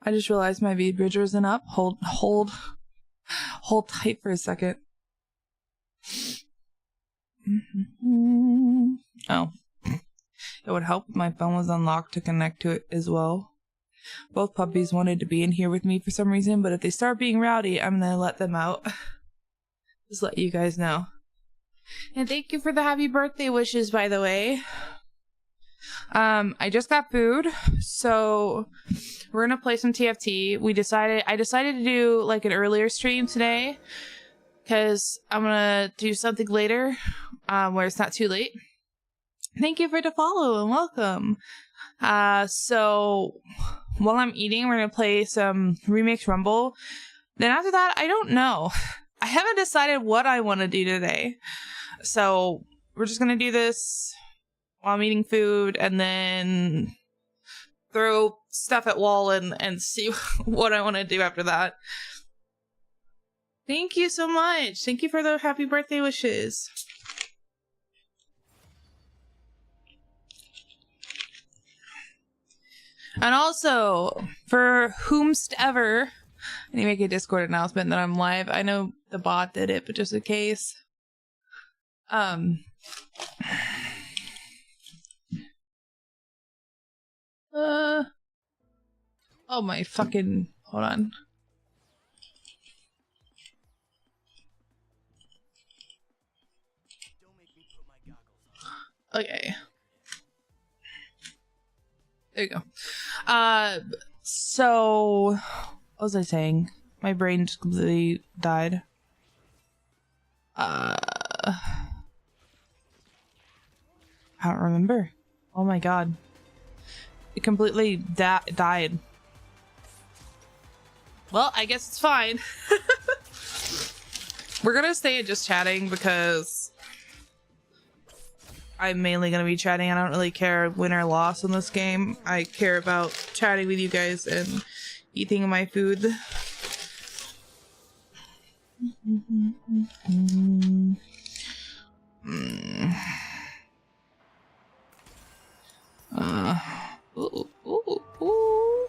I just realized my V bridger isn't up. Hold tight for a second. Oh. It would help if my phone was unlocked to connect to it as well. Both puppies wanted to be in here with me for some reason, but if they start being rowdy, I'm gonna let them out. Just let you guys know. And thank you for the happy birthday wishes, by the way. I just got food, so we're gonna play some TFT. I decided to do like an earlier stream today because I'm gonna do something later where it's not too late. Thank you for the follow and welcome. So while I'm eating, we're gonna play some Remix Rumble. Then after that, I don't know. I haven't decided what I want to do today. So we're just gonna do this while I'm eating food and then throw stuff at wall and see what I want to do after that. Thank you so much. Thank you for the happy birthday wishes. And also, for whomst ever, I need to make a Discord announcement that I'm live. I know the bot did it, but just in case. Oh my fucking, hold on. Okay. There you go. So, what was I saying? My brain just completely died. I don't remember. Oh my god. It completely died. Well, I guess it's fine. We're gonna stay just chatting because I'm mainly gonna be chatting. I don't really care win or loss in this game. I care about chatting with you guys and eating my food. Ooh.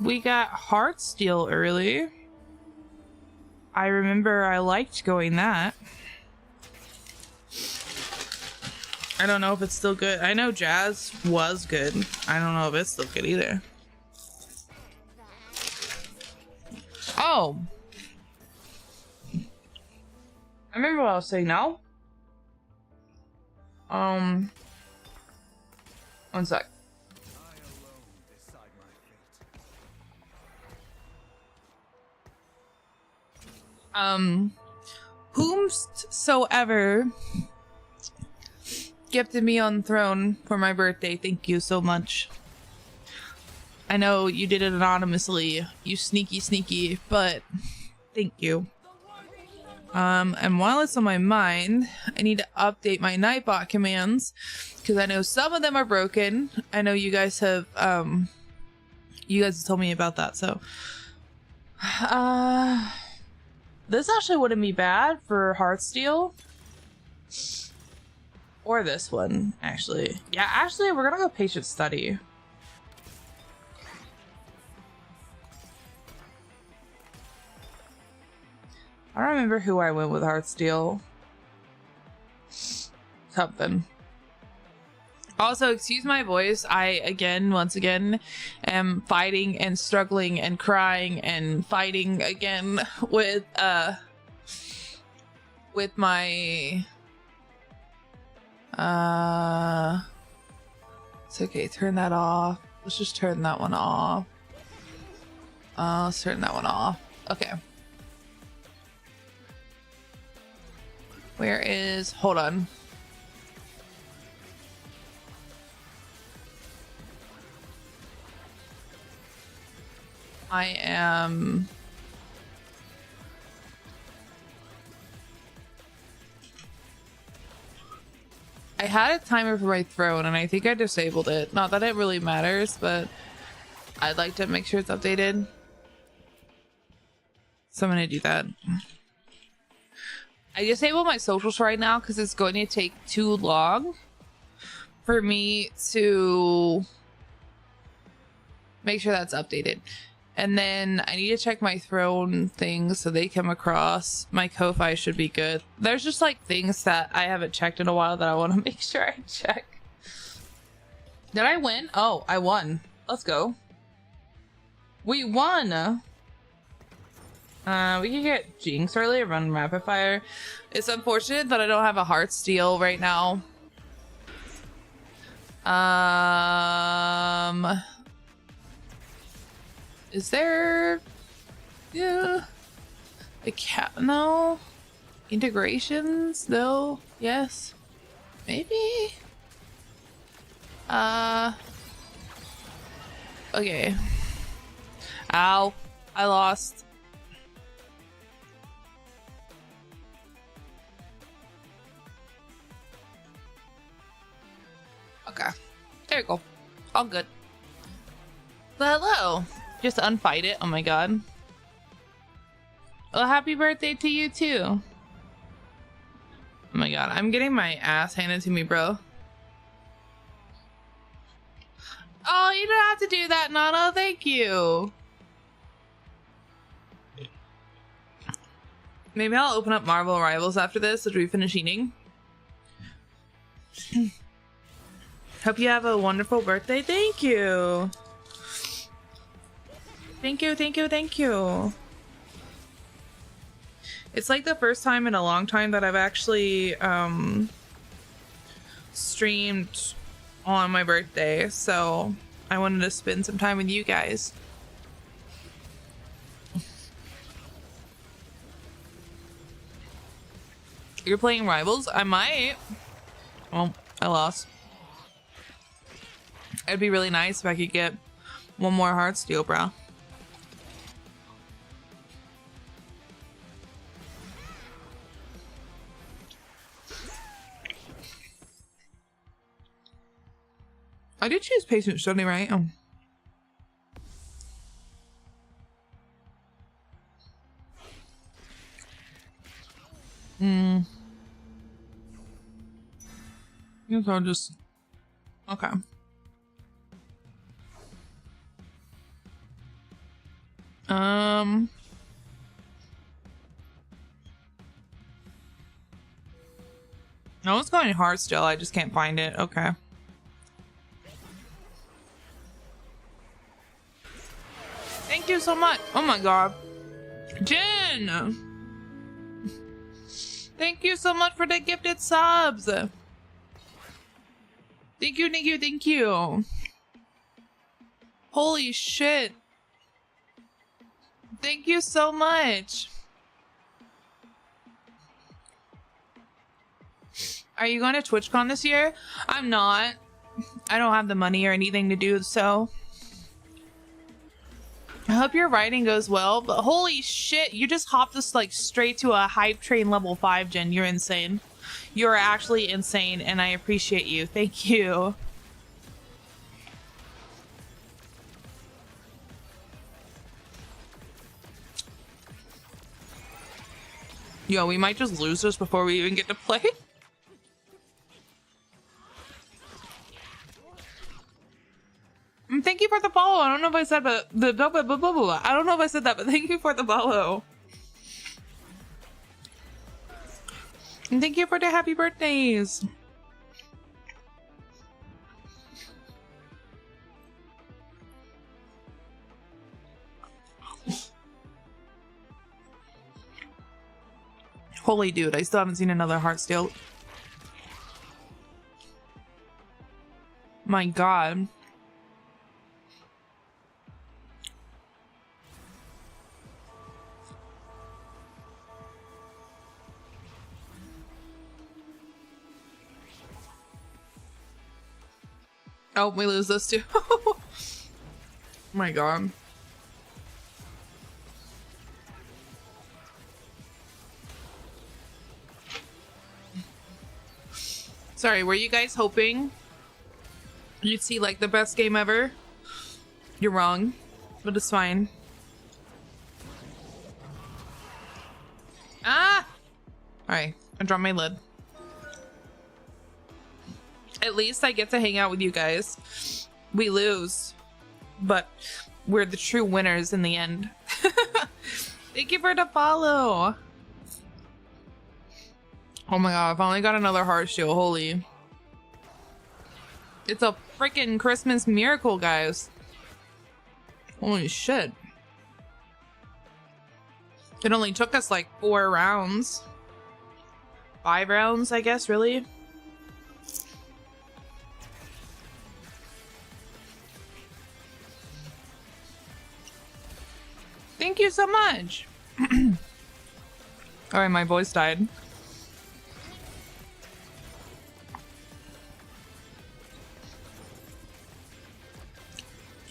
We got Heartsteel early. I remember I liked going that. I don't know if it's still good. I know Jazz was good. I don't know if it's still good either. Oh. I remember what I was saying now. One sec. Whomsoever gifted me on throne for my birthday, thank you so much. I know you did it anonymously, you sneaky, but thank you. And while it's on my mind, I need to update my Nightbot commands because I know some of them are broken. I know you guys have told me about that, so this actually wouldn't be bad for Heartsteel. Or this one, actually. Yeah, actually, we're gonna go Patient Study. I don't remember who I went with Heartsteel. Something. Also, excuse my voice. I, once again, am fighting and struggling and crying and fighting again with my... It's okay, turn that off. Let's just turn that one off. Let's turn that one off. Okay. Where is... Hold on. I am... I had a timer for my throne and I think I disabled it. Not that it really matters, but I'd like to make sure it's updated. So I'm gonna do that. I disabled my socials right now because it's going to take too long for me to Make sure that's updated. And then I need to check my throne things so they come across. My Ko-Fi should be good. There's just like things that I haven't checked in a while that I want to make sure I check. Did I win? Oh, I won. Let's go. We won! We can get Jinx early, run rapid fire. It's unfortunate that I don't have a heart steal right now. Is there... Yeah... The cat... No? Integrations? No? Yes? Maybe? Okay. Ow. I lost. Okay. There we go. All good. But hello. Just unfight it. Oh my god. Well, happy birthday to you too. Oh my god. I'm getting my ass handed to me, bro. Oh, you don't have to do that, Nana. Thank you. Maybe I'll open up Marvel Rivals after this as we finish eating. Hope you have a wonderful birthday. Thank you. Thank you, thank you, thank you. It's like the first time in a long time that I've actually streamed on my birthday, so I wanted to spend some time with you guys. You're playing Rivals? I might. Well, I lost. It'd be really nice if I could get one more heart steal, bro. I did choose patient study, right? Oh. Guess I'll just... Okay. No, it's going hard still. I just can't find it. Okay. Thank you so much. Oh my god. Jen! Thank you so much for the gifted subs. Thank you, thank you, thank you. Holy shit. Thank you so much. Are you going to TwitchCon this year? I'm not. I don't have the money or anything to do so. I hope your writing goes well, but holy shit, you just hopped us like straight to a hype train level 5, Jen. You're insane. You're actually insane, and I appreciate you. Thank you. Yo, we might just lose this before we even get to play. Thank you for the follow. I don't know if I said, but I don't know if I said that, but thank you for the follow. And thank you for the happy birthdays. Holy dude, I still haven't seen another heart steal. My god. Oh, we lose this too. Oh my god. Sorry, were you guys hoping you'd see like the best game ever? You're wrong, but it's fine. Ah! Alright, I dropped my lid. At least I get to hang out with you guys. We lose. but we're the true winners in the end. Thank you for the follow. Oh my god, I finally got another heart shield. Holy. It's a freaking Christmas miracle, guys. Holy shit. It only took us like 4 rounds. 5 rounds, I guess, really. Thank you so much. Alright, my voice died.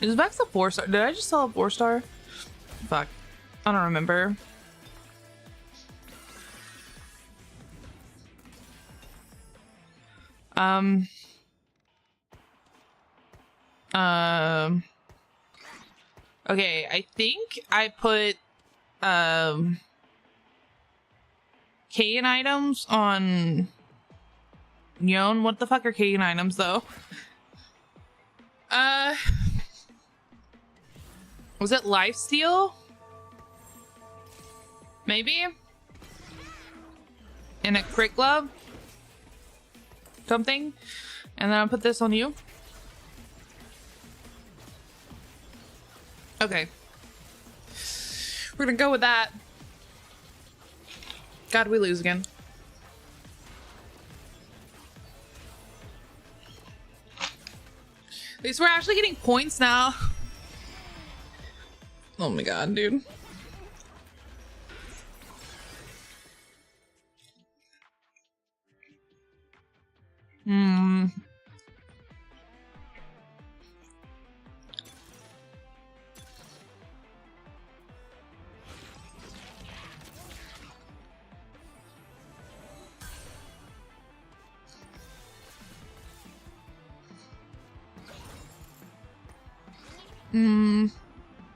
Is Vex a 4-star? Did I just sell a 4-star? Fuck. I don't remember. Okay, I think I put Kayn items on Yon. What the fuck are Kayn items though? Was it lifesteal? Maybe? In a crit glove? Something? And then I'll put this on you. Okay. We're gonna go with that. God, we lose again. At least we're actually getting points now. Oh my god, dude.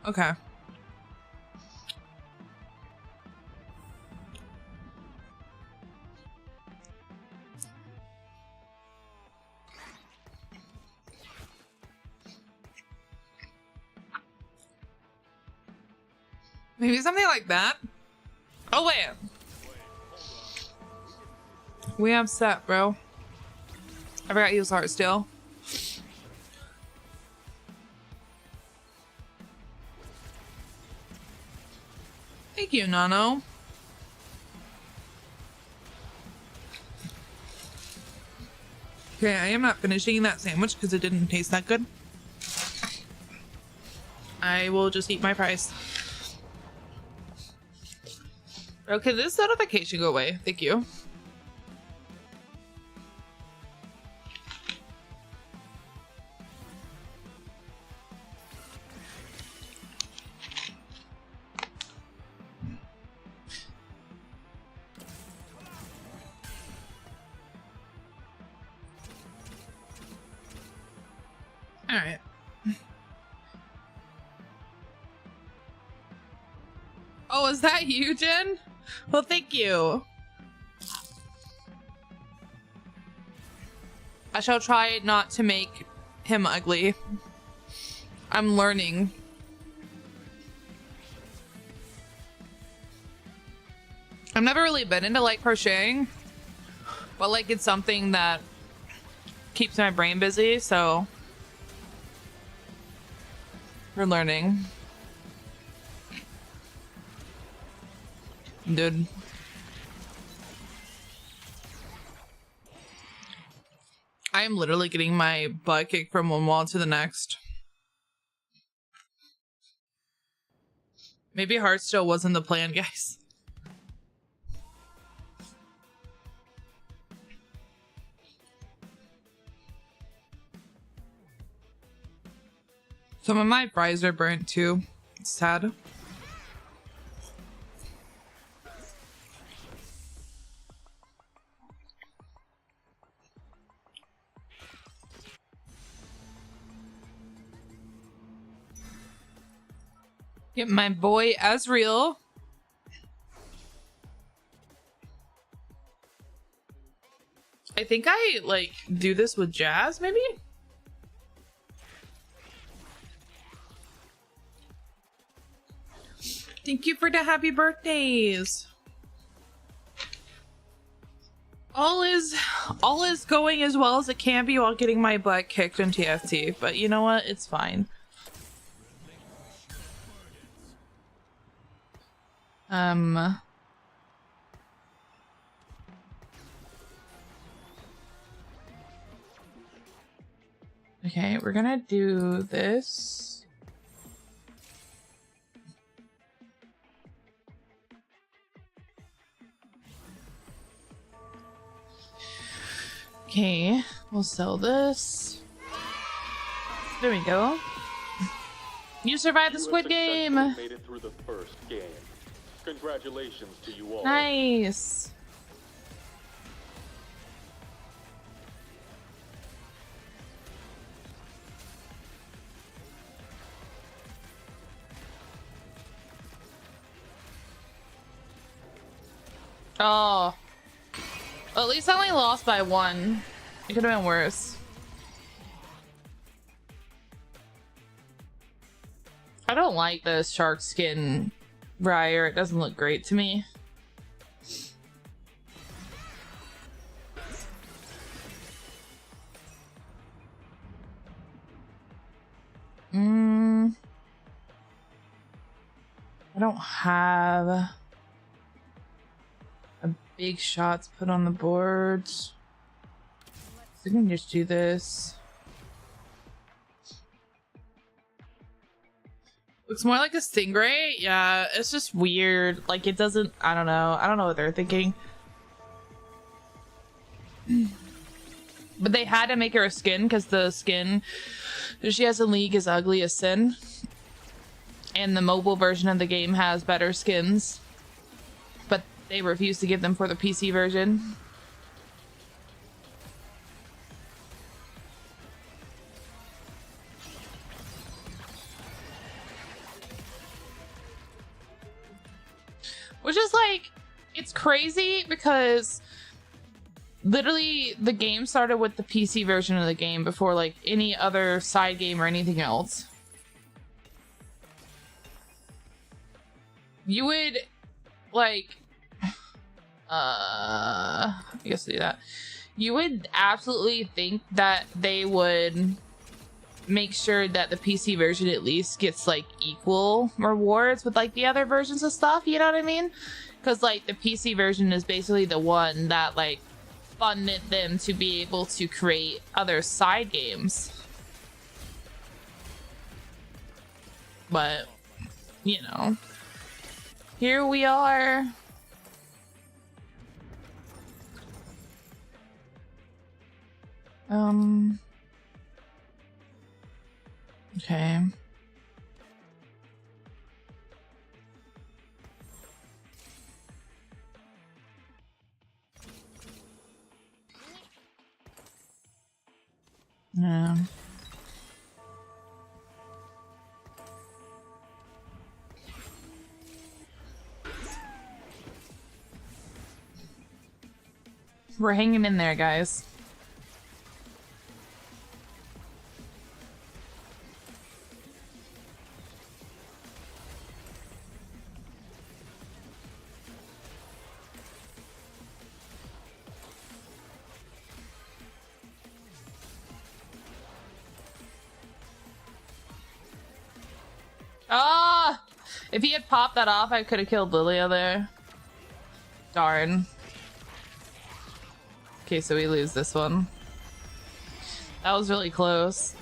Okay. Maybe something like that. Oh wait. We have set, bro. I forgot you was heart still. Thank you, Nano. Okay, I am not finishing that sandwich because it didn't taste that good. I will just eat my price. Okay, this notification go away. Thank you. All right. Oh, is that you, Jen? Well, thank you. I shall try not to make him ugly. I'm learning. I've never really been into like crocheting, but like it's something that keeps my brain busy, so we're learning. Dude. I am literally getting my butt kicked from one wall to the next. Maybe Hearthstone wasn't the plan, guys. Some of my fries are burnt too. It's sad. Get my boy Ezreal. I think I like do this with Jazz, maybe? Thank you for the happy birthdays. All is going as well as it can be while getting my butt kicked in TFT, but you know what? It's fine. Okay, we're gonna do this. Okay, we'll sell this. There we go. You survived the Squid Game! Made it through the first game. Congratulations to you all. Nice! Oh. Well, at least I only lost by 1. It could have been worse. I don't like the shark skin Briar. It doesn't look great to me. I don't have a big shots put on the boards. So we can just do this. Looks more like a stingray. Yeah, it's just weird. Like it doesn't, I don't know. I don't know what they're thinking. But they had to make her a skin because the skin that she has in League is ugly as sin. And the mobile version of the game has better skins. But they refuse to give them for the PC version. Which is like, it's crazy because literally the game started with the PC version of the game before like any other side game or anything else. You would like, I guess do that. You would absolutely think that they would make sure that the PC version at least gets like equal rewards with like the other versions of stuff, you know what I mean? Because like the PC version is basically the one that like funded them to be able to create other side games. But, you know, here we are. Okay. Yeah. We're hanging in there, guys. Ah! If he had popped that off, I could have killed Lilia there. Darn. Okay, so we lose this one. That was really close.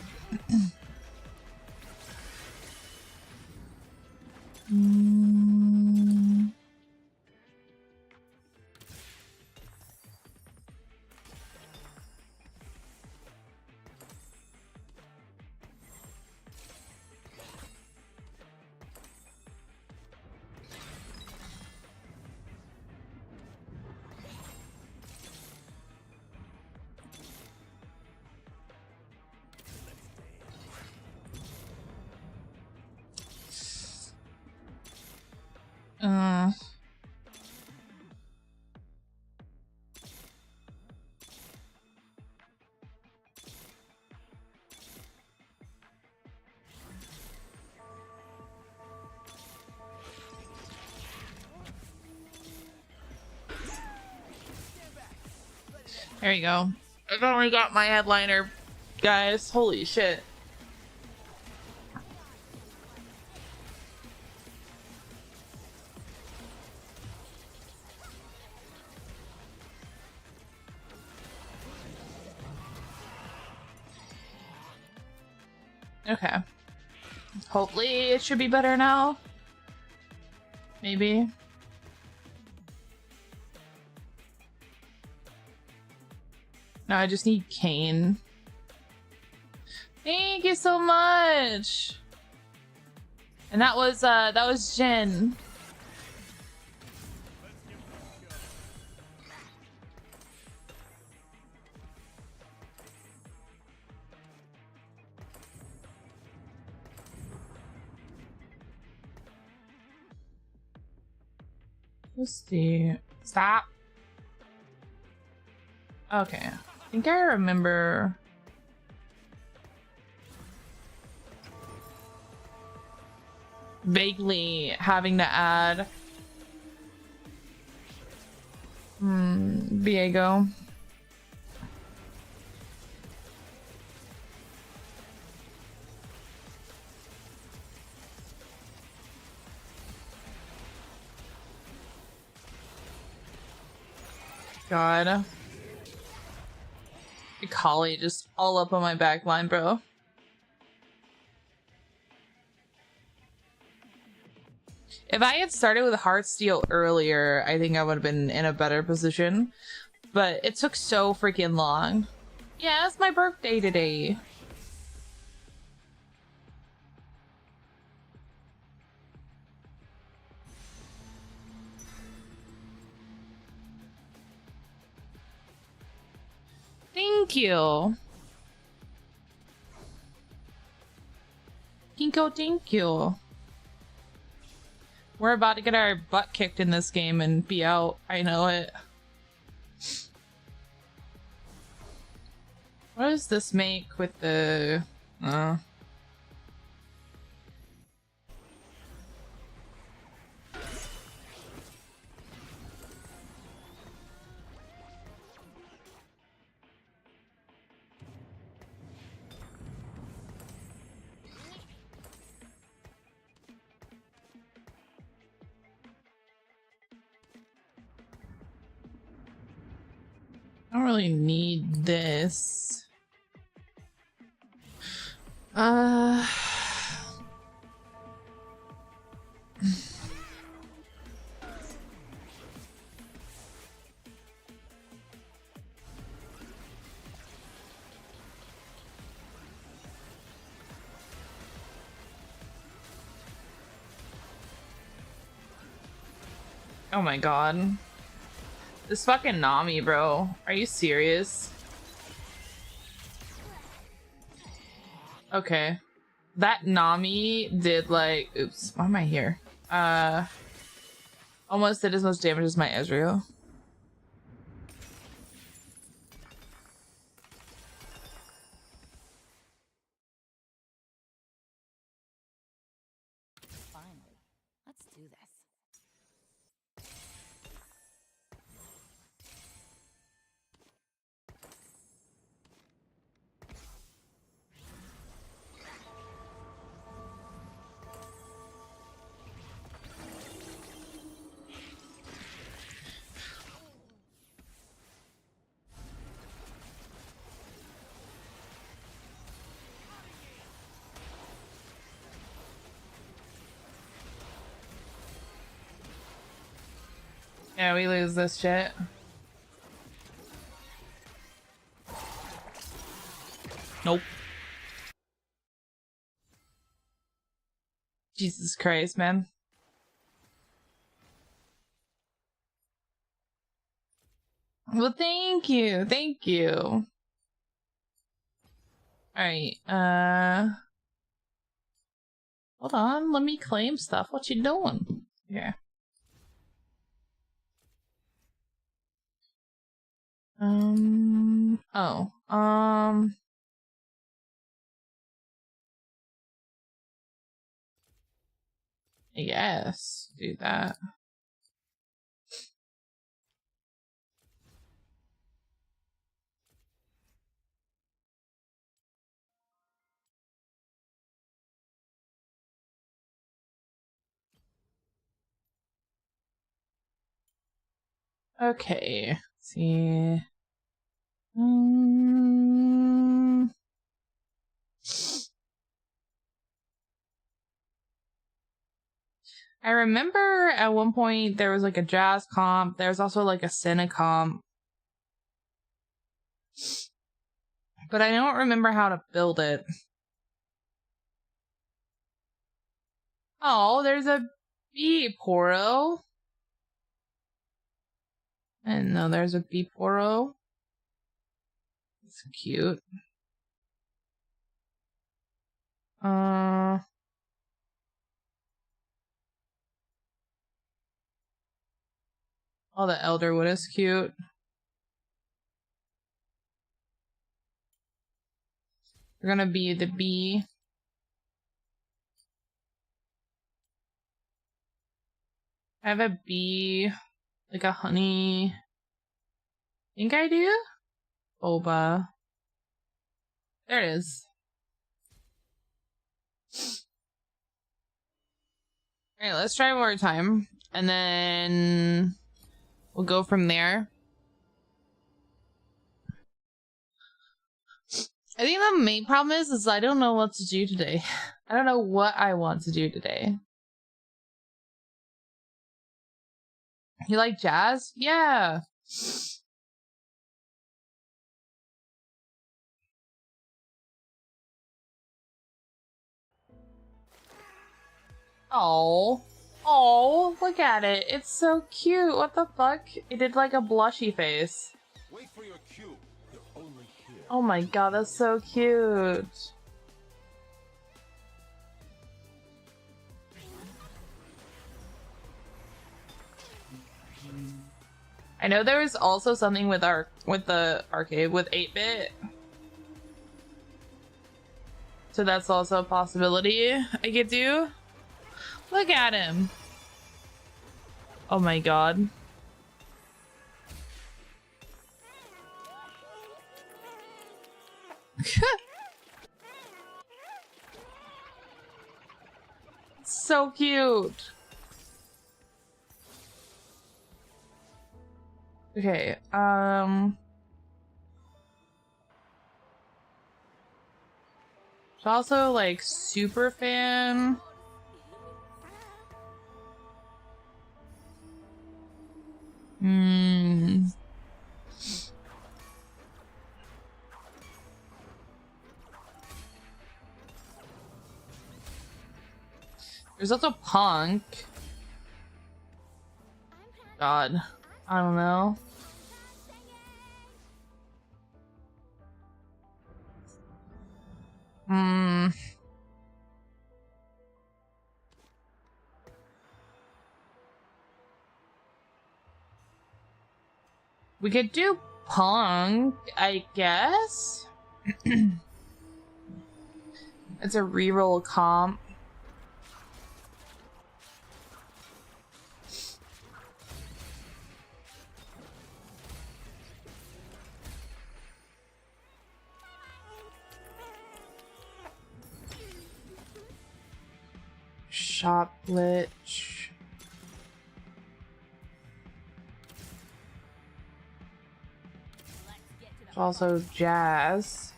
There you go. I finally got my headliner, guys. Holy shit. Okay. Hopefully it should be better now. Maybe. No, I just need Kane. Thank you so much. And that was Jin. Let's see. Stop. Okay. I think I remember. Vaguely having to add Viego. God. Kali just all up on my back line, bro. If I had started with Heartsteel earlier, I think I would have been in a better position. But it took so freaking long. Yeah, it's my birthday today. Thank you. Kinko, thank you. We're about to get our butt kicked in this game and be out. I know it. What does this make with the... I don't really need this. Oh my god. This fucking Nami, bro. Are you serious? Okay. That Nami did like... Oops, why am I here? Almost did as much damage as my Ezreal. Finally. Let's do this. Yeah, we lose this shit. Nope. Jesus Christ, man. Well, thank you. Thank you. Alright, hold on, let me claim stuff. What you doing? Yeah. Yes, do that. Okay. Let's see. Mm. I remember at one point there was like a jazz comp. There's also like a Cine comp. But I don't remember how to build it. Oh, there's a bee poro. I didn't know there's a bee poro. It's cute. Oh, the Elderwood is cute. We're gonna be the bee. I have a bee, like a honey. I think I do? Boba. There it is. Alright, let's try one more time. And then we'll go from there. I think the main problem is I don't know what to do today. I don't know what I want to do today. You like jazz? Yeah. Oh. Oh, look at it. It's so cute. What the fuck? It did like a blushy face. Wait for your cue. You're only here. Oh my god, that's so cute. I know there was also something with the arcade with 8-bit. So that's also a possibility I could do. Look at him. Oh my god. So cute. Okay, it's also like super fan. There's also Punk. God, I don't know. We could do Punk, I guess. It's a reroll comp. Shop glitch. It's also jazz.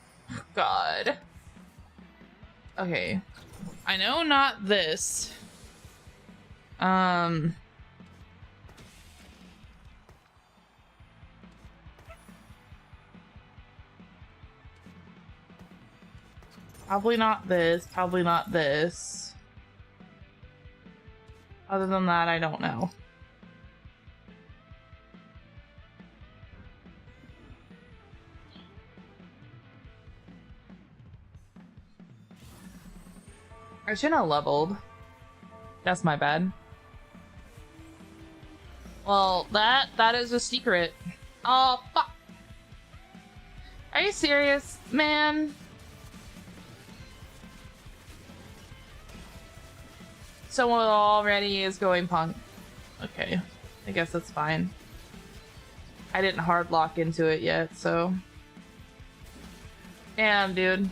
God. Okay. I know not this. Probably not this. Probably not this. Other than that, I don't know. I shouldn't have leveled. That's my bad. Well, that is a secret. Oh, fuck. Are you serious, man? Someone already is going Punk. Okay, I guess that's fine. I didn't hard lock into it yet, so. Damn, dude.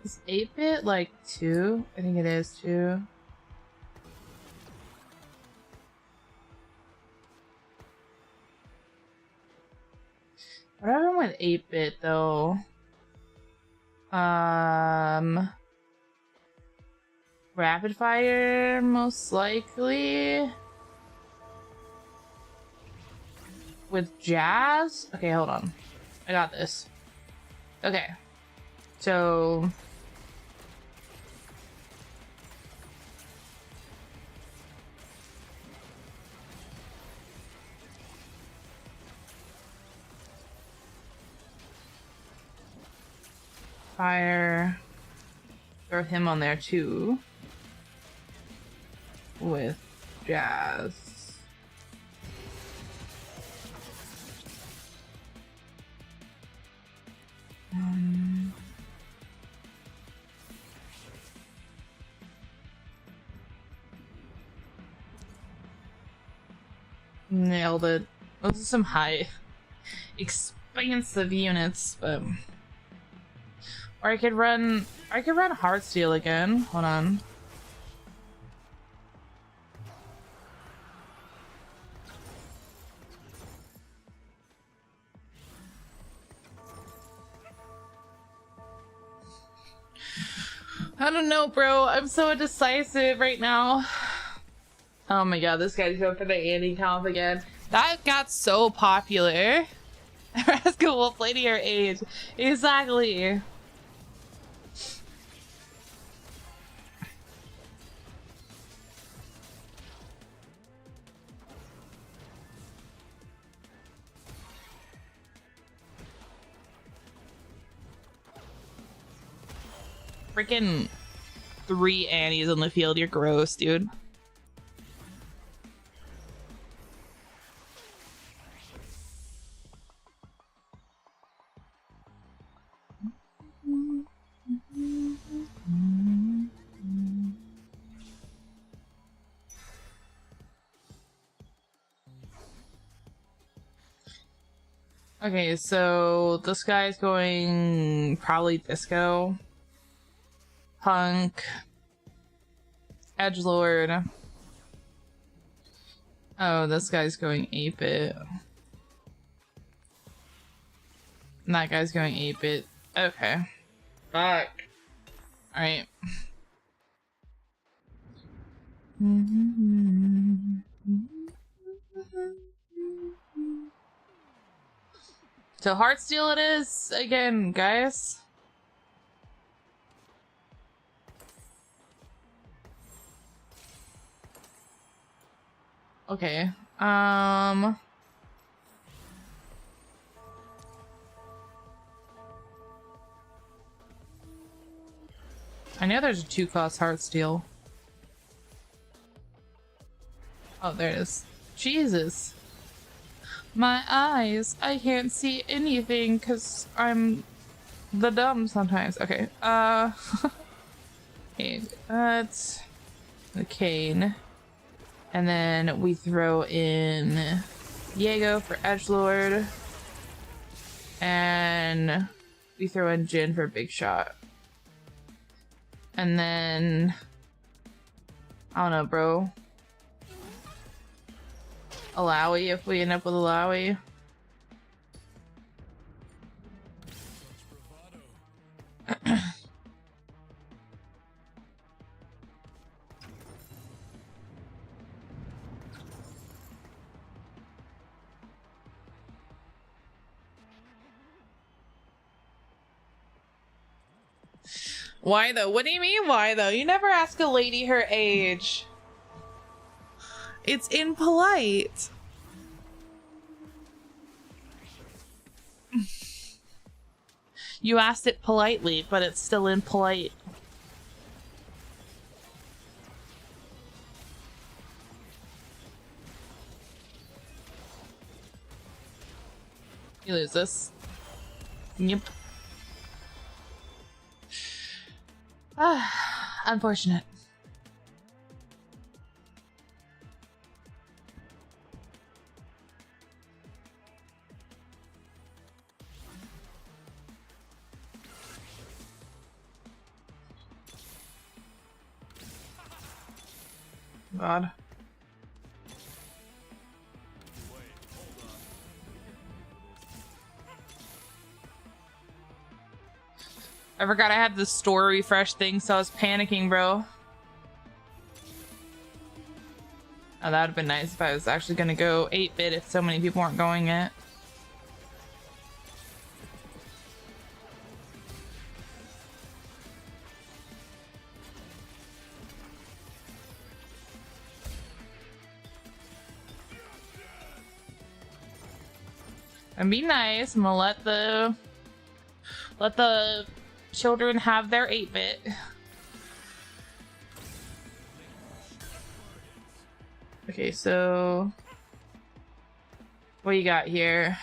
Is 8-bit like 2? I think it is 2. What happened with 8-bit though? Rapid fire, most likely. With jazz? Okay, hold on. I got this. Okay. So... fire. Throw him on there too. With jazz. Nailed it. Those are some high expensive units, but or I could run Heartsteel again. Hold on. I don't know, bro. I'm so indecisive right now. Oh my god, this guy's going for the anti-comp again. That got so popular. Rascal will play to your age. Exactly. Freaking 3 Annies on the field. You're gross, dude. Okay, so this guy's going probably Disco, Punk, Edgelord. Oh, this guy's going 8-bit. And that guy's going 8-bit. Okay. Fuck. Alright. So Heartsteel it is again, guys. Okay. I know there's a 2-cost Heartsteel. Oh, there it is. Jesus. My eyes. I can't see anything because I'm the dumb sometimes. Okay. Okay, that's the Cane. And then we throw in Diego for Edgelord. And we throw in Jin for Big Shot. And then I don't know, bro. Alawi if we end up with Alawi. Why though? What do you mean why though? You never ask a lady her age. It's impolite. You asked it politely, but it's still impolite. You lose this. Yep. Ah, unfortunate. God. I forgot I had the store refresh thing, so I was panicking, bro. Oh, that would have been nice if I was actually gonna go 8-bit if so many people weren't going it. And be nice. I'm gonna let the children have their 8-bit. Okay, so what you got here?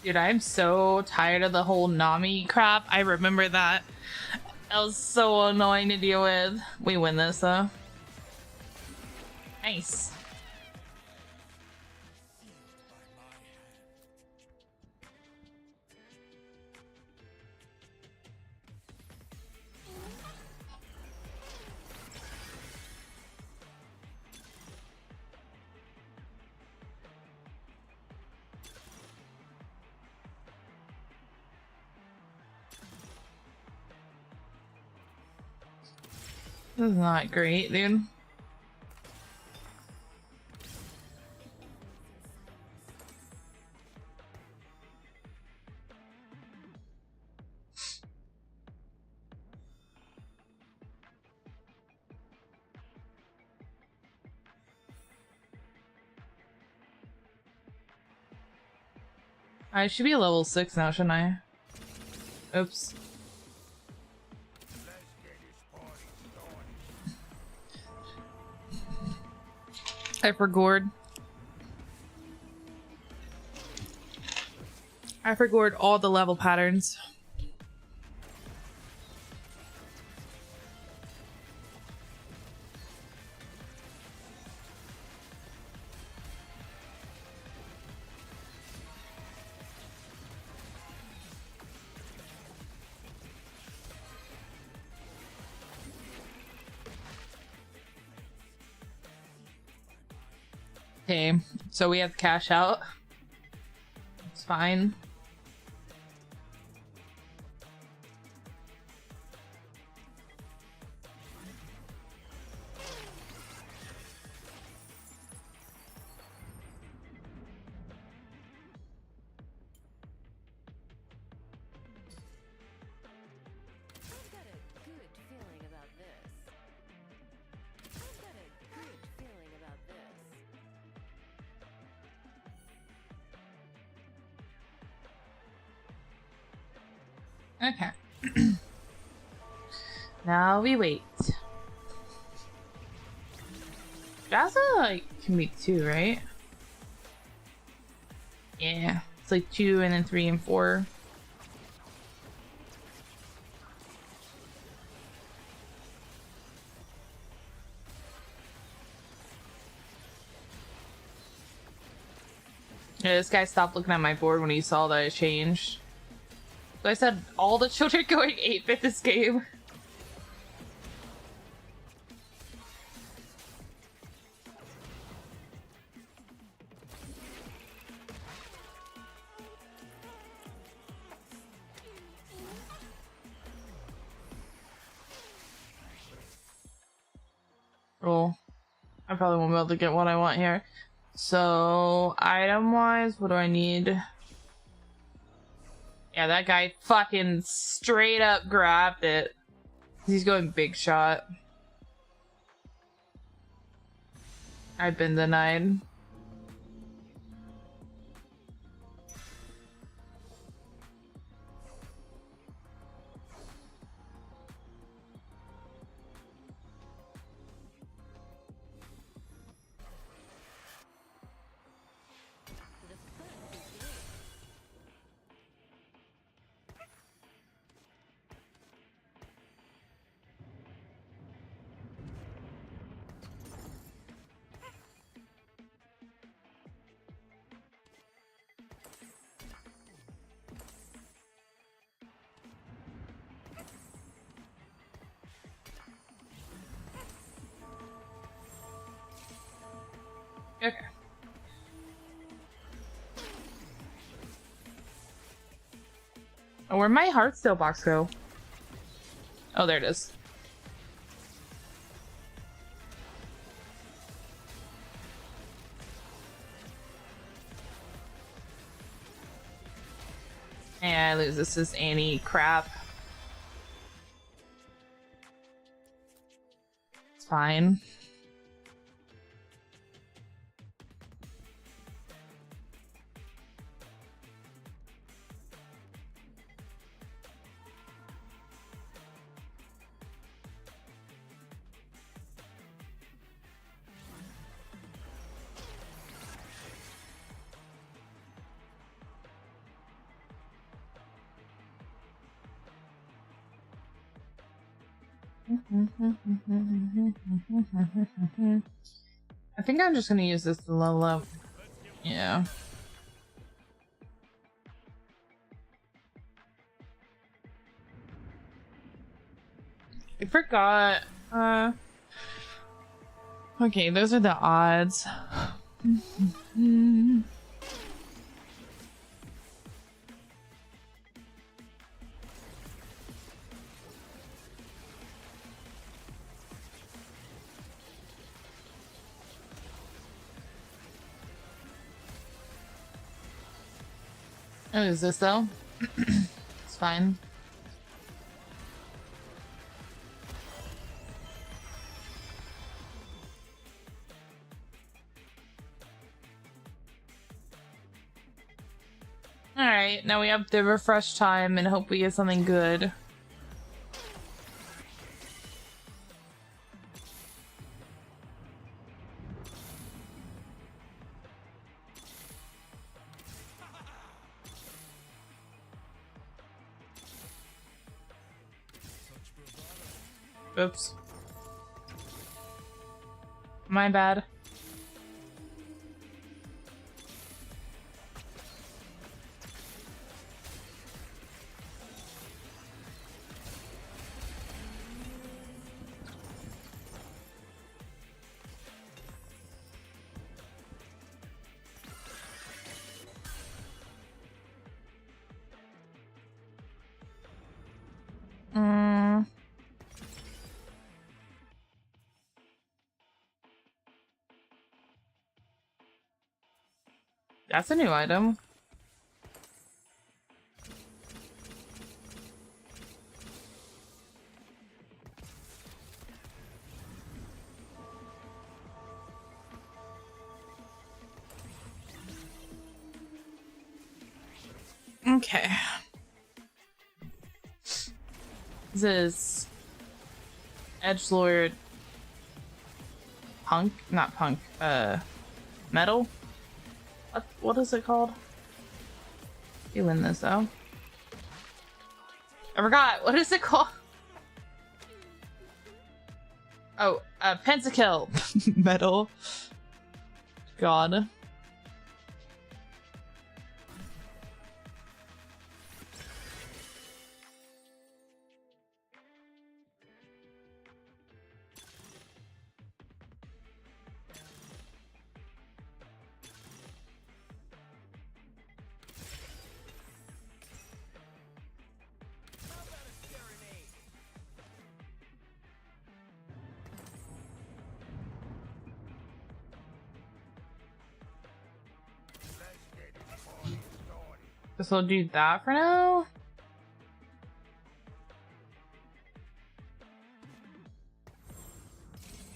Dude, I'm so tired of the whole Nami crap. I remember that. That was so annoying to deal with. We win this though. Nice. This is not great, dude. I should be level 6 now, shouldn't I? Oops. I forgot. I forgot all the level patterns. Okay, so we have cash out. It's fine. I've got a good feeling about this. I've got a good feeling about this. Okay. Now we wait. Jazza, like, can be 2, right? Yeah. It's like 2 and then 3 and 4. Yeah, this guy stopped looking at my board when he saw that it changed. So I said all the children going 8-bit this game. Roll. I probably won't be able to get what I want here. So, item-wise, what do I need? Yeah, that guy fucking straight up grabbed it. He's going big shot. I've been denied. Oh, where'd my Hearthstone box go? Oh, there it is. And I lose. This is Annie crap. It's fine. I think I'm just gonna use this to level up. Yeah. I forgot. Okay, those are the odds. Oh, is this though? It's fine. Alright, now we have to refresh time and hope we get something good. Oops. My bad. That's a new item. Okay. This is Edgelord Punk? Not Punk. Metal? What is it called? You win this though. I forgot. What is it called? Oh, Pentakill. Metal. God. Guess we'll do that for now.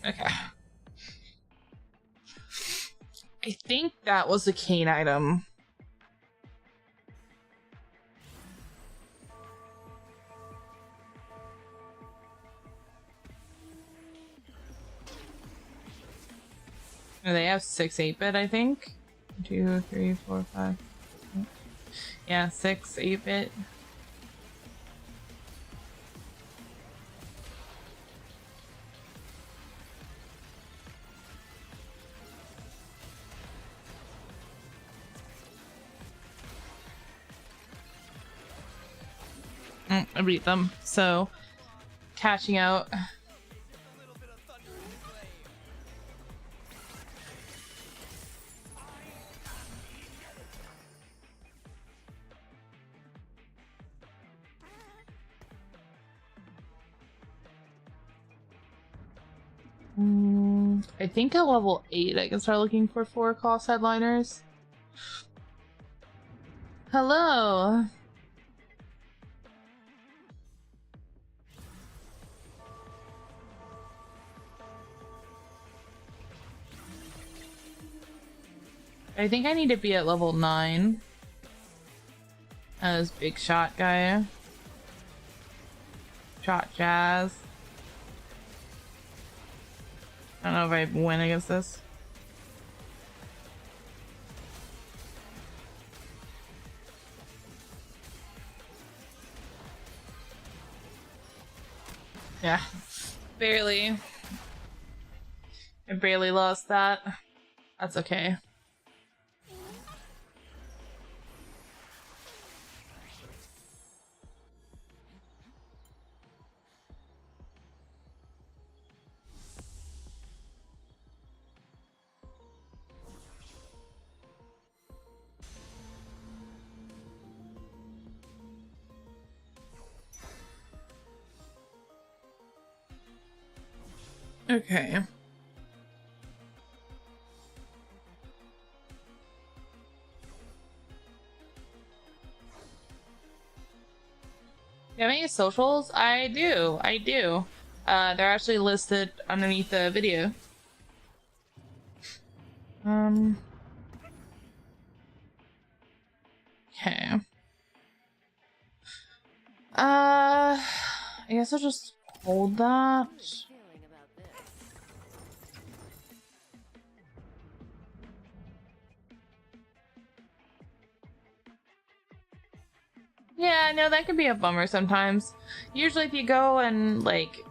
Okay. I think that was the cane item. They have 6 8-bit, I think. 2, 3, 4, 5. Yeah, 6 8-bit. I beat them, so cashing out. I think at level 8 I can start looking for 4 cost headliners. Hello! I think I need to be at level 9 as big shot guy. Shot jazz. I don't know if I win against this. Yeah, barely. I barely lost that. That's okay. Okay. You have any socials? I do. They're actually listed underneath the video. Okay. I guess I'll just hold that. Feeling about this. Yeah, no, that can be a bummer sometimes. Usually if you go and, like,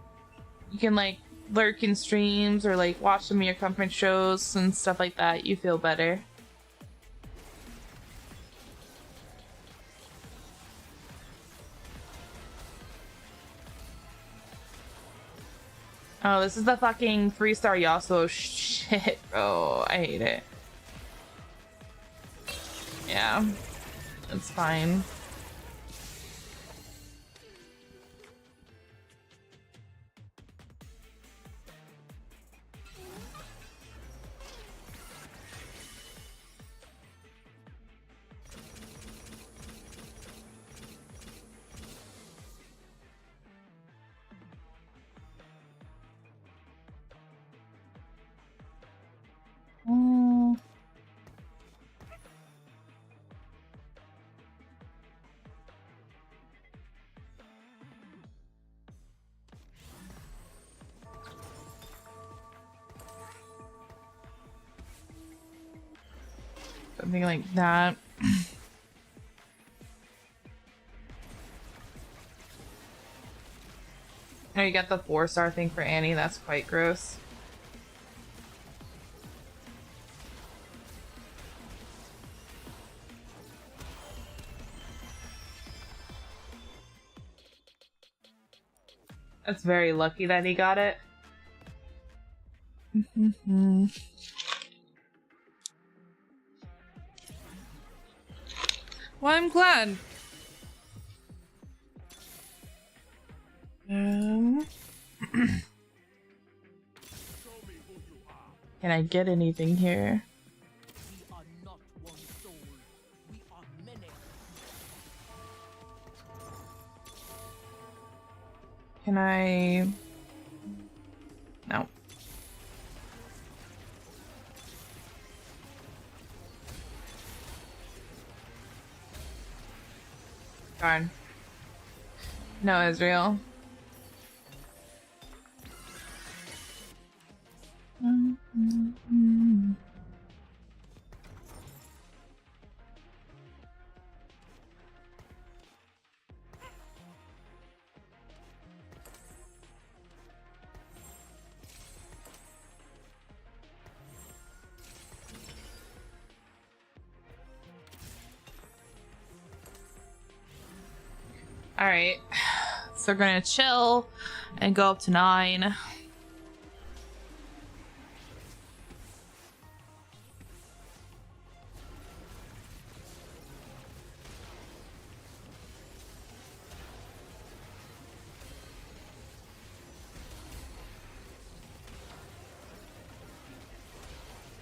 you can, like, lurk in streams or, like, watch some of your conference shows and stuff like that, you feel better. Oh, this is the fucking 3-star Yasuo shit, bro. I hate it. Yeah, it's fine. Something like that. Oh, you got the 4-star thing for Annie. That's quite gross. That's very lucky that he got it. Well, I'm glad. Can I get anything here? We are not one soul. We are many. Can I... No. Darn. No, Israel. Alright, so we're gonna chill and go up to 9.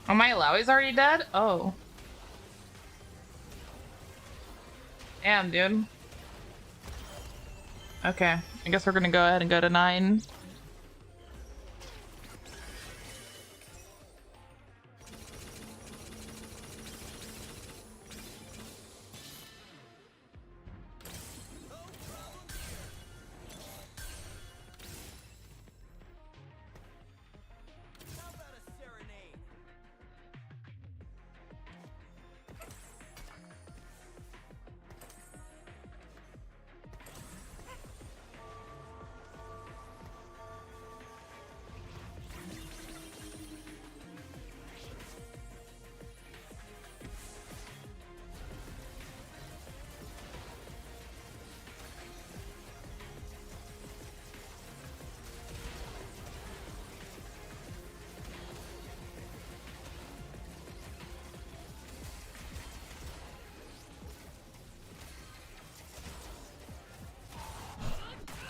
Oh, my Lowy's already dead? Oh. Damn, dude. Okay, I guess we're gonna go ahead and go to 9.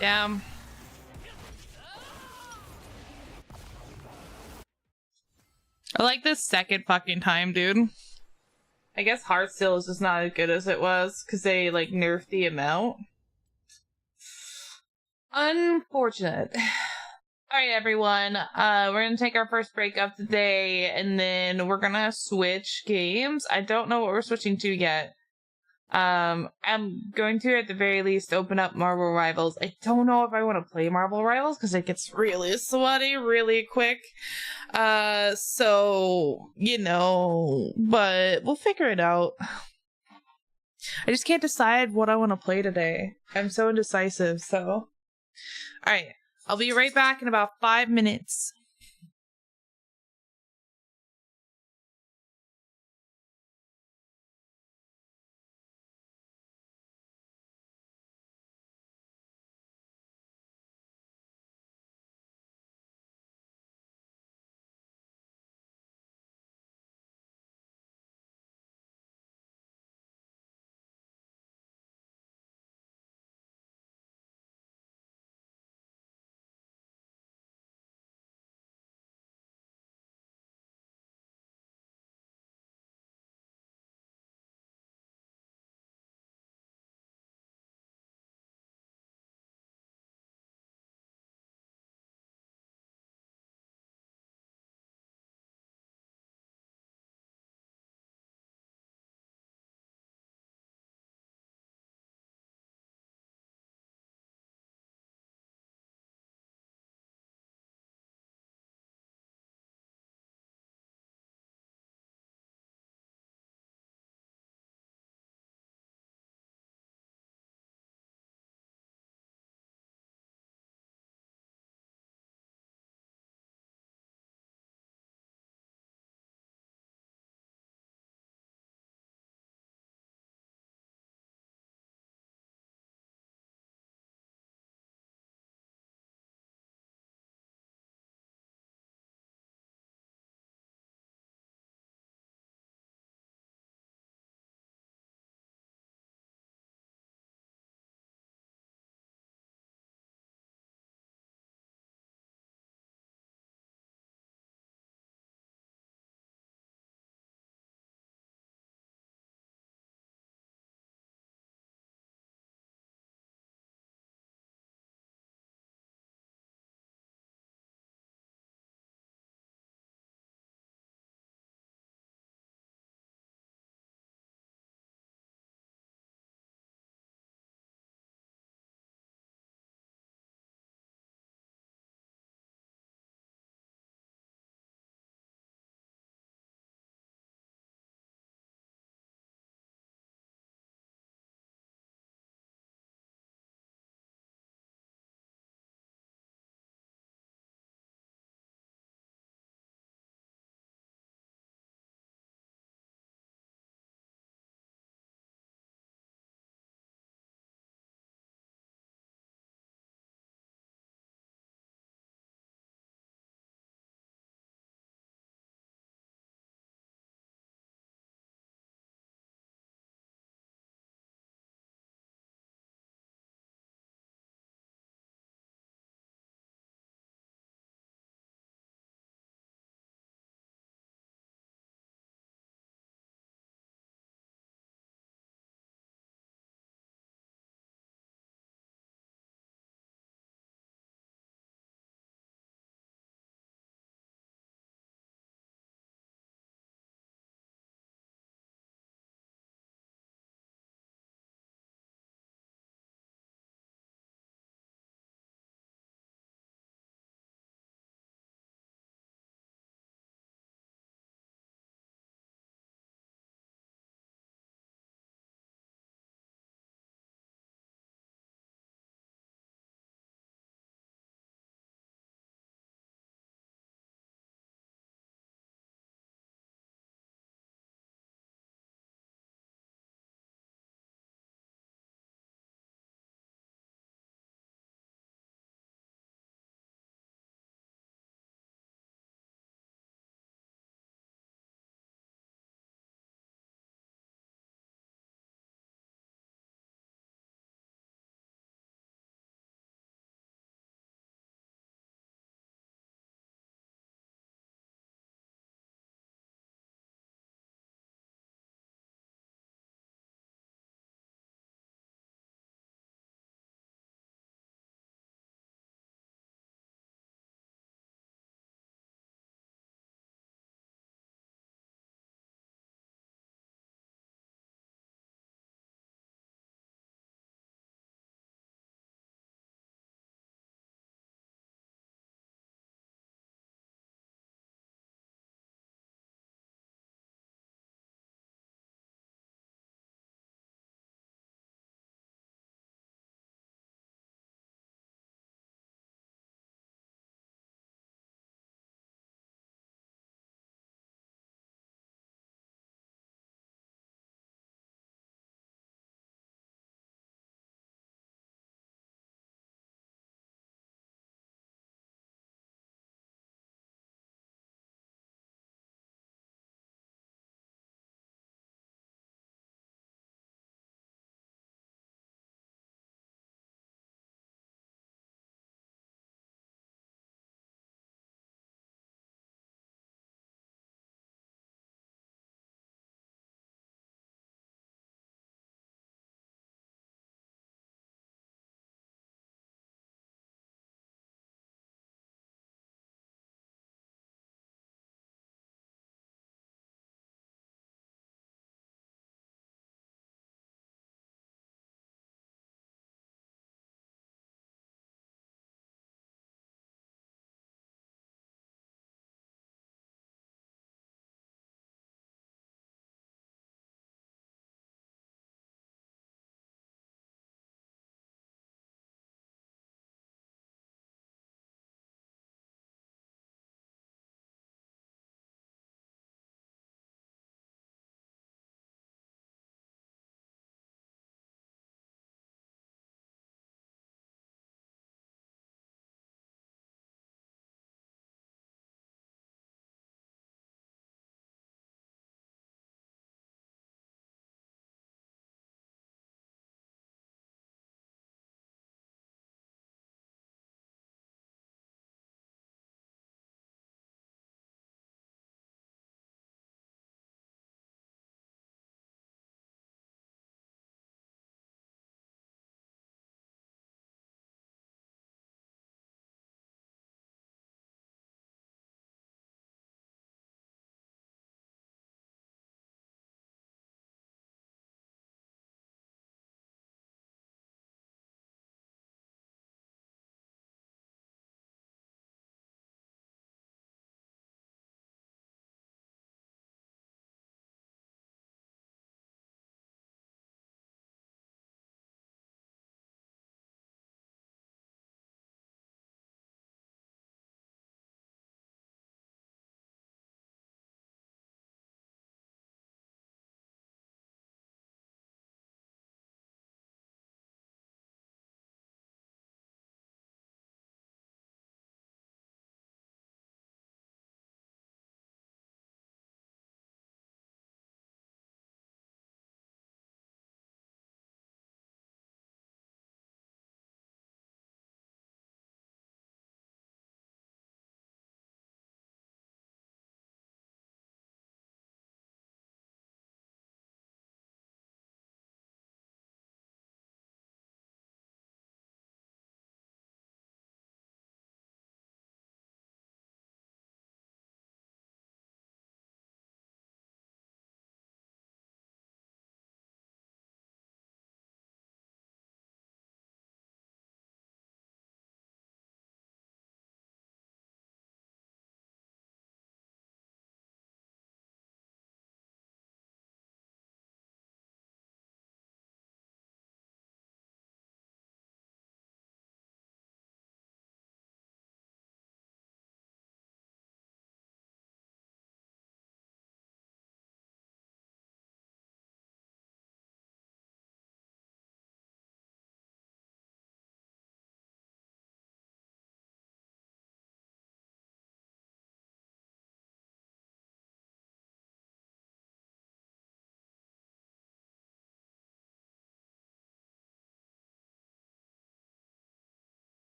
Damn. I like this second fucking time, dude. I guess Heartsteel is just not as good as it was because they like nerfed the amount. Unfortunate. Alright, everyone. We're gonna take our first break of the day and then we're gonna switch games. I don't know what we're switching to yet. I'm going to at the very least open up Marvel Rivals. I don't know if I want to play Marvel Rivals because it gets really sweaty really quick. So, you know, but we'll figure it out. I just can't decide what I want to play today. I'm so indecisive, so. Alright, I'll be right back in about 5 minutes.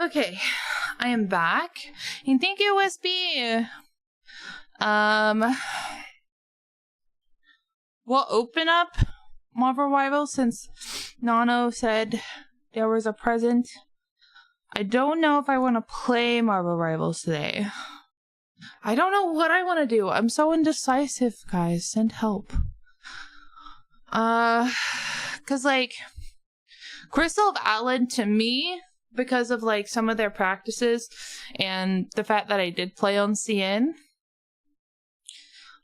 Okay, I am back. And thank you, USB. We'll open up Marvel Rivals since Nano said there was a present. I don't know if I want to play Marvel Rivals today. I don't know what I want to do. I'm so indecisive, guys. Send help. Cause like Crystal of Atlan to me, because of like some of their practices and the fact that I did play on CN,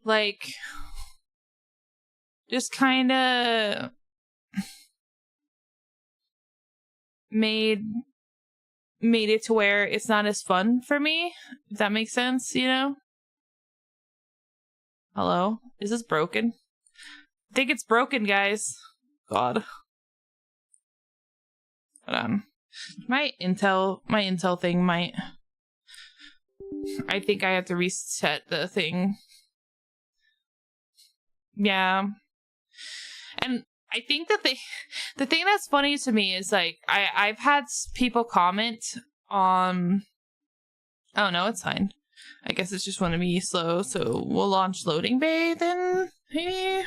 like just kind of made it to where it's not as fun for me, if that makes sense, you know? Hello? Is this broken? I think it's broken, guys. God. Hold on. My Intel thing might... I think I have to reset the thing. Yeah. And I think that the thing that's funny to me is like I've had people comment on. Oh no, it's fine. I guess it's just want to be slow, so we'll launch loading bay then maybe.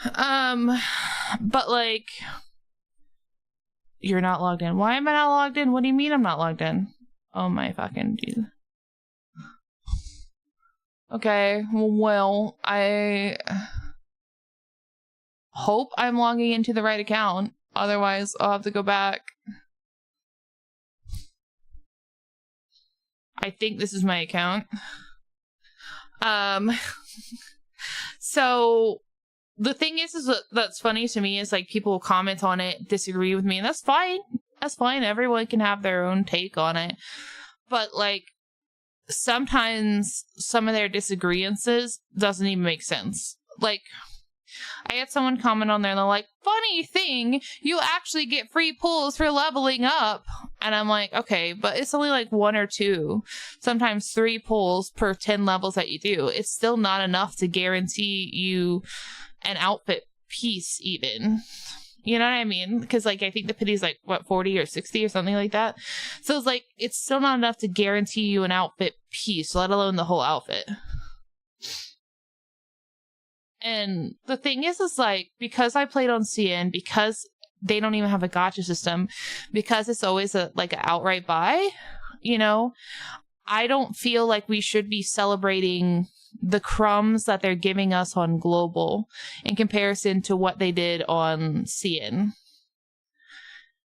But like, you're not logged in. Why am I not logged in? What do you mean I'm not logged in? Oh my fucking dude. Okay, well, I hope I'm logging into the right account. Otherwise, I'll have to go back. I think this is my account. So the thing is that's funny to me is like people comment on it, disagree with me, and that's fine. That's fine. Everyone can have their own take on it. But like sometimes some of their disagreements doesn't even make sense. Like I had someone comment on there and they're like, funny thing, you actually get free pulls for leveling up. And I'm like, okay, but it's only like 1 or 2, sometimes 3 pulls per 10 levels that you do. It's still not enough to guarantee you an outfit piece even. You know what I mean? Because like I think the pity's like what, 40 or 60 or something like that. So it's like it's still not enough to guarantee you an outfit piece, let alone the whole outfit. And the thing is like, because I played on CN, because they don't even have a gacha system, because it's always like an outright buy, you know, I don't feel like we should be celebrating the crumbs that they're giving us on global in comparison to what they did on CN.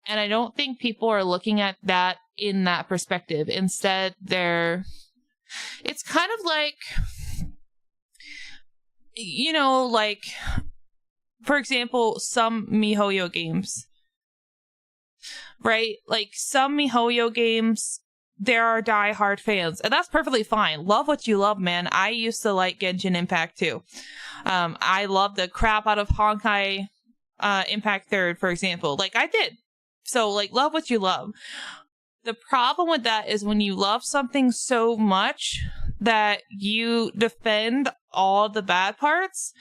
And I don't think people are looking at that in that perspective. Instead, it's kind of like, you know, like, for example, some MiHoYo games, right? Like, some MiHoYo games, there are die-hard fans, and that's perfectly fine. Love what you love, man. I used to like Genshin Impact, too. I love the crap out of Honkai Impact 3rd, for example. Like, I did. So, like, love what you love. The problem with that is when you love something so much that you defend all the bad parts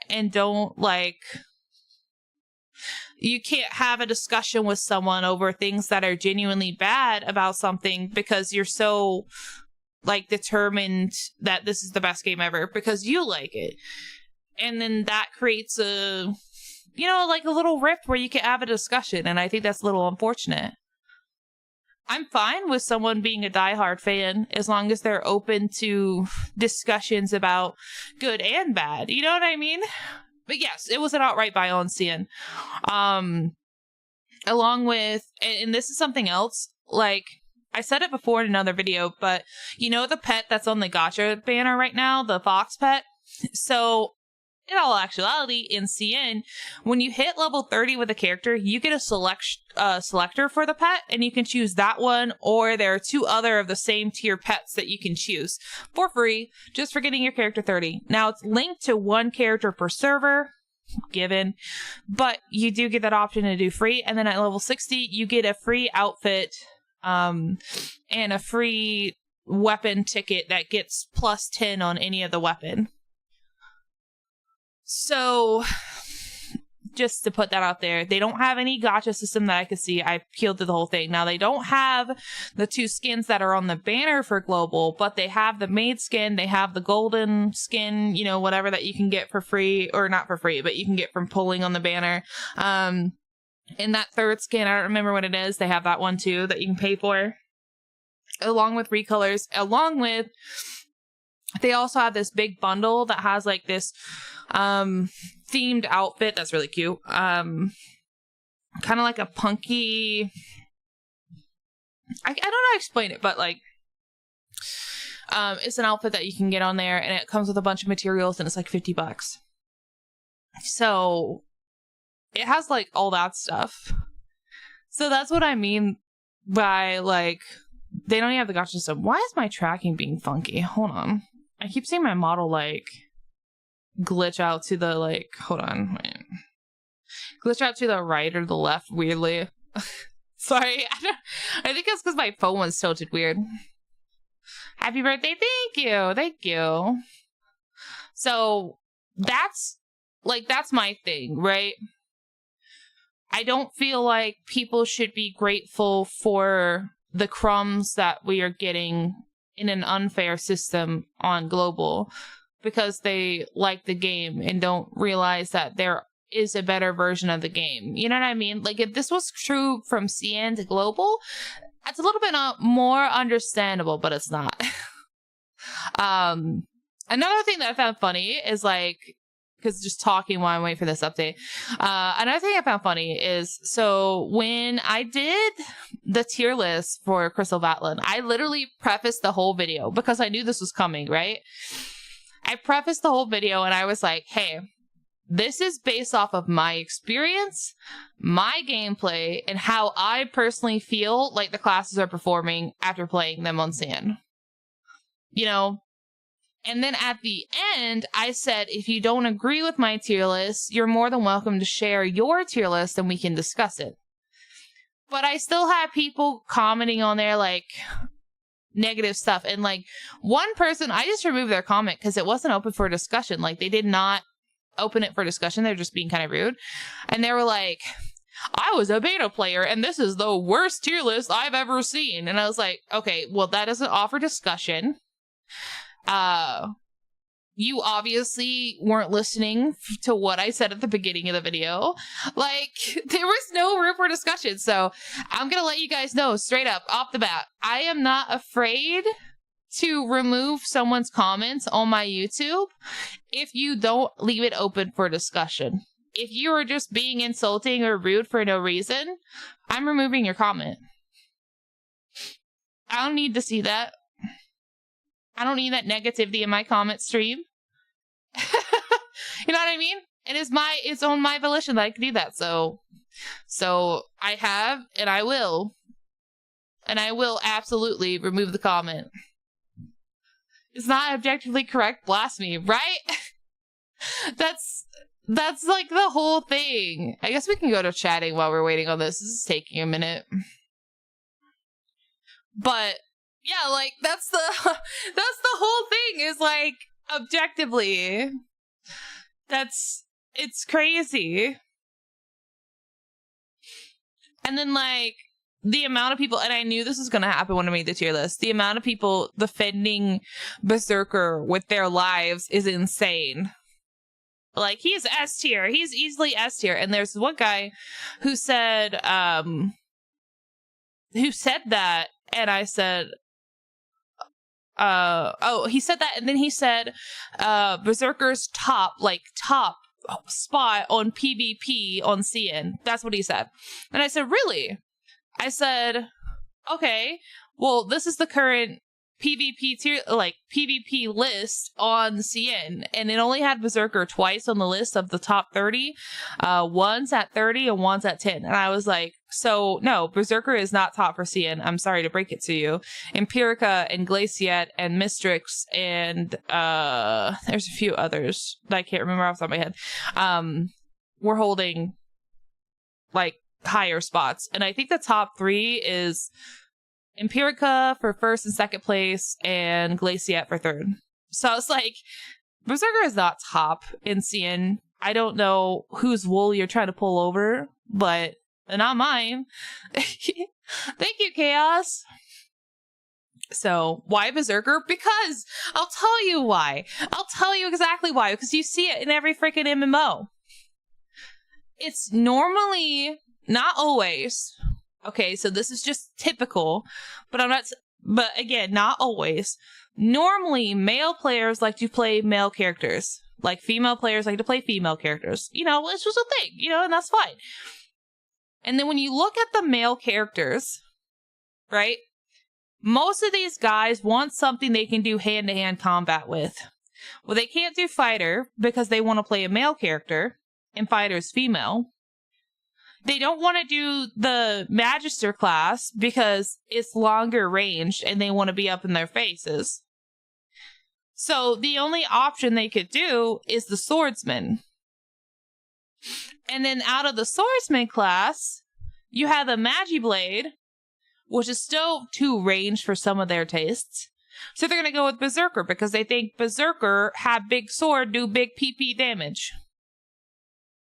and don't like, you can't have a discussion with someone over things that are genuinely bad about something because you're so like determined that this is the best game ever because you like it. And then that creates a, you know, like a little rift where you can have a discussion. And I think that's a little unfortunate. I'm fine with someone being a diehard fan as long as they're open to discussions about good and bad. You know what I mean? But yes, it was an outright buy on CN. Along with, and this is something else, like, I said it before in another video, but you know the pet that's on the gacha banner right now, the fox pet? So, in all actuality, in CN, when you hit level 30 with a character, you get a selector for the pet, and you can choose that one, or there are 2 other of the same tier pets that you can choose for free, just for getting your character 30. Now, it's linked to 1 character per server, given, but you do get that option to do free, and then at level 60, you get a free outfit, and a free weapon ticket that gets plus 10 on any of the weapon. So, Just to put that out there. They don't have any gacha system that I could see. I peeled through the whole thing. Now, they don't have the 2 skins that are on the banner for global, but they have the maid skin. They have the golden skin, you know, whatever that you can get for free, or not for free, but you can get from pulling on the banner. And that 3rd skin, I don't remember what it is. They have that one too that you can pay for, along with recolors, along with, they also have this big bundle that has like this themed outfit that's really cute. Kind of like a punky, I don't know how to explain it, but like it's an outfit that you can get on there, and it comes with a bunch of materials, and it's like $50. So it has like all that stuff. So that's what I mean by like, they don't even have the gacha system. Why is my tracking being funky? Hold on. I keep seeing my model like glitch out to the like, hold on, wait. Glitch out to the right or the left weirdly. Sorry, I think it's because my phone was tilted weird. Happy birthday, thank you. So that's my thing, right? I don't feel like people should be grateful for the crumbs that we are getting in an unfair system on global, because they like the game and don't realize that there is a better version of the game. You know what I mean? Like, if this was true from CN to global, it's a little bit more understandable, but it's not. Another thing that I found funny is like, because just talking while I'm waiting for this update. Another thing I found funny is, so when I did the tier list for Crystal Vatland, I literally prefaced the whole video because I knew this was coming, right? I prefaced the whole video and I was like, hey, this is based off of my experience, my gameplay, and how I personally feel like the classes are performing after playing them on Sand. You know? And then at the end, I said, if you don't agree with my tier list, you're more than welcome to share your tier list and we can discuss it. But I still have people commenting on there like negative stuff. And like one person, I just removed their comment because it wasn't open for discussion. Like they did not open it for discussion. They're just being kind of rude. And they were like, I was a beta player and this is the worst tier list I've ever seen. And I was like, okay, well, that doesn't offer discussion. You obviously weren't listening to what I said at the beginning of the video. Like, there was no room for discussion. So I'm gonna let you guys know straight up off the bat, I am not afraid to remove someone's comments on my YouTube if you don't leave it open for discussion. If you are just being insulting or rude for no reason, I'm removing your comment. I don't need to see that. I don't need that negativity in my comment stream. You know what I mean? It's on my volition that I can do that. So I have, and I will absolutely remove the comment. It's not objectively correct blasphemy, right? That's like the whole thing. I guess we can go to chatting while we're waiting on this. This is taking a minute. But yeah, like that's the whole thing is like objectively. It's crazy. And then like the amount of people, and I knew this was going to happen when I made the tier list, the amount of people defending Berserker with their lives is insane. Like, he's S tier. He's easily S tier. And there's one guy who said that, and I said, he said that, and then he said, Berserker's top spot on PvP on CN. That's what he said. And I said, really? I said, okay, well, this is the current PvP tier, like PvP list on CN, and it only had Berserker twice on the list of the top 30. One's at 30 and one's at 10. And I was like, so no, Berserker is not top for CN. I'm sorry to break it to you. Empirica and Glaciette and Mistrix and there's a few others that I can't remember off the top of my head. We're holding like higher spots, and I think the top 3 is Empirica for first and second place, and Glaciette for third. So I was like, Berserker is not top in CN I don't know whose wool you're trying to pull over, but not mine. Thank you, Chaos. So, why Berserker? Because I'll tell you why. I'll tell you exactly why. Because you see it in every freaking MMO. It's normally, not always. Okay, so this is just typical, but but again, not always. Normally, male players like to play male characters. Like, female players like to play female characters. You know, it's just a thing, you know, and that's fine. And then when you look at the male characters, right? Most of these guys want something they can do hand-to-hand combat with. Well, they can't do fighter because they want to play a male character, and fighter's female. They don't want to do the Magister class because it's longer ranged and they want to be up in their faces. So the only option they could do is the swordsman. And then out of the swordsman class, you have the Magiblade, which is still too ranged for some of their tastes. So they're going to go with Berserker because they think Berserker have big sword, do big PP damage.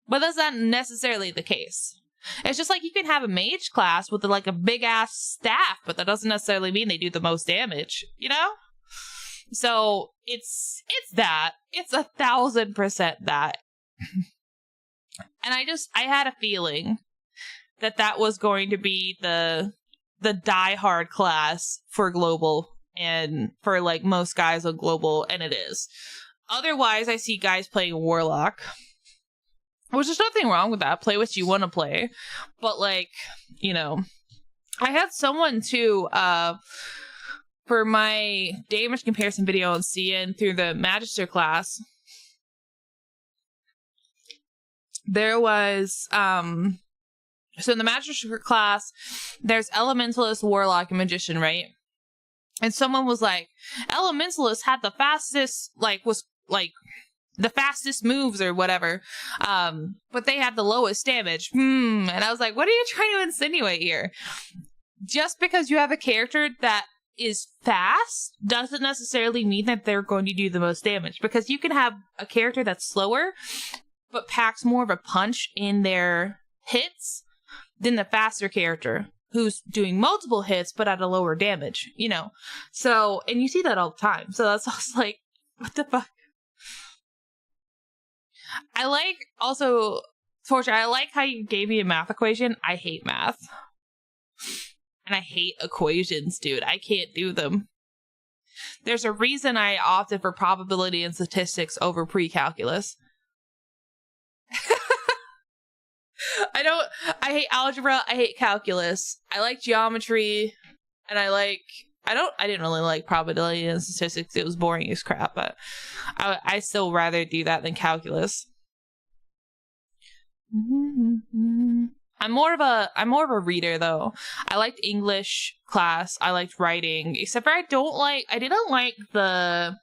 But that's not necessarily the case. It's just like you can have a mage class with like a big ass staff, but that doesn't necessarily mean they do the most damage, you know? So it's that. It's 1,000% that. And I had a feeling that was going to be the die-hard class for global and for like most guys on global, and it is. Otherwise, I see guys playing Warlock, which is nothing wrong with that. Play what you want to play, but like, you know, I had someone too for my damage comparison video on CN through the Magister class. There was so in the Magister class, there's Elementalist, Warlock, and Magician, right? And someone was like, Elementalist had the fastest, the fastest moves or whatever, but they had the lowest damage. And I was like, what are you trying to insinuate here? Just because you have a character that is fast doesn't necessarily mean that they're going to do the most damage, because you can have a character that's slower but packs more of a punch in their hits than the faster character who's doing multiple hits but at a lower damage, you know? So, and you see that all the time. So that's also like, what the fuck? I like, also, Fortune, I like how you gave me a math equation. I hate math. And I hate equations, dude. I can't do them. There's a reason I opted for probability and statistics over pre-calculus. I hate algebra, I hate calculus. I like geometry, and I didn't really like probability and statistics. It was boring as crap, but I still rather do that than calculus. I'm more of a reader though. I liked English class. I liked writing, except for I didn't like the,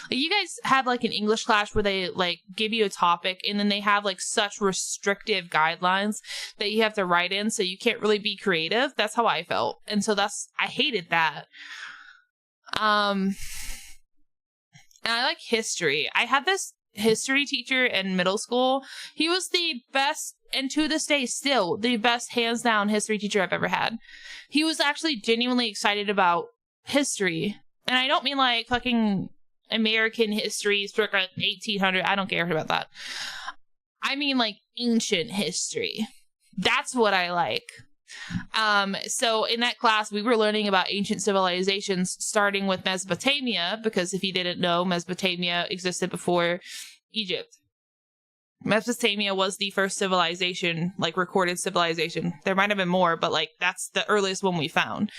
like, you guys have like an English class where they like give you a topic and then they have like such restrictive guidelines that you have to write in, so you can't really be creative. That's how I felt. And so I hated that. And I like history. I had this history teacher in middle school. He was the best, and to this day still the best hands down history teacher I've ever had. He was actually genuinely excited about history, and I don't mean like fucking American history, circa 1800. I don't care about that. I mean like ancient history. That's what I like. So in that class, we were learning about ancient civilizations, starting with Mesopotamia, because if you didn't know, Mesopotamia existed before Egypt. Mesopotamia was the first civilization, like recorded civilization. There might have been more, but like that's the earliest one we found.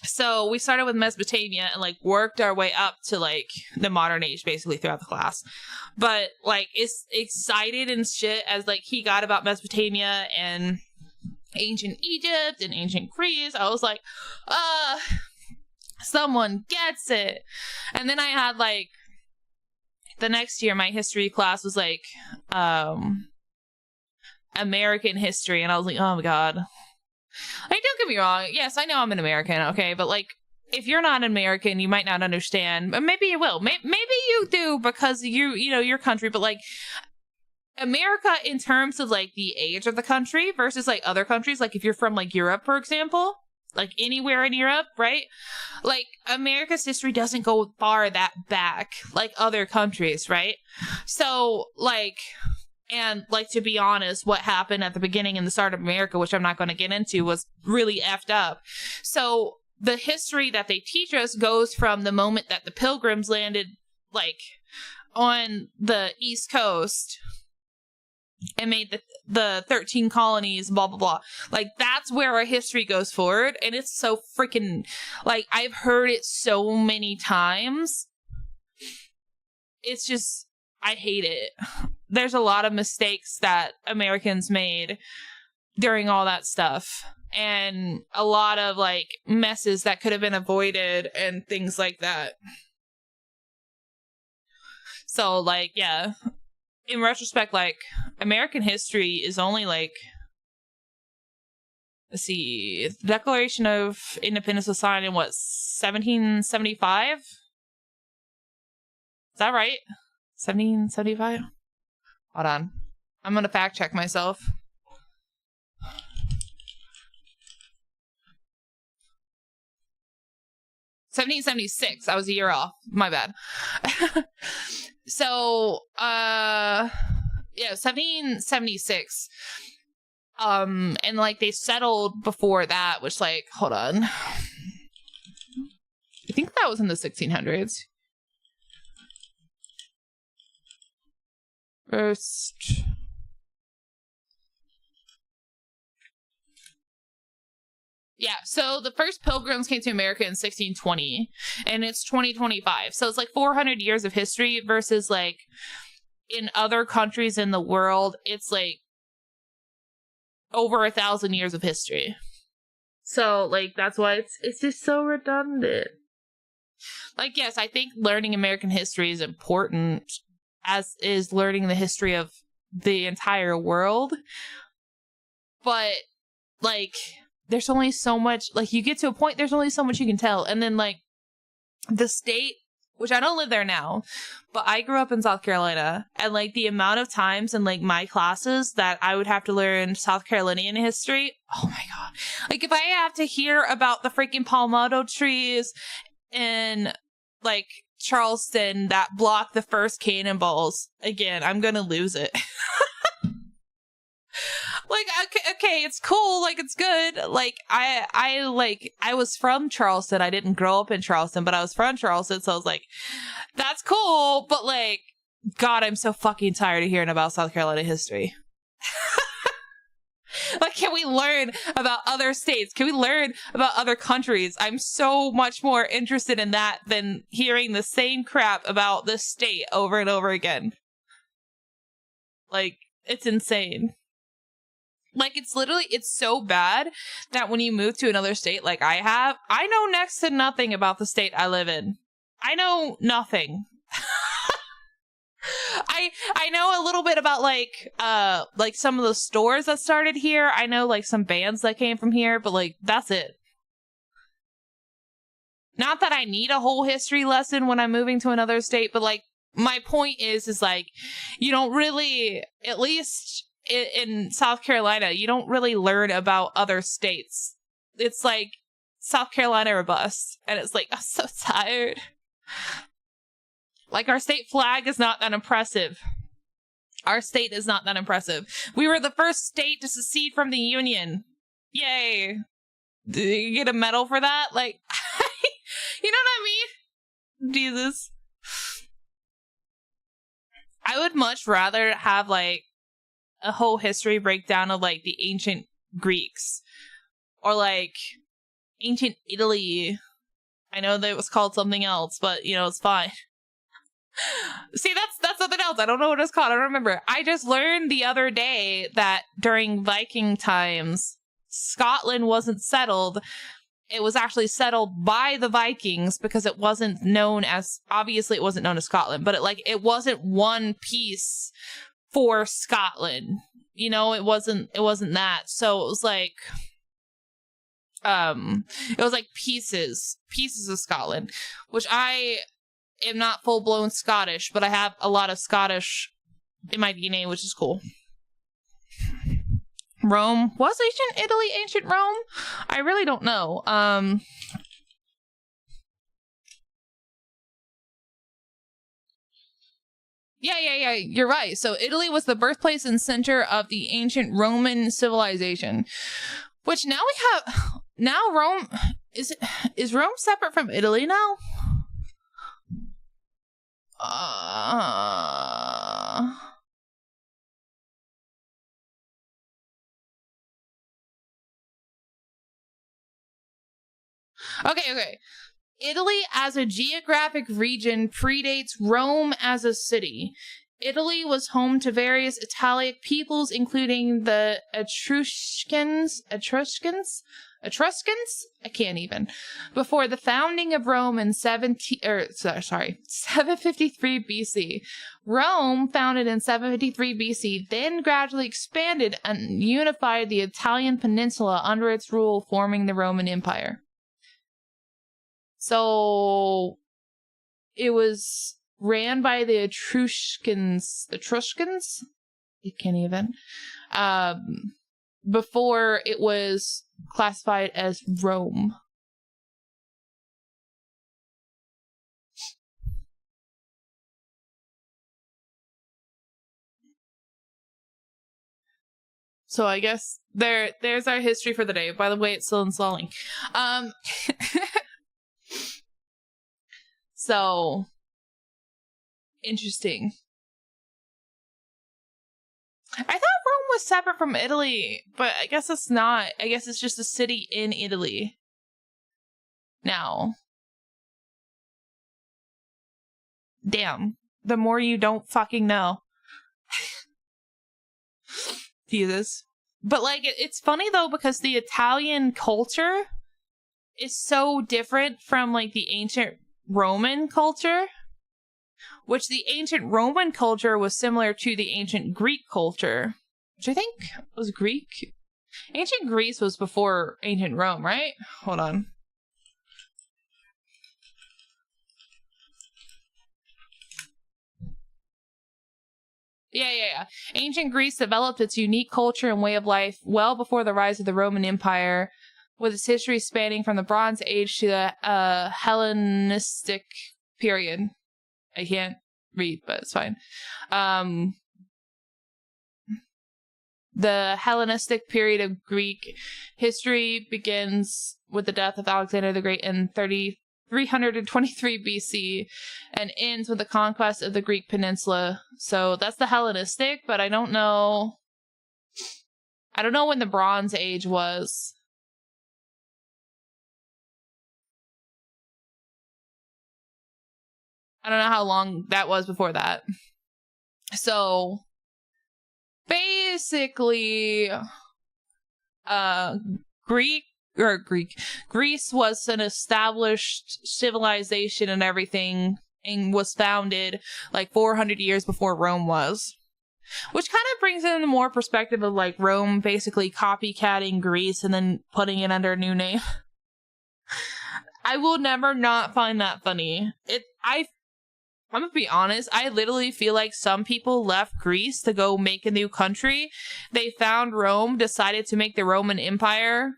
So we started with Mesopotamia and like worked our way up to like the modern age basically throughout the class. But like it's excited and shit as like he got about Mesopotamia and ancient Egypt and ancient Greece. I was like, someone gets it. And then I had like the next year my history class was like American history, and I was like, oh my god. Like, don't get me wrong. Yes, I know I'm an American, okay? But, like, if you're not American, you might not understand, but maybe you will. Maybe you do because you know, your country, but like America in terms of like the age of the country versus like other countries, like if you're from like Europe, for example, like anywhere in Europe, right? Like America's history doesn't go far that back like other countries, right? So like, and like, to be honest, what happened at the beginning and the start of America, which I'm not going to get into, was really effed up. So the history that they teach us goes from the moment that the Pilgrims landed like on the East Coast and made the 13 colonies, blah, blah, blah. Like, that's where our history goes forward. And it's so freaking, like, I've heard it so many times. It's just, I hate it. There's a lot of mistakes that Americans made during all that stuff. And a lot of, like, messes that could have been avoided and things like that. So, like, yeah. In retrospect, like, American history is only, like, let's see, the Declaration of Independence was signed in, what, 1775? Is that right? 1775? Hold on. I'm gonna fact check myself. $1776. I was a year off. My bad. So, yeah, 1776. And like they settled before that, which like, hold on. I think that was in the 1600s. First. Yeah, so the first Pilgrims came to America in 1620, and it's 2025. So it's like 400 years of history versus like in other countries in the world, it's like over 1,000 years of history. So like that's why it's just so redundant. Like, yes, I think learning American history is important, as is learning the history of the entire world. But like, there's only so much, like, you get to a point, there's only so much you can tell. And then, like, the state, which I don't live there now, but I grew up in South Carolina, and, like, the amount of times in, like, my classes that I would have to learn South Carolinian history, oh my god. Like, if I have to hear about the freaking palmetto trees in, like, Charleston that blocked the first cannonballs, again, I'm gonna lose it. Like, okay, it's cool, like, it's good. Like, I was from Charleston. I didn't grow up in Charleston, but I was from Charleston, so I was like, that's cool, but, like, God, I'm so fucking tired of hearing about South Carolina history. Like, can we learn about other states? Can we learn about other countries? I'm so much more interested in that than hearing the same crap about this state over and over again. Like, it's insane. Like, it's literally, it's so bad that when you move to another state like I have, I know next to nothing about the state I live in. I know nothing. I know a little bit about, like some of the stores that started here. I know, like, some bands that came from here, but, like, that's it. Not that I need a whole history lesson when I'm moving to another state, but, like, my point is, like, you don't really, at least in South Carolina, you don't really learn about other states. It's like South Carolina or bust. And it's like, I'm so tired. Like, our state flag is not that impressive. Our state is not that impressive. We were the first state to secede from the Union. Yay. Do you get a medal for that? Like, you know what I mean? Jesus. I would much rather have, like, a whole history breakdown of, like, the ancient Greeks or, like, ancient Italy. I know that it was called something else, but, you know, it's fine. See, that's something else. I don't know what it's called. I don't remember. I just learned the other day that during Viking times, Scotland wasn't settled. It was actually settled by the Vikings because it wasn't known as, obviously it wasn't known as Scotland, but it wasn't one piece for Scotland. You know, it wasn't that. So it was like, It was like pieces of Scotland, which I am not full-blown Scottish, but I have a lot of Scottish in my DNA, which is cool. Rome was ancient Italy, ancient Rome? I really don't know. Yeah, you're right. So Italy was the birthplace and center of the ancient Roman civilization, which now we have. Now Rome is Rome separate from Italy now? Okay. Italy as a geographic region predates Rome as a city. Italy was home to various Italic peoples, including the Etruscans? I can't even. Before the founding of Rome in 753 BC. Rome, founded in 753 BC, then gradually expanded and unified the Italian peninsula under its rule, forming the Roman Empire. So it was ran by the Etruscans. I can't even. Before it was classified as Rome. So I guess there's our history for the day. By the way, it's still installing. So interesting. I thought Rome was separate from Italy, but I guess it's not. I guess it's just a city in Italy now. Damn. The more you don't fucking know. Jesus. But like, it's funny though, because the Italian culture is so different from like the ancient Roman culture, which the ancient Roman culture was similar to the ancient Greek culture, which I think was Greek. Ancient Greece was before ancient Rome, right? Hold on. Yeah. Ancient Greece developed its unique culture and way of life well before the rise of the Roman Empire, with its history spanning from the Bronze Age to the Hellenistic period. I can't read, but it's fine. The Hellenistic period of Greek history begins with the death of Alexander the Great in 323 BC and ends with the conquest of the Greek peninsula. So that's the Hellenistic, but I don't know when the Bronze Age was. I don't know how long that was before that. So basically, Greece was an established civilization and everything, and was founded like 400 years before Rome was. Which kind of brings in the more perspective of like Rome basically copycatting Greece and then putting it under a new name. I will never not find that funny. I'm gonna be honest, I literally feel like some people left Greece to go make a new country. They found Rome, decided to make the Roman Empire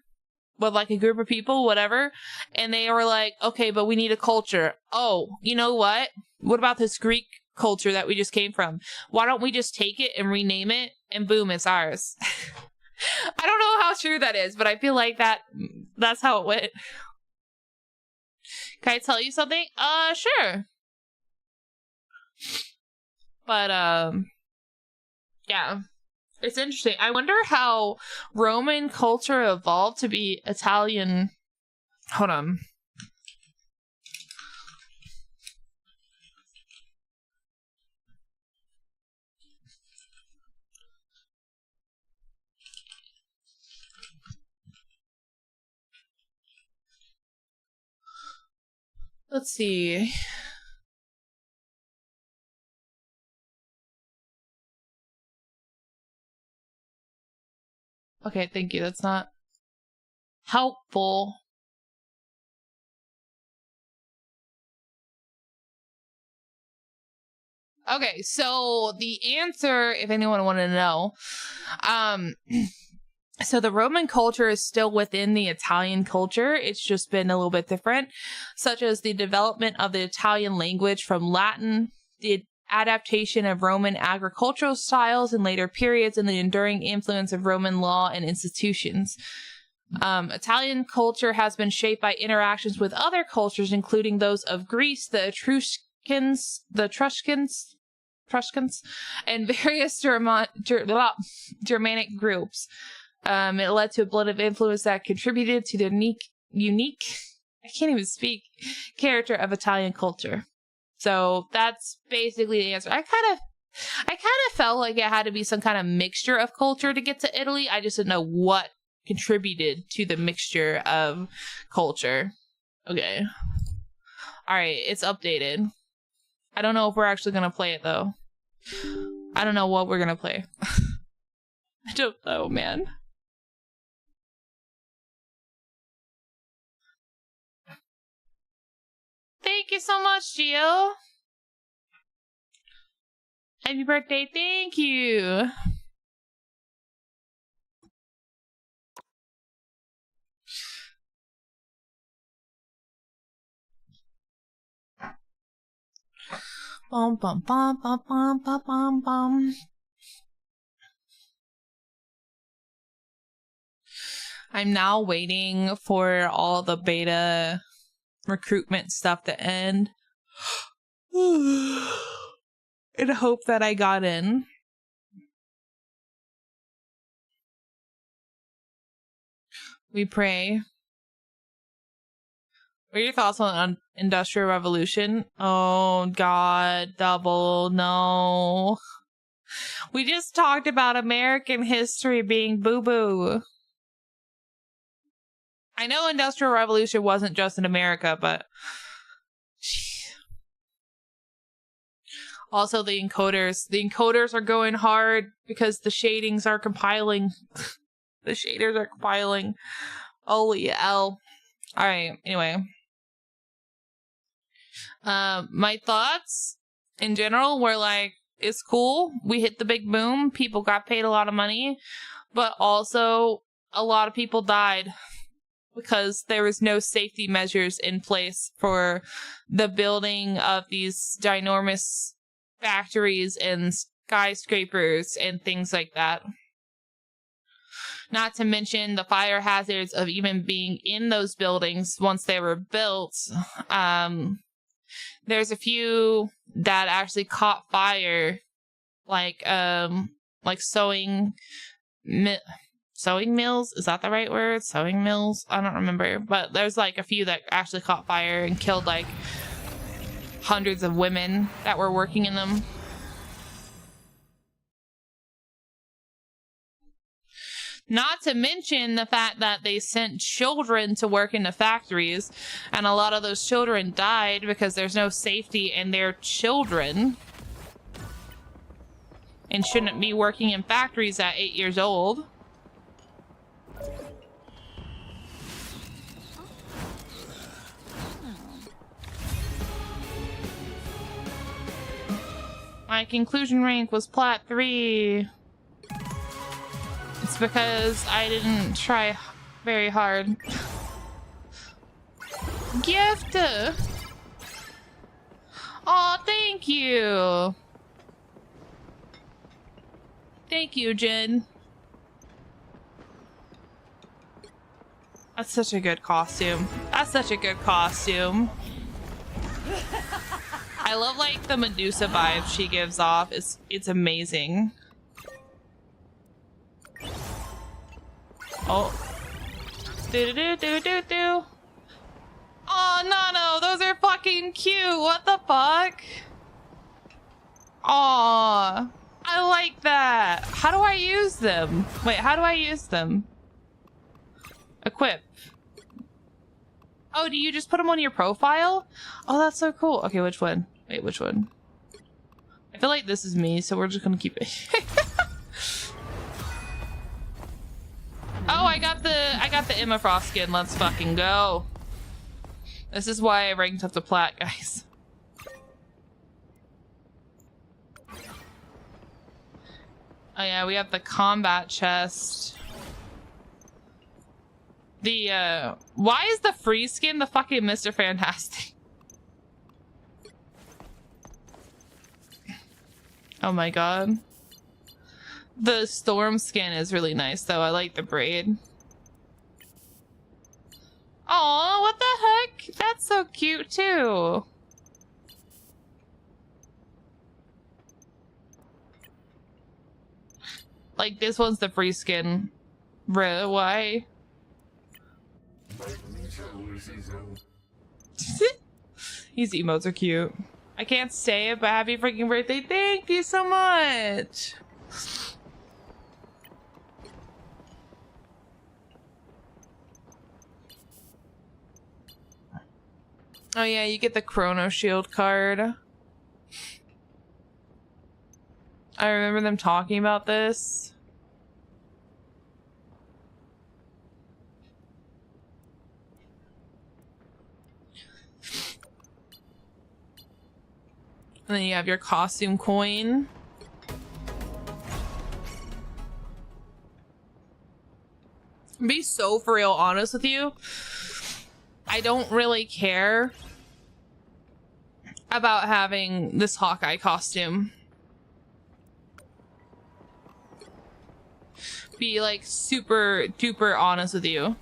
with like a group of people, whatever. And they were like, okay, but we need a culture. Oh, you know what? What about this Greek culture that we just came from? Why don't we just take it and rename it? And boom, it's ours. I don't know how true that is, but I feel like that's how it went. Can I tell you something? Sure. But yeah, it's interesting. I wonder how Roman culture evolved to be Italian. Hold on. Let's see. Okay, thank you. That's not... helpful. Okay, so the answer, if anyone wanted to know, so the Roman culture is still within the Italian culture. It's just been a little bit different, such as the development of the Italian language from Latin, the adaptation of Roman agricultural styles in later periods, and the enduring influence of Roman law and institutions. Italian culture has been shaped by interactions with other cultures, including those of Greece, the Etruscans, and various Germanic groups. It led to a blend of influence that contributed to the unique, I can't even speak, character of Italian culture. So that's basically the answer. I kind of felt like it had to be some kind of mixture of culture to get to Italy. I just didn't know what contributed to the mixture of culture. Okay. All right, it's updated. I don't know if we're actually going to play it, though. I don't know what we're going to play. I don't know, man. Thank you so much, Gio. Happy birthday, thank you. Bum, bum, bum, bum, bum, bum, bum, bum. I'm now waiting for all the beta recruitment stuff to end in hope that I got in. We pray. What are your thoughts on Industrial Revolution? Oh god, double, no. We just talked about American history being boo-boo. I know Industrial Revolution wasn't just in America, but also the encoders are going hard because the shadings are compiling. The shaders are compiling. Holy hell. Alright, anyway. My thoughts in general were like, it's cool. We hit the big boom. People got paid a lot of money, but also a lot of people died because there was no safety measures in place for the building of these ginormous factories and skyscrapers and things like that. Not to mention the fire hazards of even being in those buildings once they were built. There's a few that actually caught fire, like sewing mills. Is that the right word? Sewing mills? I don't remember. But there's like a few that actually caught fire and killed like hundreds of women that were working in them. Not to mention the fact that they sent children to work in the factories, and a lot of those children died because there's no safety in their children and shouldn't be working in factories at 8 years old. My conclusion rank was Plat 3. It's because I didn't try very hard. Gift! Aw, thank you! Thank you, Jen. That's such a good costume. That's such a good costume. I love, like, the Medusa vibe she gives off. It's amazing. Oh. Do-do-do-do-do-do. Oh, Nano, those are fucking cute. What the fuck? Aw. I like that. How do I use them? Wait, how do I use them? Equip. Oh, do you just put them on your profile? Oh, that's so cool. Okay, which one? Wait, which one? I feel like this is me, so we're just gonna keep it. Oh, I got the Emma Frost skin. Let's fucking go. This is why I ranked up to plat, guys. Oh yeah, we have the combat chest. The why is the free skin the fucking Mr. Fantastic? Oh my god. The storm skin is really nice though. I like the braid. Oh, what the heck? That's so cute too. Like this one's the free skin. Bruh, why? These emotes are cute. I can't say it, but happy freaking birthday. Thank you so much. Oh yeah, you get the Chrono Shield card. I remember them talking about this. And then you have your costume coin. Be so for real honest with you. I don't really care about having this Hawkeye costume. Be like super duper honest with you.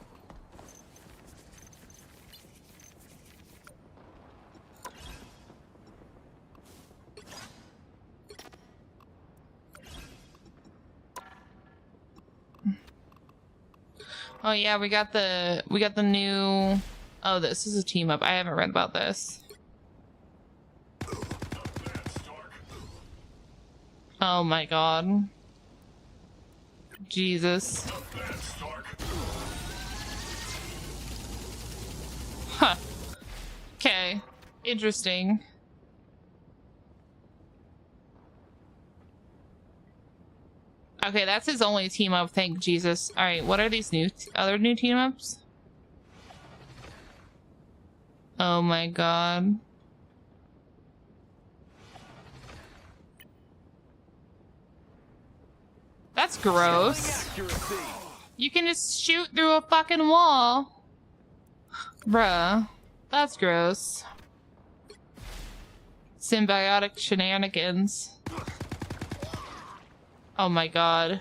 Oh yeah, we got the new. Oh, this is a team up. I haven't read about this. Oh my god. Jesus. Huh. Okay. Interesting. Okay, that's his only team up, thank Jesus. Alright, what are these other new team ups? Oh my god. That's gross. You can just shoot through a fucking wall. Bruh. That's gross. Symbiotic shenanigans. Oh my god.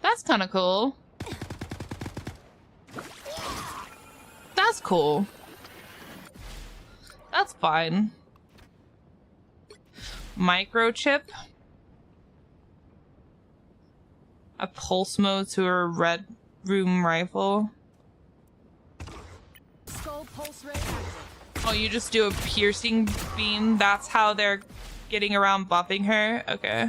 That's kind of cool. That's cool. That's fine. Microchip. A pulse mode to a red room rifle. Skull pulse ray active. Oh, you just do a piercing beam? That's how they're getting around buffing her? Okay.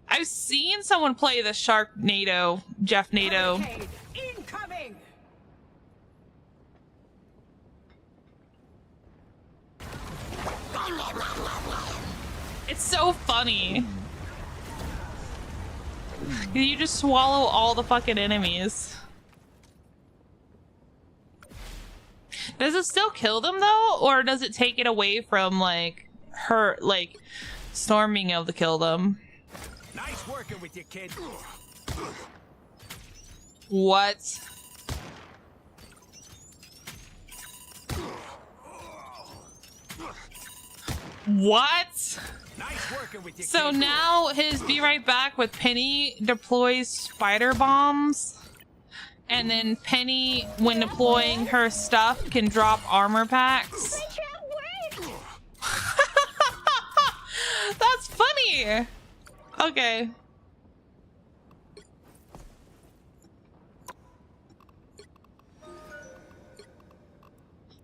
I've seen someone play the Sharknado, Jeff Nato. Incoming! It's so funny. You just swallow all the fucking enemies. Does it still kill them though? Or does it take it away from like her, like Storm being able to kill them? Nice working with you, kid. What? What? Nice working with you, So kid. now his Be Right Back with Penny deploys spider bombs. And then Penny, when deploying her stuff, can drop armor packs. That's funny. Okay.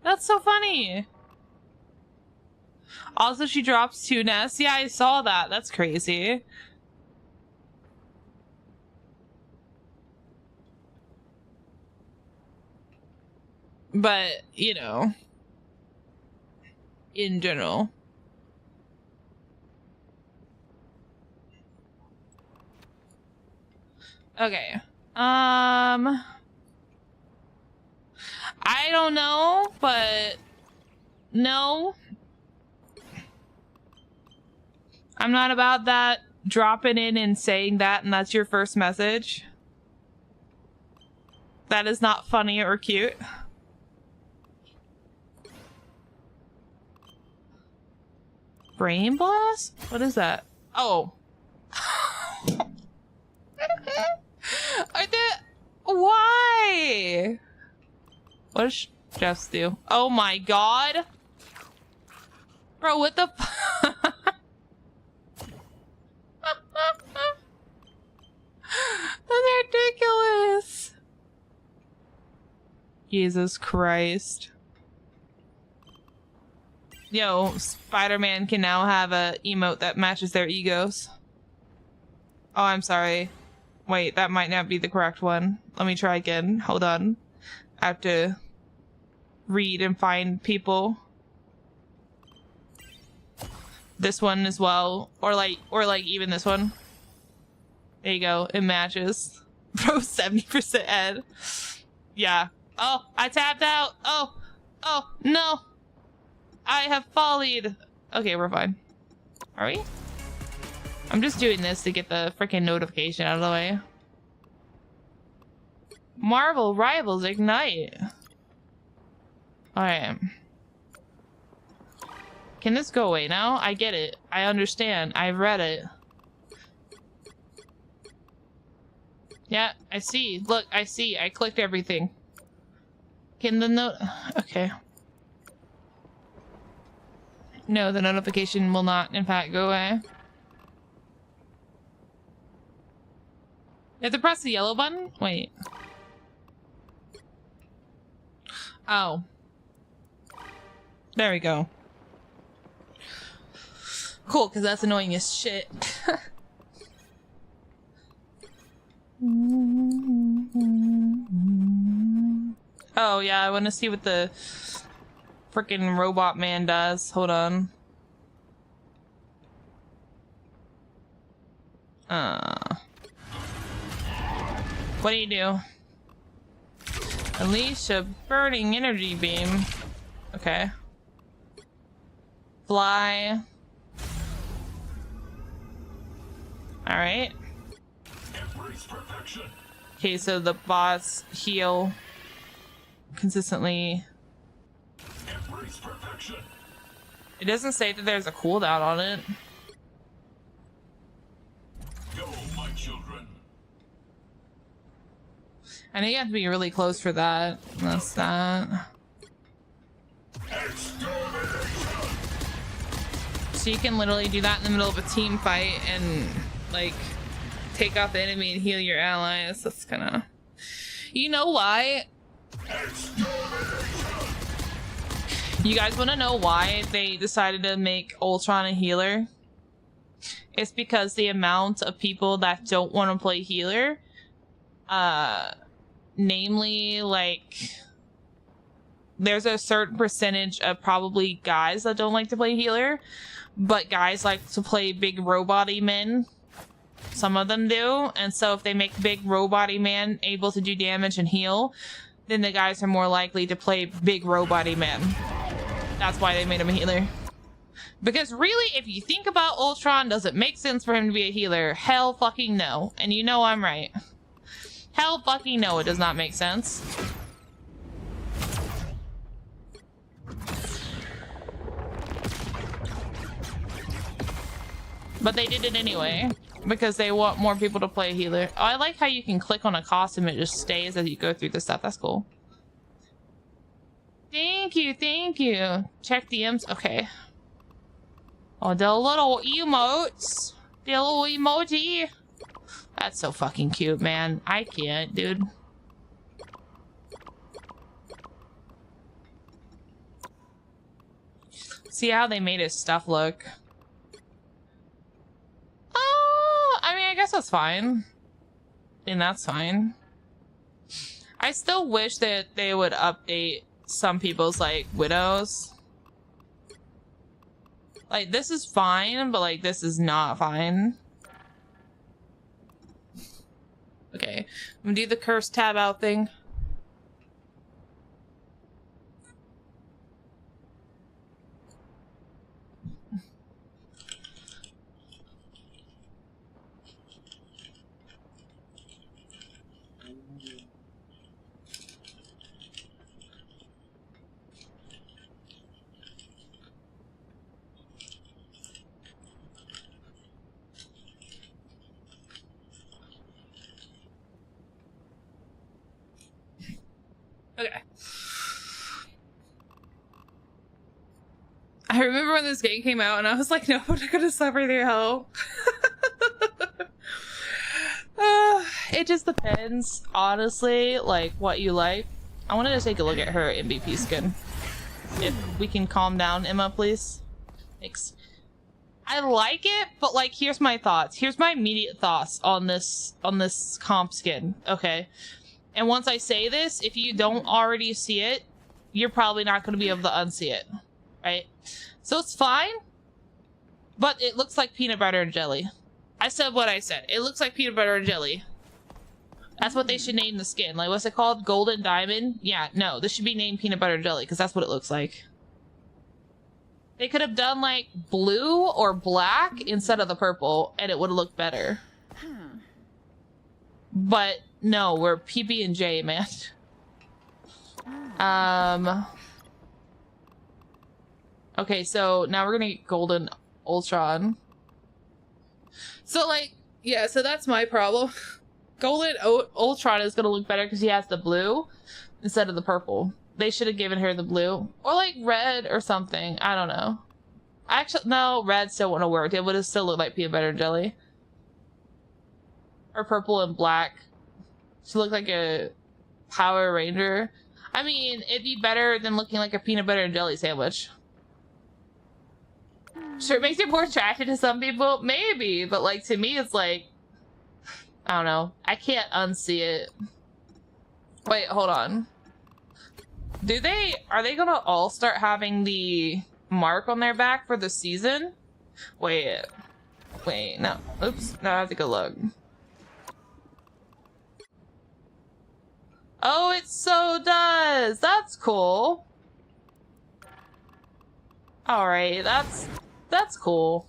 That's so funny. Also, she drops 2 nests. Yeah, I saw that. That's crazy. But, you know, in general. Okay. I don't know, but no. I'm not about that dropping in and saying that and that's your first message. That is not funny or cute. Brain blast? What is that? Oh. Why? What does Jeff's do? Oh my god. Bro, what the That's ridiculous. Jesus Christ. Yo, Spider-Man can now have a emote that matches their egos. Oh, I'm sorry. Wait, that might not be the correct one. Let me try again. Hold on. I have to read and find people. This one as well. Or like even this one. There you go. It matches. Bro, 70% Ed. Yeah. Oh, I tapped out. Oh, no. I have fallen. Okay, we're fine. Are we? I'm just doing this to get the freaking notification out of the way. Marvel Rivals Ignite. Alright. Can this go away now? I get it. I understand. I've read it. Yeah, I see. Look, I see. I clicked everything. Can the note... Okay. No, the notification will not, in fact, go away. You have to press the yellow button? Wait. Oh. There we go. Cool, because that's annoying as shit. Oh, yeah, I want to see what the freaking robot man does. Hold on. What do you do? Unleash a burning energy beam. Okay. Fly. Alright. Okay, so the boss heal consistently. It doesn't say that there's a cooldown on it. Go, my children. I think you have to be really close for that. That's that. So you can literally do that in the middle of a team fight and like take out the enemy and heal your allies. That's kind of... You know why? You guys want to know why they decided to make Ultron a healer? It's because the amount of people that don't want to play healer, namely, like, there's a certain percentage of probably guys that don't like to play healer, but guys like to play big robot-y men. Some of them do, and so if they make big robot-y man able to do damage and heal, then the guys are more likely to play big robot-y men. That's why they made him a healer. Because really, if you think about Ultron, does it make sense for him to be a healer? Hell fucking no. And you know I'm right. Hell fucking no, it does not make sense. But they did it anyway. Because they want more people to play healer. Oh, I like how you can click on a costume and it just stays as you go through the stuff. That's cool. Thank you, thank you. Check the M's. Okay. Oh, the little emotes. The little emoji. That's so fucking cute, man. I can't, dude. See how they made his stuff look. Oh, I mean, I guess that's fine. And that's fine. I still wish that they would update some people's, like, widows. Like, this is fine, but, like, this is not fine. Okay, I'm gonna do the curse tab out thing. Okay. I remember when this game came out and I was like, no, I'm not gonna suffer through hell. It just depends, honestly, like what you like. I wanted to take a look at her MVP skin. If we can calm down, Emma, please. Thanks. I like it, but like, here's my thoughts. Here's my immediate thoughts on this comp skin, okay? And once I say this, if you don't already see it, you're probably not going to be able to unsee it, right? So it's fine, but it looks like peanut butter and jelly. I said what I said. It looks like peanut butter and jelly. That's what they should name the skin. Like, what's it called? Golden Diamond? Yeah, no, this should be named peanut butter and jelly, because that's what it looks like. They could have done, like, blue or black instead of the purple, and it would have looked better. But, no, we're PB&J, man. Okay, so now we're gonna get Golden Ultron. So, like, yeah, so that's my problem. Golden Ultron is gonna look better because he has the blue instead of the purple. They should have given her the blue. Or, like, red or something. I don't know. Actually, no, red still wouldn't have worked. It would have still looked like peanut butter and jelly. Or purple and black. She looked like a Power Ranger. I mean, it'd be better than looking like a peanut butter and jelly sandwich. Sure, it makes it more attractive to some people. Maybe. But, like, to me, it's like... I don't know. I can't unsee it. Wait, hold on. Are they gonna all start having the mark on their back for the season? Wait, no. Oops, no, I have to go look. Oh, it so does! That's cool. Alright, that's cool.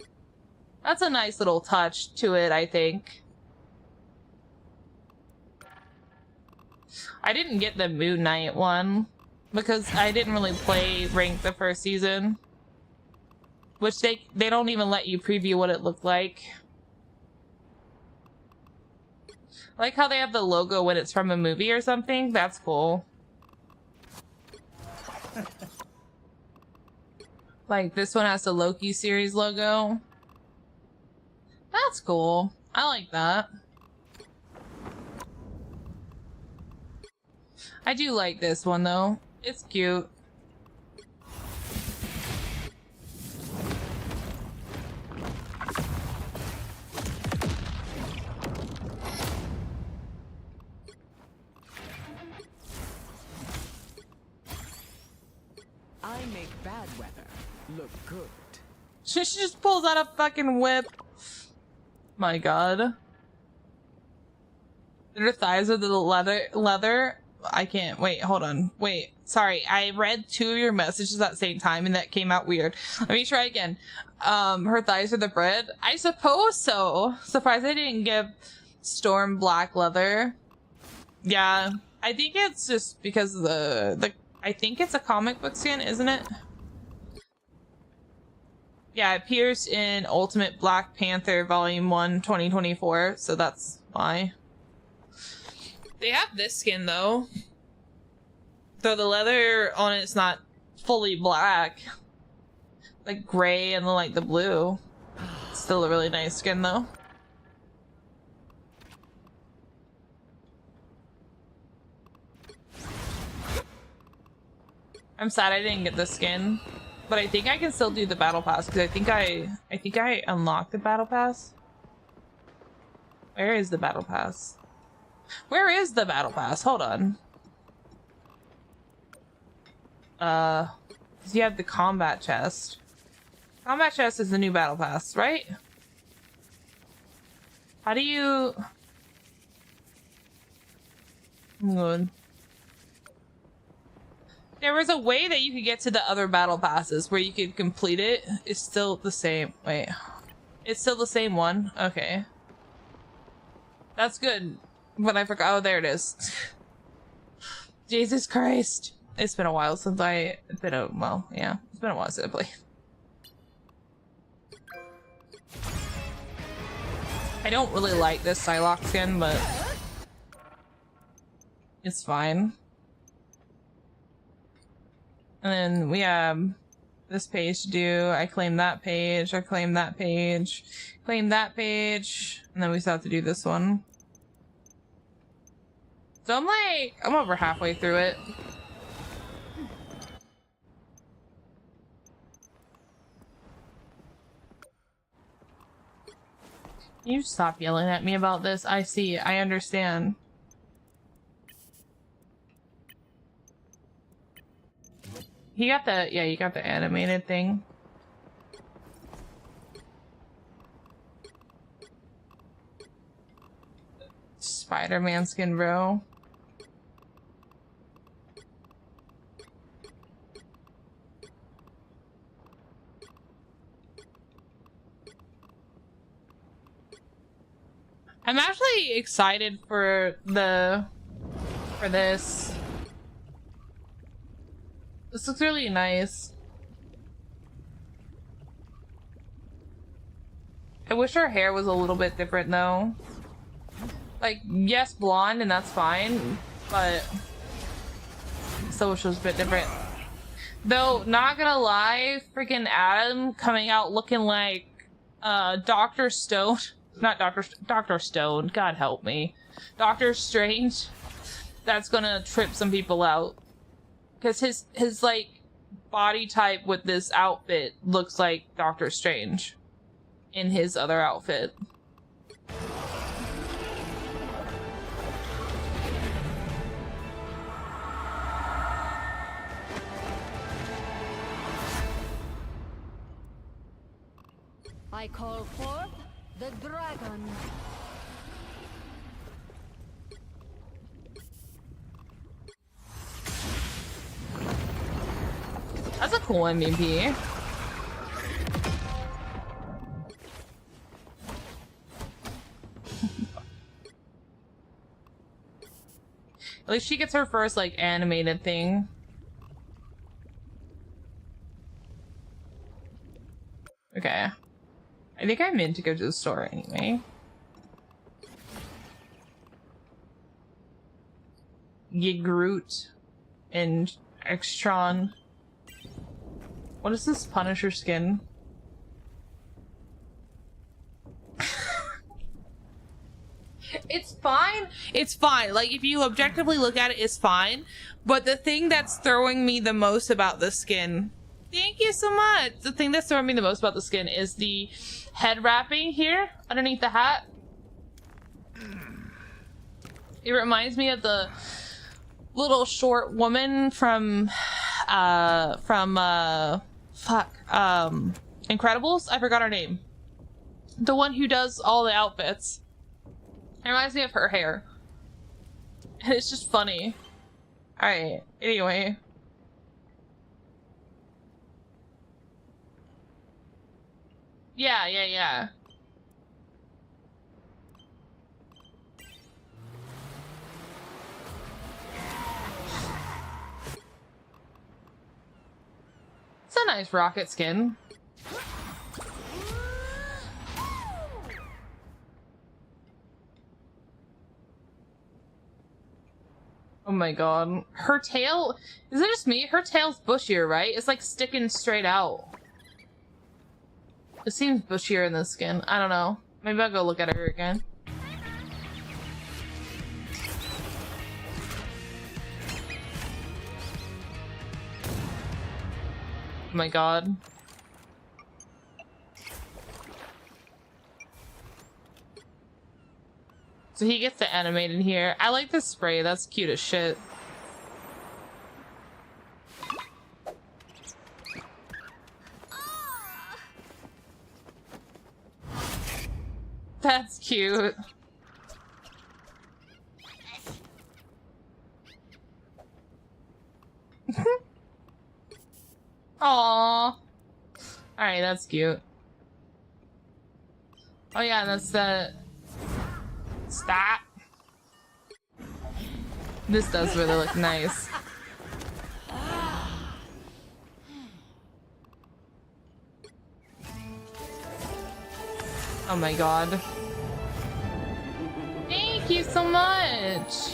That's a nice little touch to it, I think. I didn't get the Moon Knight one because I didn't really play ranked the first season, which they don't even let you preview what it looked like. I like how they have the logo when it's from a movie or something. That's cool. Like this one has the Loki series logo. That's cool. I like that. I do like this one though. It's cute. I make bad weather look good. She just pulls out a fucking whip. My god. Her thighs are the leather. I can't. Wait, hold on. Wait. Sorry. I read 2 of your messages at the same time and that came out weird. Let me try again. Her thighs are the bread? I suppose so. Surprised I didn't give Storm black leather. Yeah. I think it's just because of I think it's a comic book skin, isn't it? Yeah, it appears in Ultimate Black Panther Volume 1, 2024, so that's why. They have this skin, though. Though the leather on it's not fully black. Like gray and then like the blue. Still a really nice skin, though. I'm sad I didn't get the skin. But I think I can still do the battle pass because I think I unlocked the battle pass. Where is the battle pass? Where is the battle pass? Hold on. You have the combat chest. Combat chest is the new battle pass, right? How do you... I'm good. There was a way that you could get to the other battle passes where you could complete it. It's still the same. Wait. It's still the same one? Okay. That's good. But I forgot. Oh, there it is. Jesus Christ. It's been a while since it's been a while since I played. I don't really like this Psylocke skin, but it's fine. And then we have this page to do. I claim that page. I claim that page. Claim that page. And then we still have to do this one. So I'm over halfway through it. You stop yelling at me about this. I see. I understand. You got the animated thing. Spider-Man skin, bro. I'm actually excited for this. This looks really nice. I wish her hair was a little bit different though. Like, yes, blonde, and that's fine, but still wish it was a bit different. Though, not gonna lie, freaking Adam coming out looking like Dr. Stone. Not Dr. Stone, God help me. Doctor Strange. That's gonna trip some people out. Because his like body type with this outfit looks like Doctor Strange in his other outfit. I call forth the dragon. That's a cool MVP. At least she gets her first, like, animated thing. Okay. I think I meant to go to the store anyway. Groot and Extron. What is this Punisher skin? It's fine. It's fine. Like, if you objectively look at it, it's fine. But the thing that's throwing me the most about the skin... Thank you so much! The thing that's throwing me the most about the skin is the head wrapping here, underneath the hat. It reminds me of the little short woman from Incredibles? I forgot her name. The one who does all the outfits. It reminds me of her hair. And it's just funny. Alright, anyway. Yeah. It's a nice rocket skin. Oh my god. Her tail... Is it just me? Her tail's bushier, right? It's like sticking straight out. It seems bushier in this skin. I don't know. Maybe I'll go look at her again. Oh my god. So he gets the animated here. I like this spray. That's cute as shit. That's cute. Aww. Alright, that's cute. Oh yeah, that's the... Stop. This does really look nice. Oh my god. Thank you so much.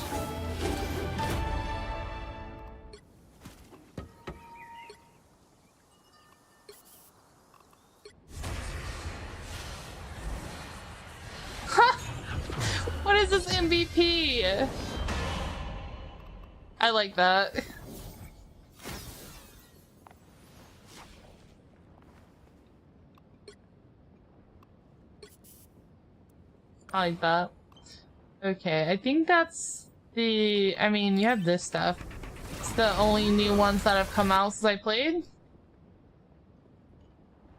What is this MVP? I like that. I like that. Okay, I think that's the... I mean, you have this stuff. It's the only new ones that have come out since I played.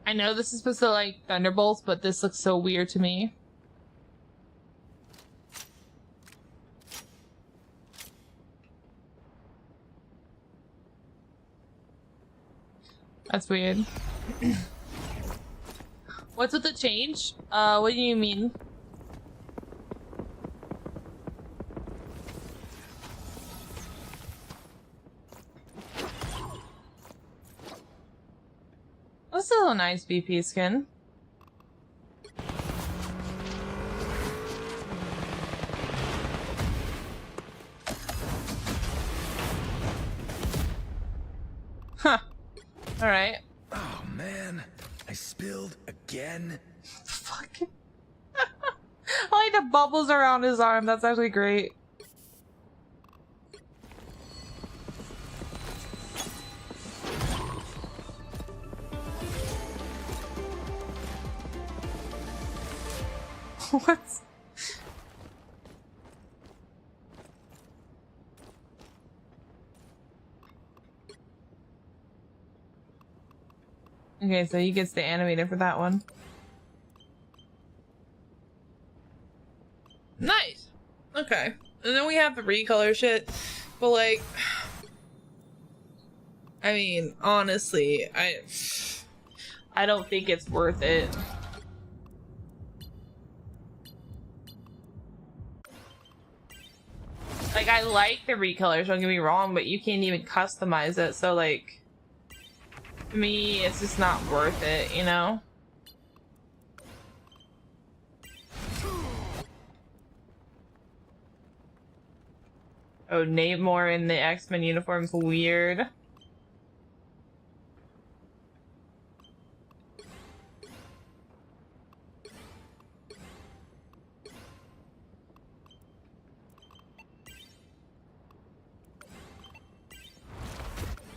I know this is supposed to like Thunderbolts, but this looks so weird to me. That's weird. What's with the change? What do you mean? That's still a nice BP skin. Huh. Alright. Oh man, I spilled again. Fuck. I like the bubbles around his arm. That's actually great. What? Okay, so he gets the animator for that one. Nice. Okay. And then we have the recolor shit. But like, I mean, honestly, I don't think it's worth it. Like, I like the recolors, don't get me wrong, but you can't even customize it, so like, to me, it's just not worth it, you know? Oh, Namor in the X-Men uniform's weird.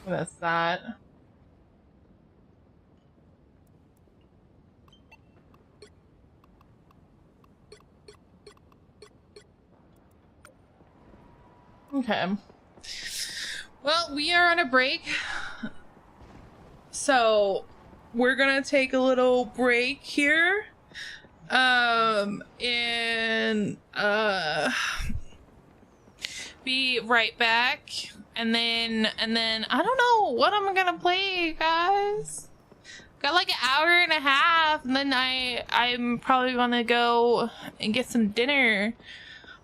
That's that. Okay. Well, we are on a break. So, we're gonna take a little break here. And be right back. And then I don't know what I'm gonna play, guys. Got like an hour and a half, and then I'm probably gonna go and get some dinner.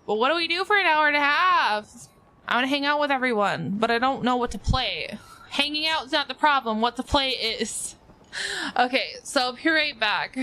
But what do we do for an hour and a half? I'm gonna hang out with everyone, but I don't know what to play. Hanging out is not the problem, what to play is. Okay, so I'll be right back.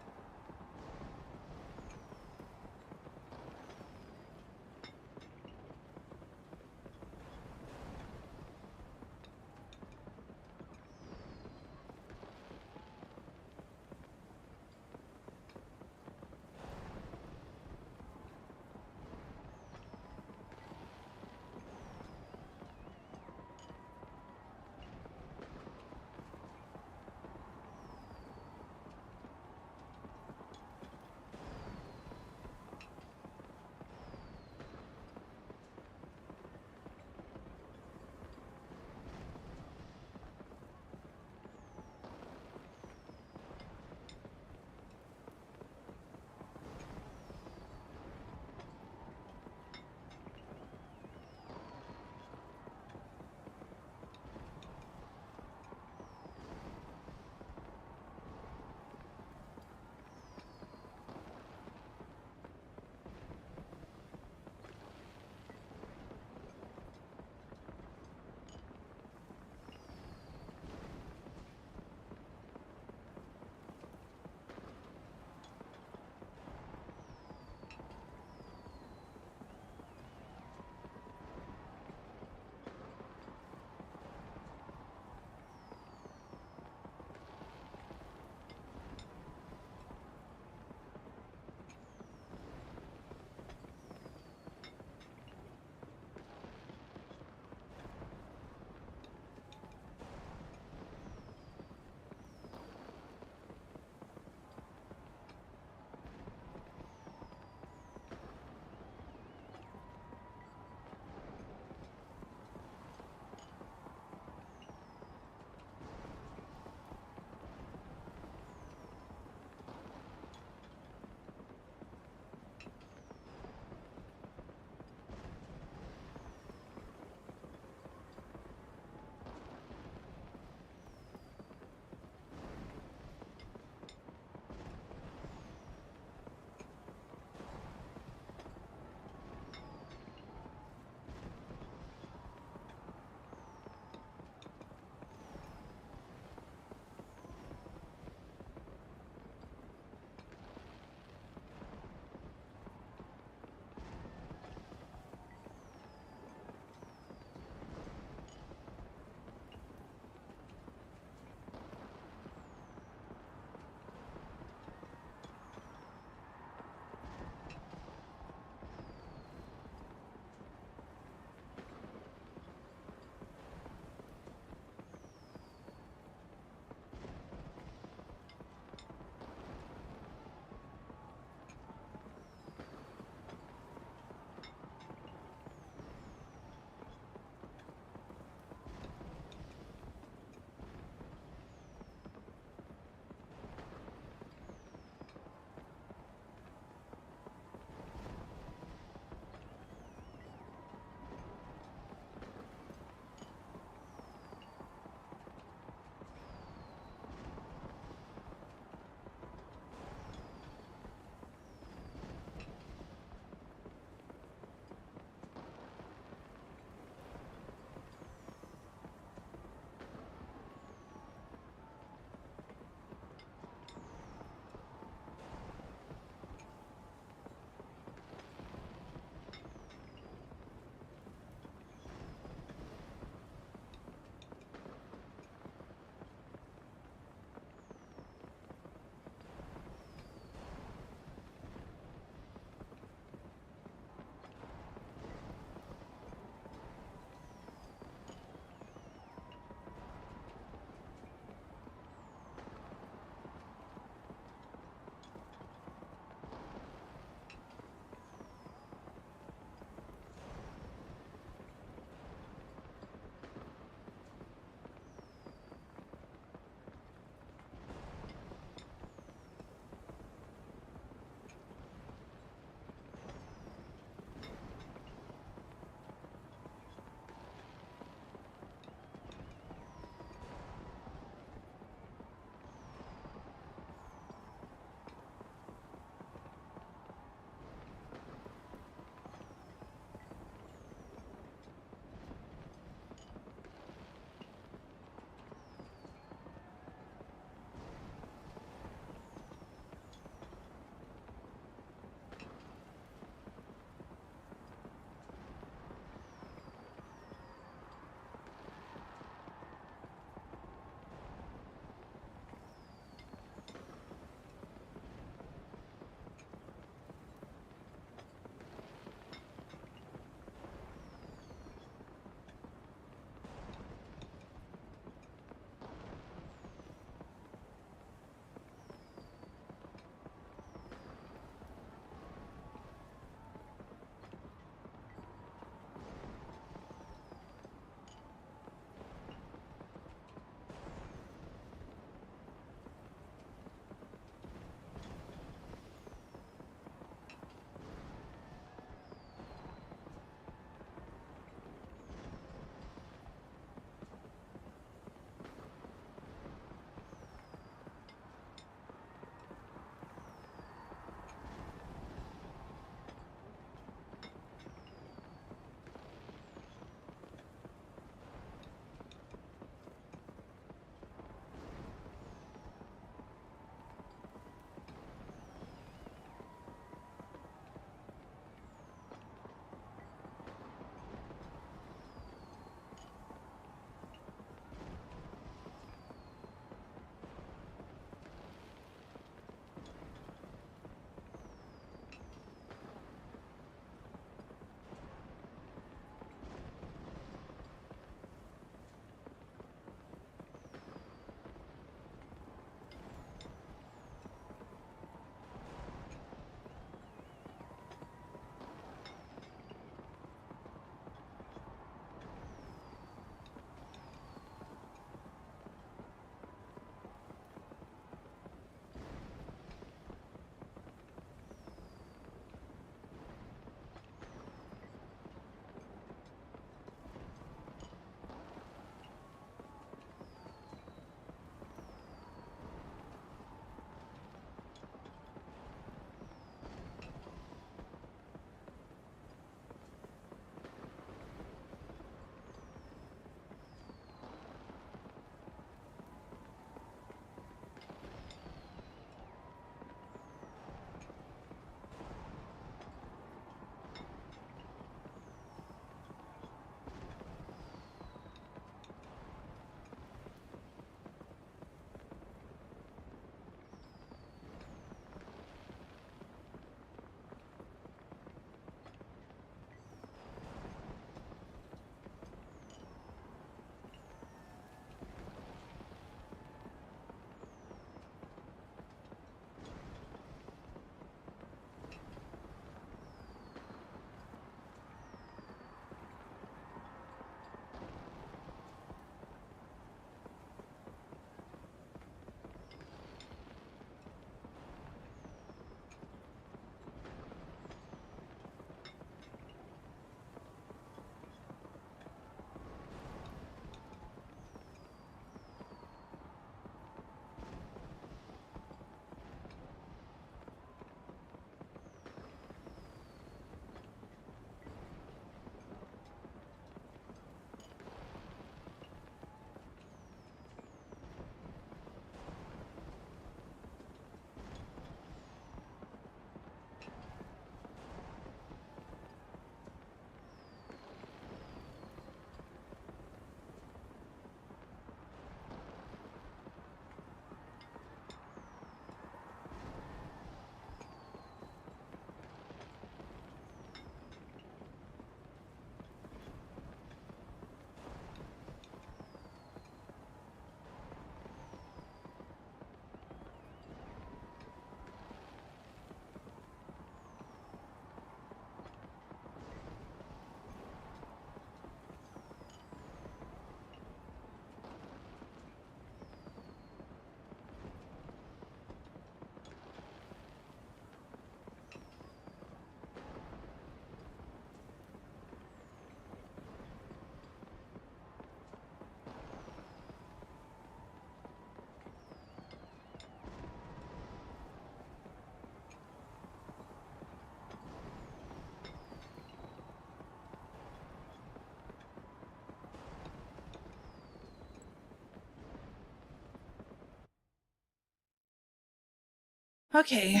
Okay,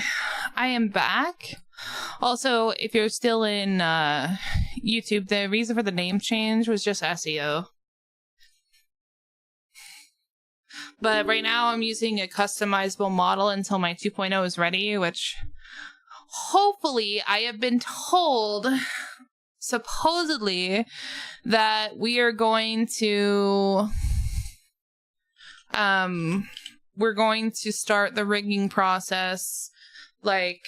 I am back. Also, if you're still in YouTube, the reason for the name change was just SEO. But right now I'm using a customizable model until my 2.0 is ready, which hopefully I have been told, supposedly, that we are going to we're going to start the rigging process like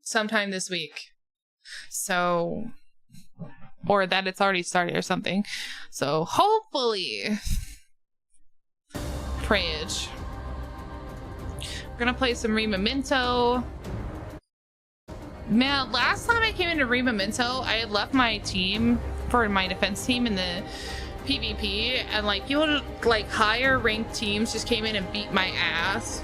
sometime this week. So, or that it's already started or something. So hopefully, prayage. We're gonna play some Rima Minto. Man, last time I came into Rima Minto, I had left my team for my defense team in the PvP, and like people like higher ranked teams just came in and beat my ass.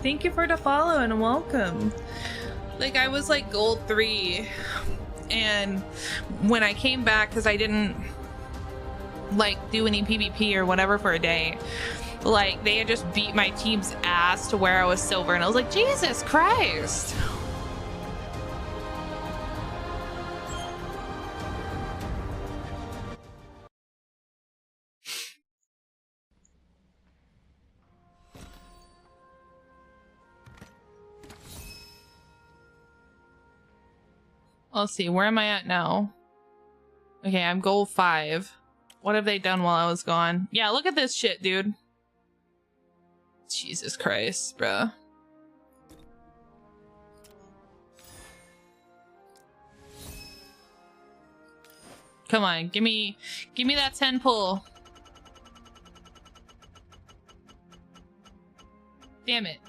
Thank you for the follow and welcome. Like I was like gold 3, and when I came back, because I didn't like do any PvP or whatever for a day, like they had just beat my team's ass to where I was silver, and I was like, Jesus Christ. Let's see, where am I at now? Okay, I'm gold 5. What have they done while I was gone? Yeah, look at this shit, dude. Jesus Christ, bruh. Come on, give me that 10 pull. Damn it.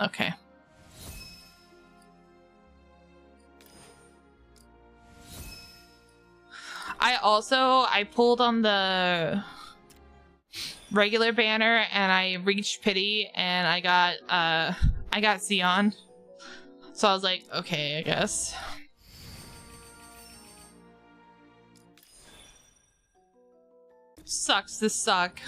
Okay. I pulled on the regular banner and I reached pity and I got Xeon. So I was like, okay, I guess. Sucks to suck.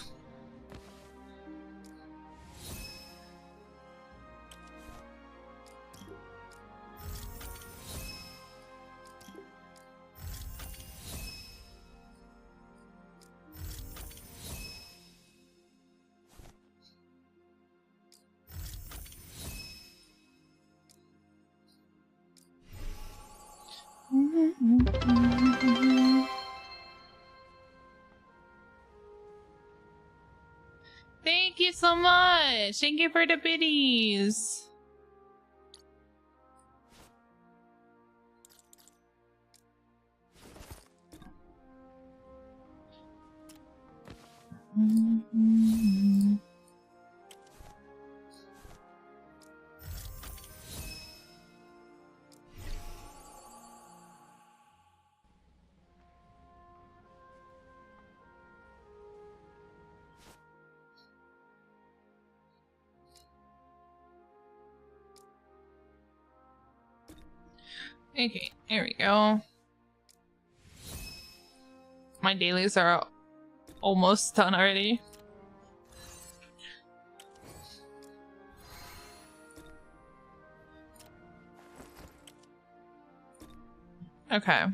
Thank you so much. Thank you for the biddies. Okay, there we go. My dailies are almost done already. Okay.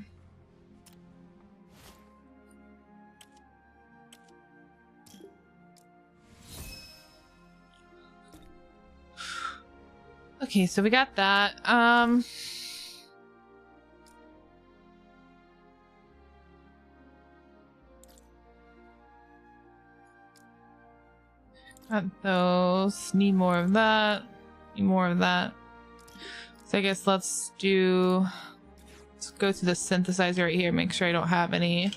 Okay, so we got that. Got those. Need more of that. Need more of that. So I guess let's go to the synthesizer right here, make sure I don't have any.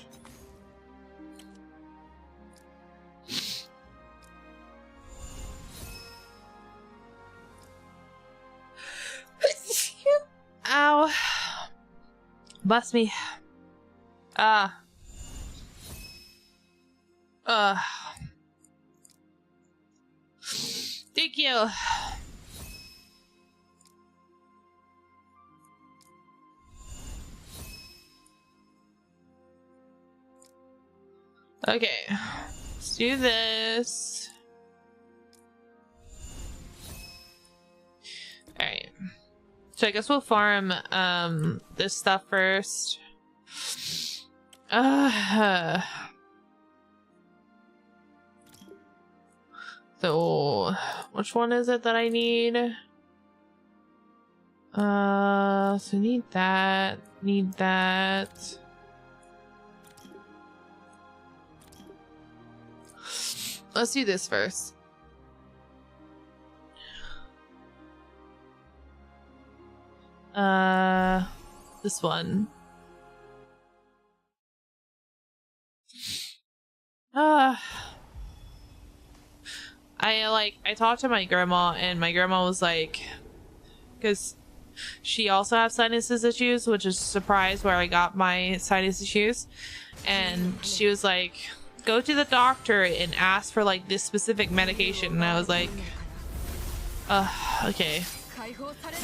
Ow. Bless me. Thank you. Okay, let's do this. Alright. So I guess we'll farm this stuff first. So which one is it that I need? So need that, need that. Let's do this first. This one. I talked to my grandma, and my grandma was like, because she also has sinus issues, which is a surprise where I got my sinus issues, and she was like, go to the doctor and ask for like this specific medication, and I was like, okay,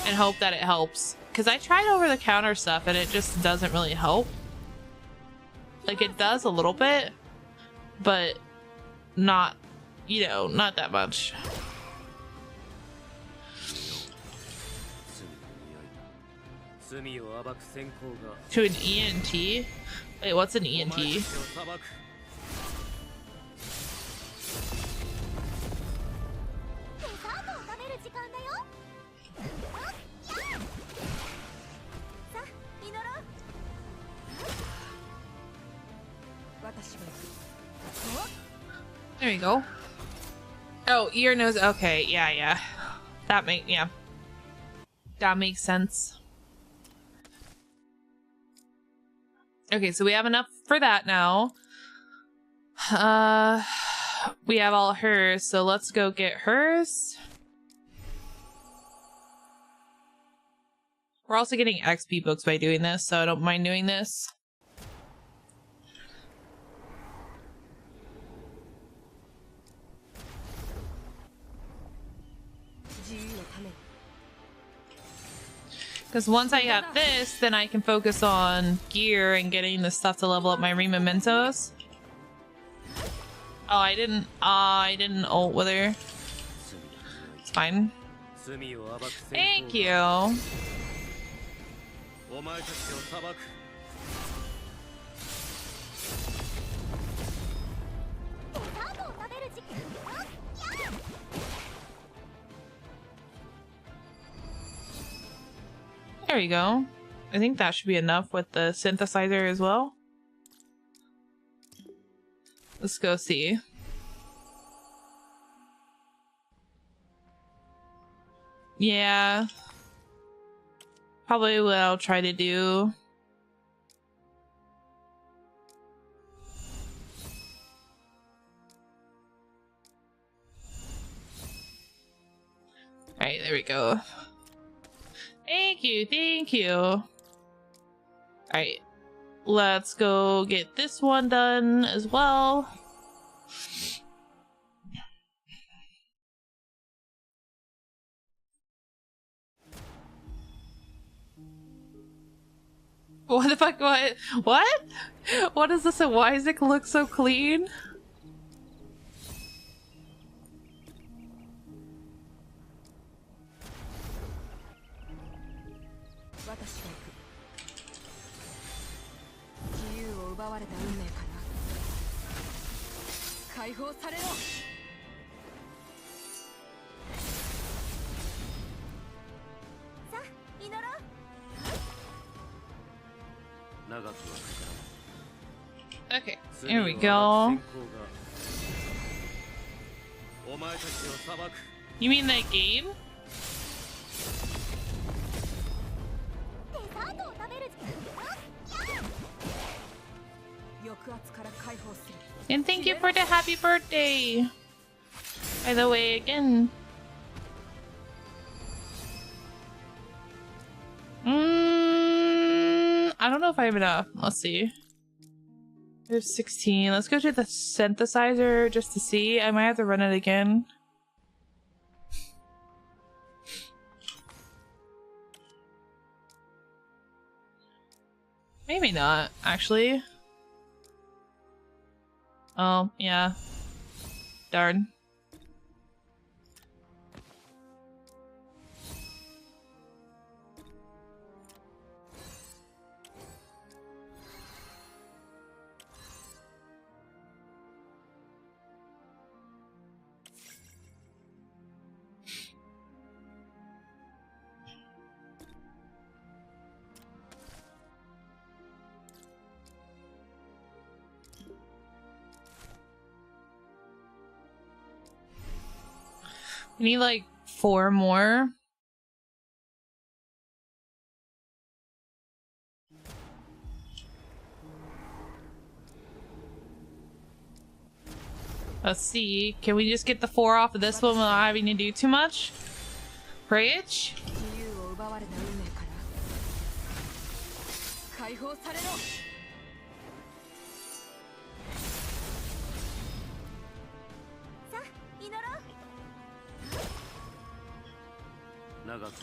and hope that it helps, because I tried over the counter stuff and it just doesn't really help. Like, it does a little bit, but not, you know, not that much. To an ENT? Wait, what's an ENT? There you go. Oh, ear, nose. Okay, yeah. That makes sense. Okay, so we have enough for that now. We have all hers, so let's go get hers. We're also getting XP books by doing this, so I don't mind doing this. Because once I got this, then I can focus on gear and getting the stuff to level up my Mementos. Oh, I didn't ult with her. It's fine. Thank you. There we go. I think that should be enough with the synthesizer as well. Let's go see. Yeah. Probably what I'll try to do. Alright, there we go. Thank you. Alright. Let's go get this one done as well. What the fuck? What? What is this? Why does it look so clean? Okay, here we go. You mean that game? And thank you for the happy birthday! By the way, again. I don't know if I have enough. Let's see. There's 16. Let's go to the synthesizer just to see. I might have to run it again. Maybe not, actually. Oh, yeah. Darn. We need like 4 more. Let's see. Can we just get the 4 off of this one without having to do too much? Rage? 自由を奪われた運命から解放されろ。さあ祈ろう。長くはかか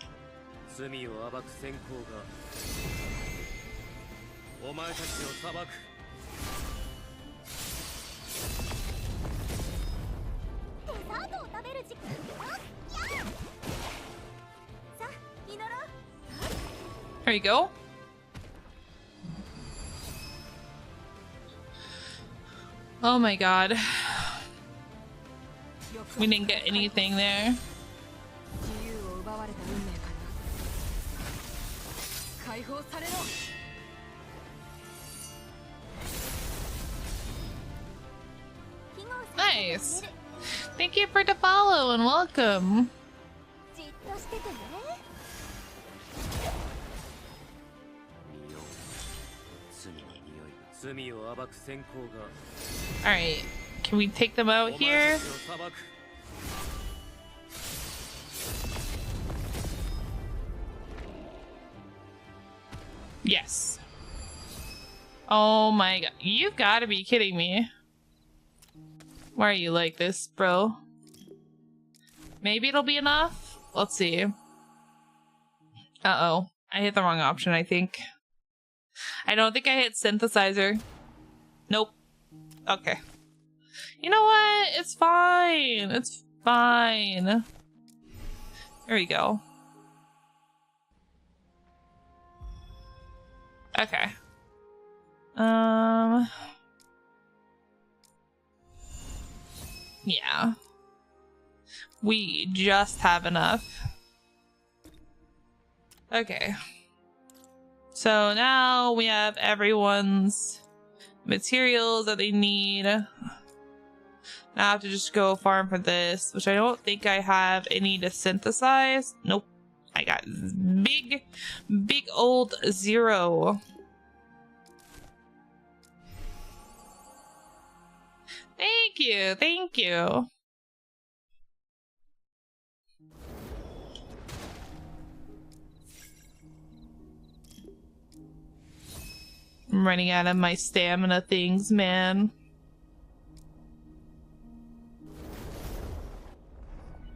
らない罪を暴く先行がお前たちを裁く。デザートを食べる時間。さあ祈ろう。 There you go. Oh my god. We didn't get anything there. 自由を奪われた運命から解放されろ。 Nice. Thank you for the follow and welcome. じっとしててね。匂う罪の匂いが罪を暴く先行が Alright. Can we take them out お here? 前たちを裁く。 Yes. Oh my god. You've got to be kidding me. Why are you like this, bro? Maybe it'll be enough? Let's see. Uh-oh. I hit the wrong option, I think. I don't think I hit synthesizer. Nope. Okay. You know what? It's fine. It's fine. There we go. Okay. Yeah. We just have enough. Okay. So now we have everyone's materials that they need. Now I have to just go farm for this, which I don't think I have any to synthesize. Nope. I got big old 0. Thank you, thank you. I'm running out of my stamina things, man.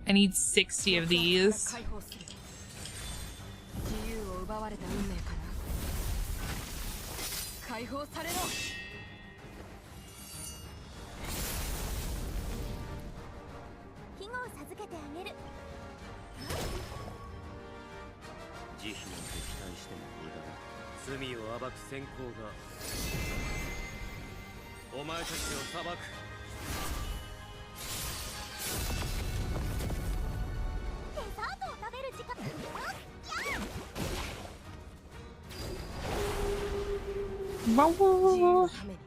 I need 60 of these. 解放する。自由を奪われた運命から解放されろ。庇護を授けてあげる。慈悲なんて期待しても無駄だ。罪を暴く先行がお前たちを裁く。デザートを食べる時間。自由のために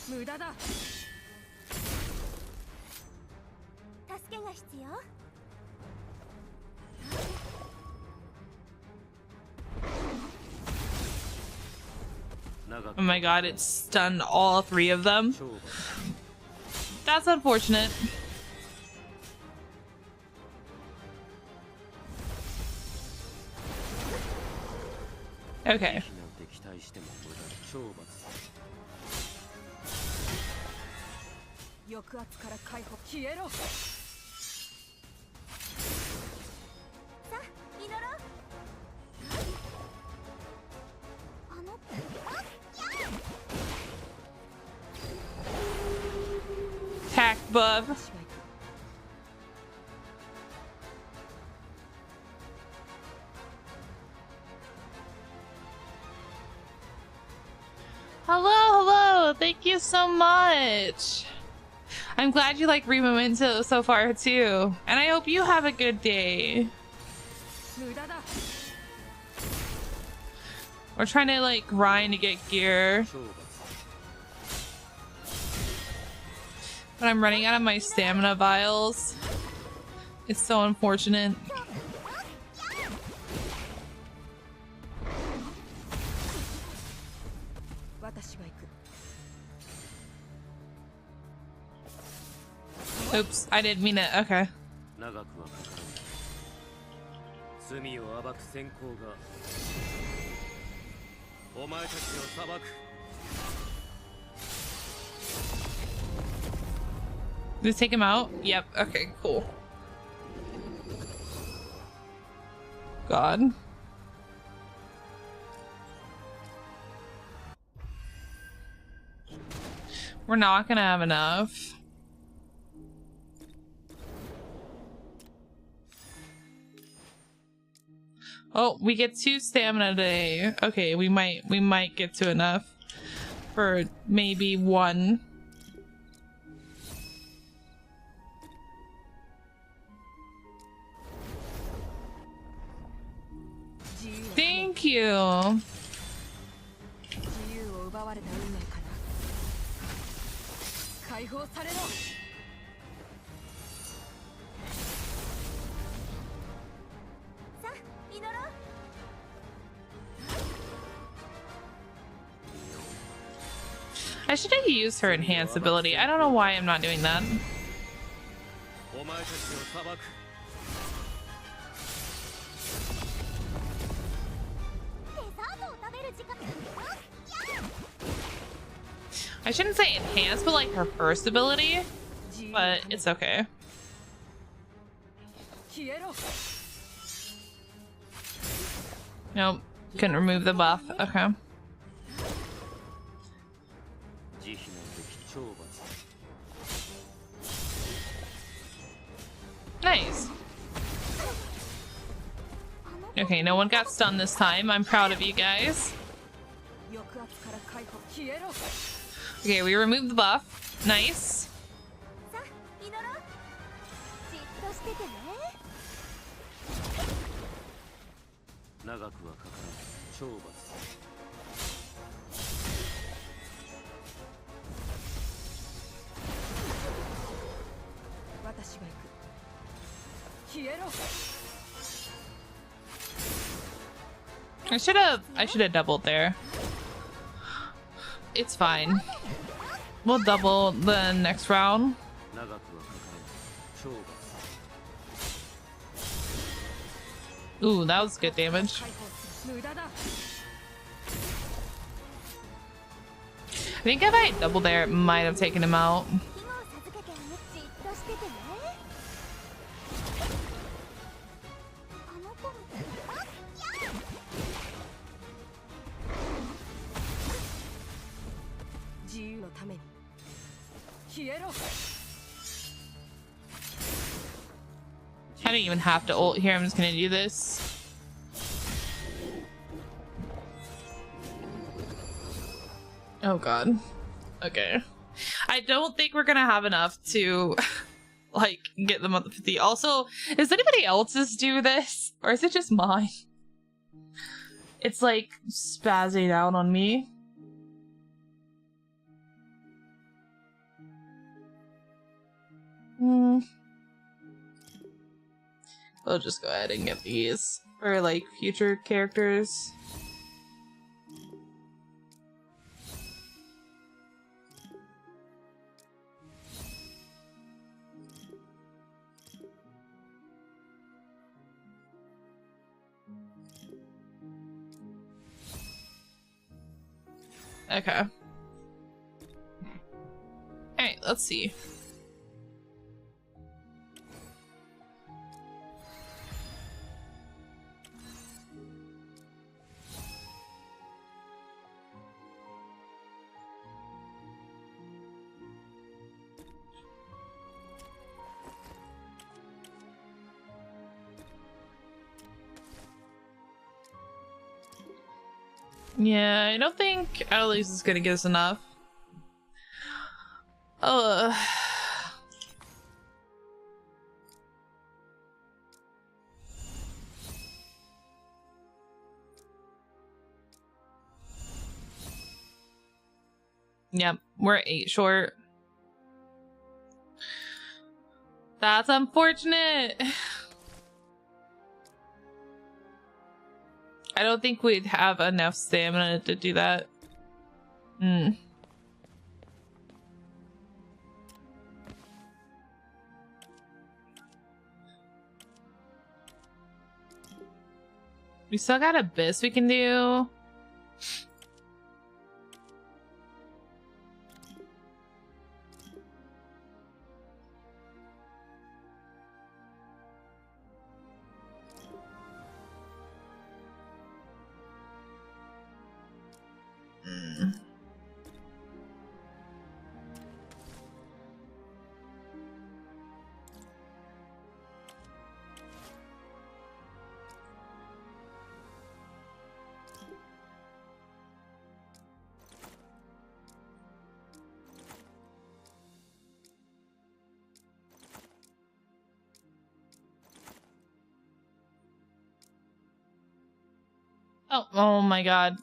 無駄だ。助けが必要。 Oh my god, it stunned all 3 of them. That's unfortunate. Okay. なんて期待しても無駄だ。懲罰。抑圧から解放。消えろ。さあ祈ろう。buff. 私は行く Hello, hello. Thank you so much. I'm glad you like Remomento so far too. And I hope you have a good day. 無駄だ We're trying to like grind to get gear. 懲罰 But I'm running out of my stamina vials. It's so unfortunate. Oops, I didn't mean it. Okay. 長くはかからない罪を暴く先行がお前たちを裁く Did it take him out? Yep. Okay, cool. God. We're not gonna have enough. Oh, we get 2 stamina today. Okay, we might get to enough for maybe 1. Thank you. 自由を奪われた運命から解放されろ I should have used her enhanced ability. I don't know why I'm not doing that. お前たちを裁く I shouldn't say enhanced, but like her first ability. But it's okay. 消えろ Nope. Couldn't remove the buff. Okay. 慈悲のべき懲罰 Nice. Okay, no one got stunned this time. I'm proud of you guys. 抑圧から解放消えろ Okay, we removed the buff. Nice. さあ祈ろうじっとしててね 長くはかからない懲罰 私が行く消えろ I should have doubled there. It's fine. We'll double the next round. 長くはかからない懲罰 Ooh, that was good damage. 解放する無駄だ I think if I doubled there, it might have taken him out. 今を授けてじっとしててねあの子自由のために消えろ I don't even have to ult here. I'm just gonna do this. Oh god. Okay. I don't think we're gonna have enough to like get them up to 50. Also, does anybody else's do this? Or is it just mine? It's like spazzing out on me. We'll just go ahead and get these for like future characters. Okay. Alright, let's see. Yeah, I don't think Annalise is gonna get us enough. Yep, we're 8 short. That's unfortunate. I don't think we'd have enough stamina to do that. We still got Abyss we can do. Oh my god.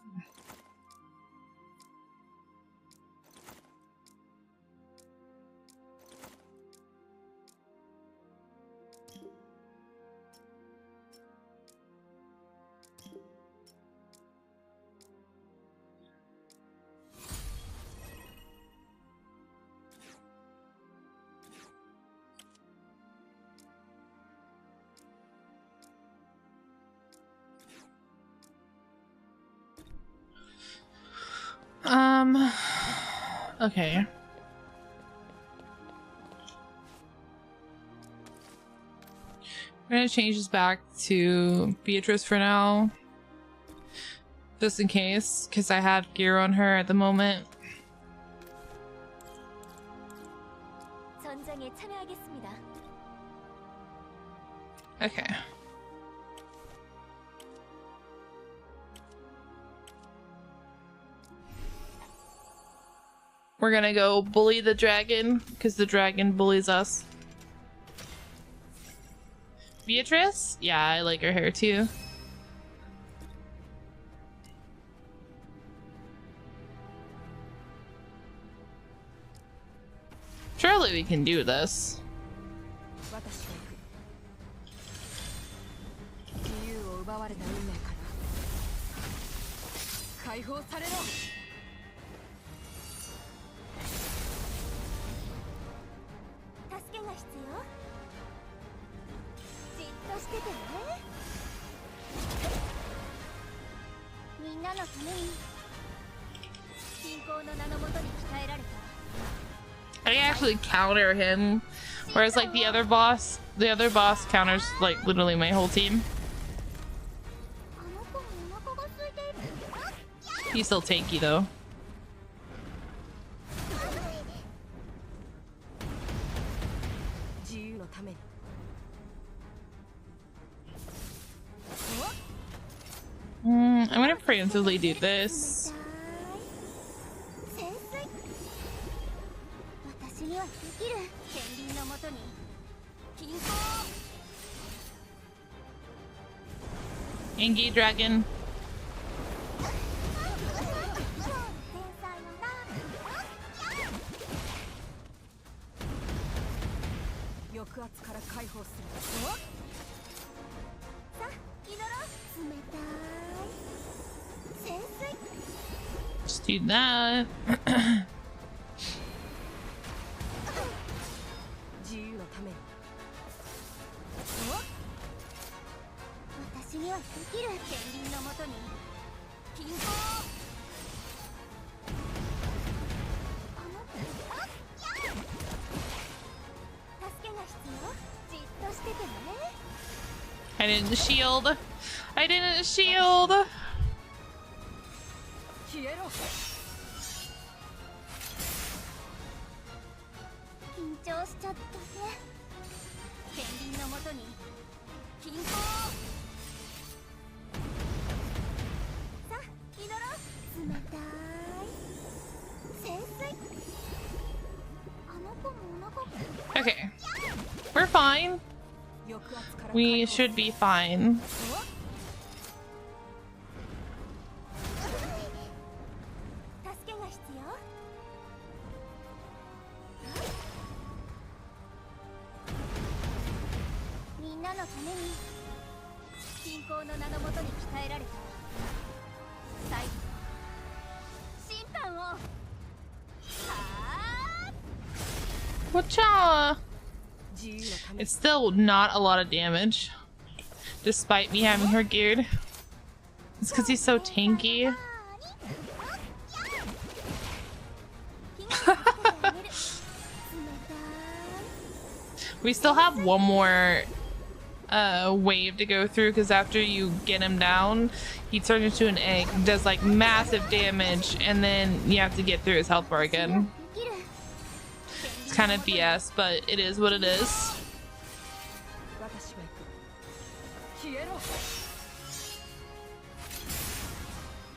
Okay. We're gonna change this back to Beatrice for now. Just in case, because I have gear on her at the moment. 전장에 참여하겠습니다. Okay. We're gonna go bully the dragon, because the dragon bullies us. Beatrice? Yeah, I like her hair too. Surely we can do this. 私が行く。自由を奪われた運命から解放されろ。助けが必要？じっとしててね。みんなのために信仰の名のもとに鍛えられた。I can actually counter him, whereas like the other boss counters like literally my whole team. He's still tanky though. I'm gonna preemptively do this. Angie dragon. Just do that. I didn't shield. I didn't shield. We should be fine. Whatcha? It's still not a lot of damage, despite me having her geared. It's because he's so tanky. We still have one more wave to go through, because after you get him down, he turns into an egg, does like massive damage, and then you have to get through his health bar again. It's kind of BS, but it is what it is.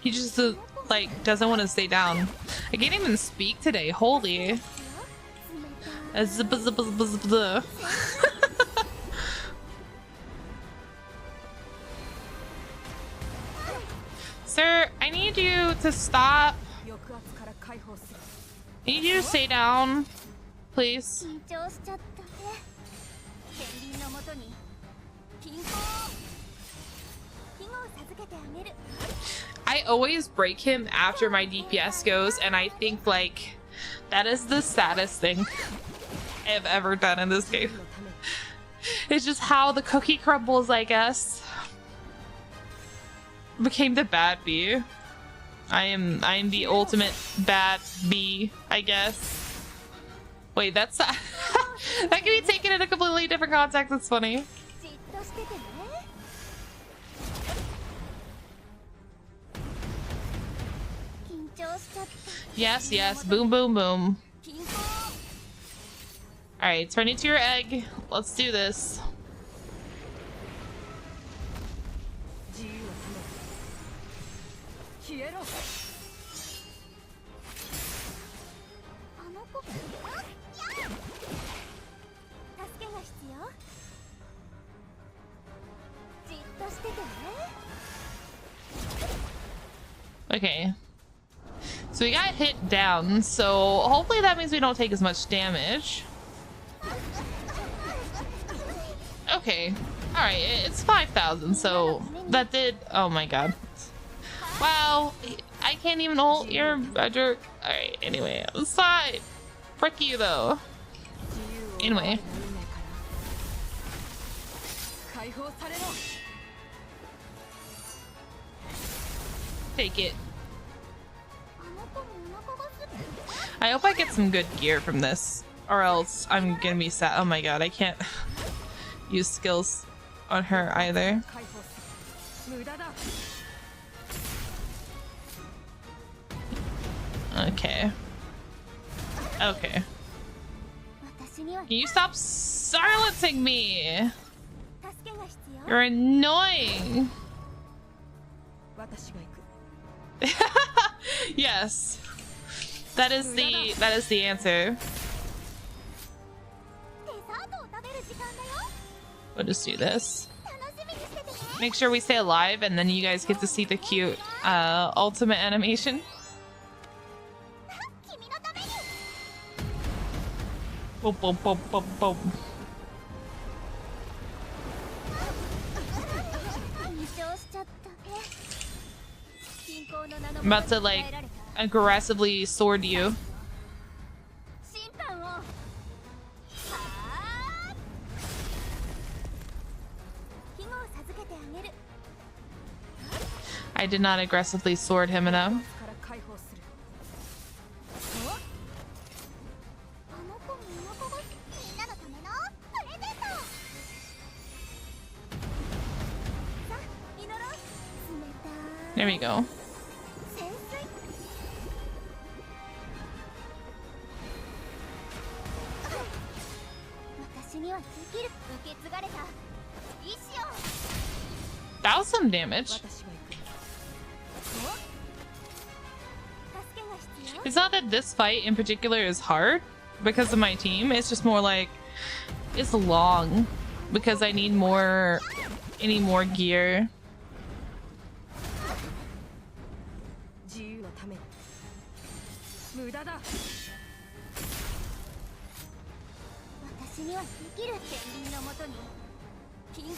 He just like doesn't want to stay down. I can't even speak today. Holy. Sir, I need you to stop. I need you to stay down, please. I always break him after my DPS goes, and I think like that is the saddest thing I've ever done in this game. It's just how the cookie crumbles, I guess. Became the bad bee. I am the ultimate bad bee, I guess. Wait, that's that can be taken in a completely different context. It's funny. Yes, yes. Boom, boom, boom. Alright, turn into your egg. Let's do this. Okay. So we got hit down, so hopefully that means we don't take as much damage. Okay. Alright, it's 5,000, so that did... Oh my god. Wow, I can't even ult. You're a jerk. Alright, anyway, it's fine. Frick you, though. Anyway. Take it. I hope I get some good gear from this, or else I'm gonna be sad. Oh my god, I can't use skills on her either. Okay. Okay. Can you stop silencing me? You're annoying. Yes. That is the answer. We'll just do this. Make sure we stay alive, and then you guys get to see the cute ultimate animation. Boom, boom, boom, boom, boom. I'm about to like aggressively sword you. I did not aggressively sword him enough. There we go. That was some damage. It's not that this fight in particular is hard because of my team. It's just more like it's long. because I need more gear. 自由のために無駄だ。私にはできる。天秤のもとに均衡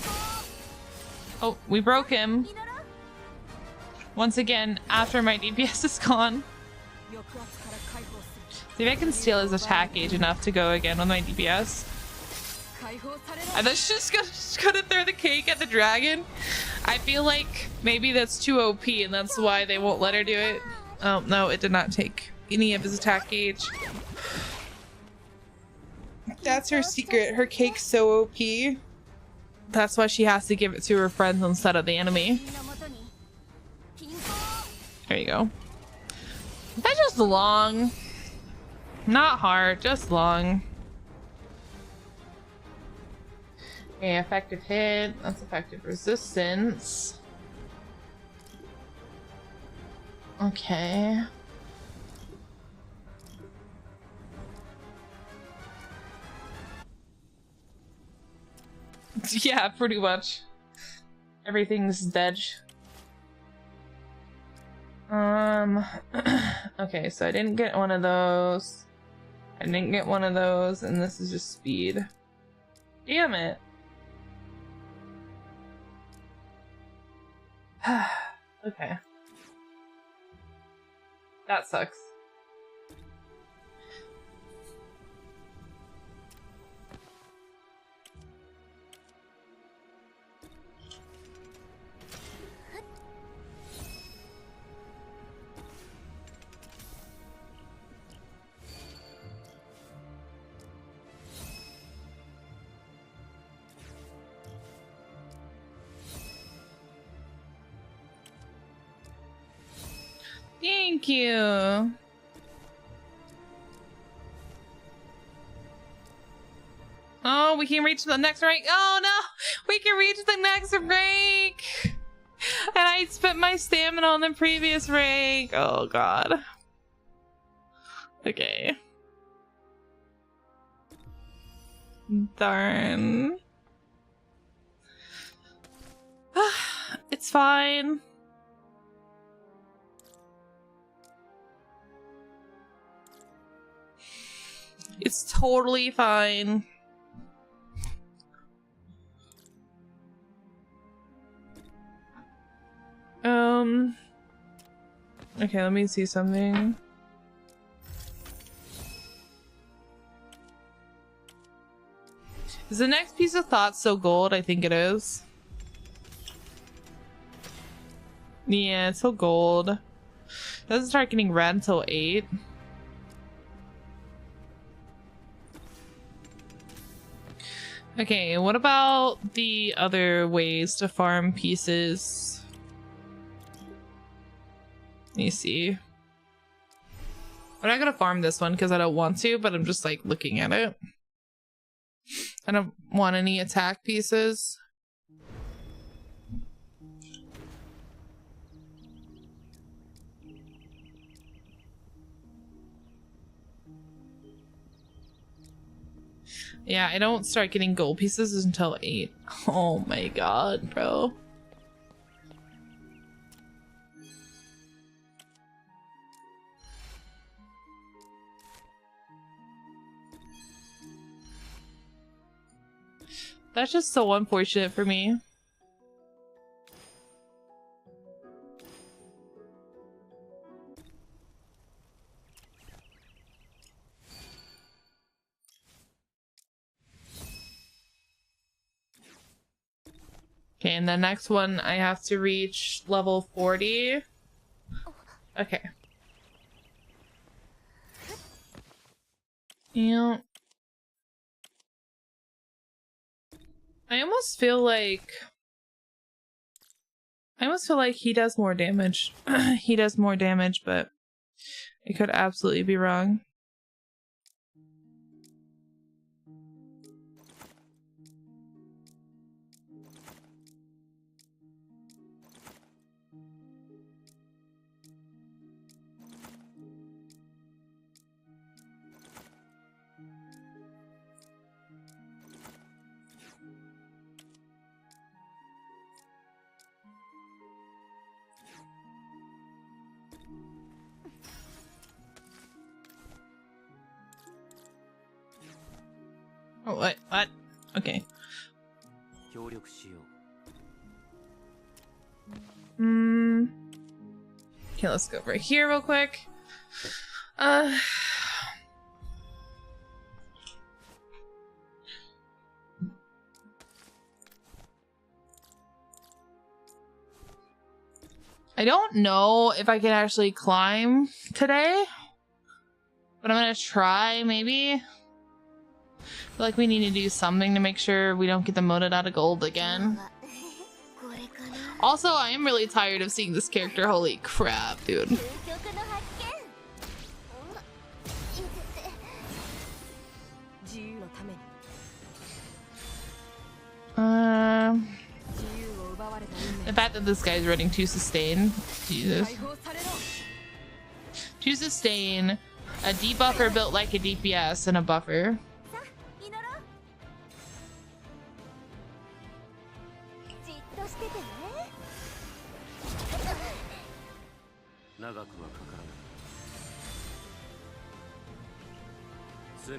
Oh, we broke him に乗ろう。 once again after my DPS is gone. 抑圧から解放する。 See if I can steal his attack gauge enough to go again with my DPS. 解放されろ。 I thought she's just gonna throw the cake at the dragon. I feel like maybe that's too OP and that's why they won't let her do it. Oh, no, it did not take any of his attack gauge. That's her secret. Her cake's so OP. That's why she has to give it to her friends instead of the enemy. 天秤のもとに均衡 There you go. That's just long. Not hard, just long. Okay, effective hit. That's effective resistance. Okay. Yeah, pretty much. Everything's dead. Okay, so I didn't get one of those. I didn't get one of those, and this is just speed. Damn it. Okay. That sucks. Thank you. Oh, we can reach the next rank. Oh no, we can reach the next rank. And I spent my stamina on the previous rank. Oh god. Okay. Darn. It's fine. It's totally fine. Okay, let me see something. Is the next piece of thought still gold? I think it is. Yeah, it's still gold. Doesn't start getting red until 8. Okay, what about the other ways to farm pieces? Let me see. I'm not gonna farm this one because I don't want to, but I'm just like looking at it. I don't want any attack pieces. Yeah, I don't start getting gold pieces until 8. Oh my god, bro. That's just so unfortunate for me. Okay, and the next one I have to reach level 40. Okay. Yeah. I almost feel like he does more damage. He does more damage, but I could absolutely be wrong. Oh, what? What? Okay. 協力しよう。 Okay, let's go over here real quick. I don't know if I can actually climb today, but I'm gonna try, maybe. I feel like we need to do something to make sure we don't get demoted out of gold again. これかな。 Also, I am really tired of seeing this character. Holy crap, dude. 究極の発見。いてて。自由のために 自由を奪われた運 The 命 fact that this guy's running to sustain. Jesus. 解放されろ To sustain, a debuffer built like a DPS, and a buffer. さあ祈ろう。じっとしててね。長くはかからな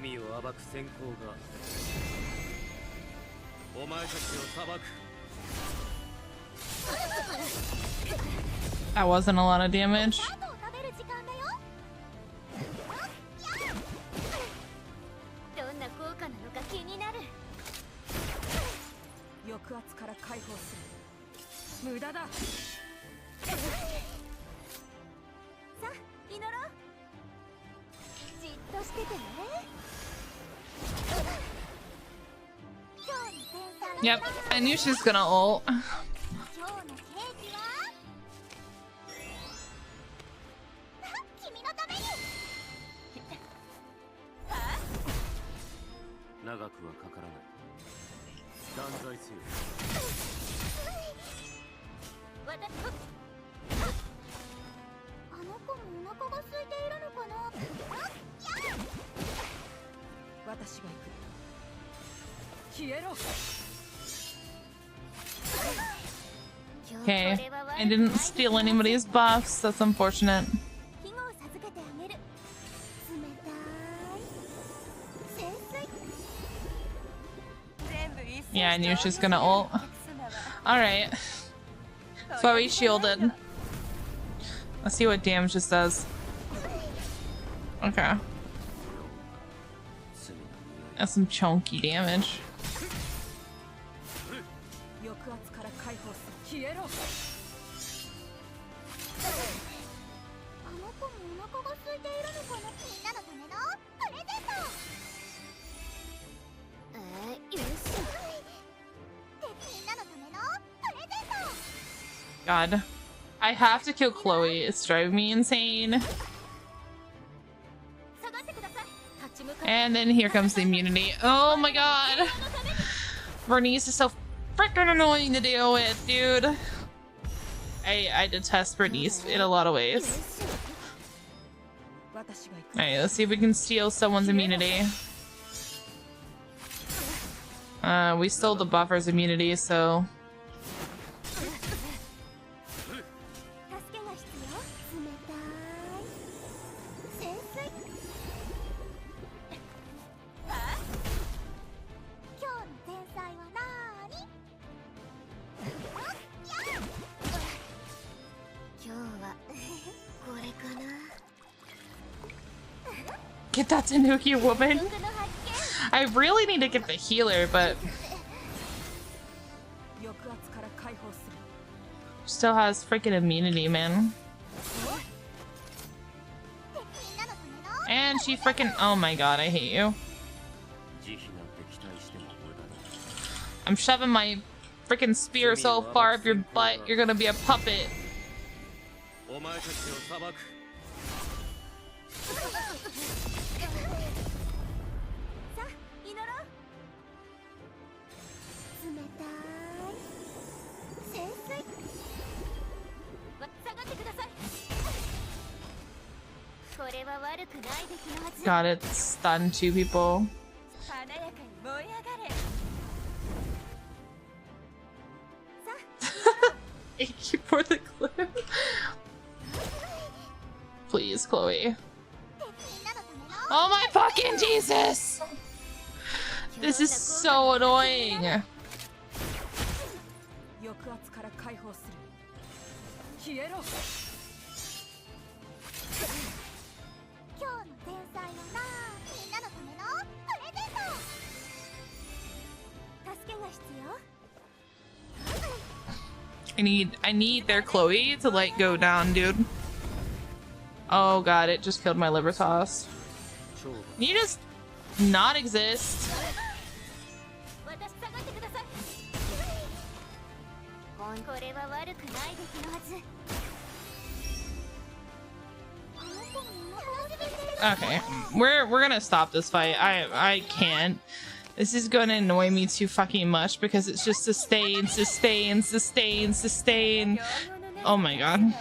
い。罪を暴く先行がお前たちを裁く。 That wasn't a lot of damage. あとを食べる時間だよ。どんな効果なのか気になる。抑圧から解放する無駄ださあ祈ろう。じっとしててね。今日の天才 Yep, I knew she was gonna ult. 今日のケーキは君のために。長くはかからない。断罪せよ。あの子もお腹が空いているのかな。私が行く消えろ Okay, I didn't steal anybody's buffs. That's unfortunate. 庇護を授けてあげる。冷たい潜水。全部一斉 Yeah, I knew she was gonna ult. Alright. Chloe shielded. Let's see what damage this does. Okay. 罪の匂い。 That's some chunky damage. 抑圧から解放する消えろあの子もお腹が空いているのかな。みんなのためのプレゼント。よし。みんなのためのプレゼント。 God. I have to kill Chloe. It's driving me insane. 下がってください。立ち向かう。 And then here comes the immunity. Oh my god. Bernice is so freaking annoying to deal with, dude. I detest Bernice in a lot of ways. 私が行く Alright, let's see if we can steal someone's immunity. We stole the buffer's immunity, so... 助けが必要。冷たい潜水。今日の天才はなーに。今日はこれかな。 Get that Tanuki woman! 僕の発見。 I really need to get the healer, but 抑圧から解放する still has freaking immunity, man. みんなのための。 And she freaking... Oh my god, I hate you. 慈悲なんて期待しても無駄だ。 I'm shoving my freaking spear so far up your butt, you're gonna be a puppet. お前たちを裁く。 さあ祈ろう。冷たい潜水。下がってください。これは悪くない出来のはず。 God, it stunned two people. 華やかに燃え上がれ。さあ Thank you for the clip. Please, Chloe. みんなのための。 Oh my fucking Jesus! This is so annoying. 抑圧から解放する。消えろ。今日の前菜はな、みんなのためのプレゼント。助けが必要？ I need their Chloe to like go down, dude. Oh god, it just killed my Libertas. Can you just not exist? 私下がってください。これは悪くない出来のはず。Okay, we're gonna stop this fight. I can't. This is gonna annoy me too fucking much because it's just sustain. Oh my god.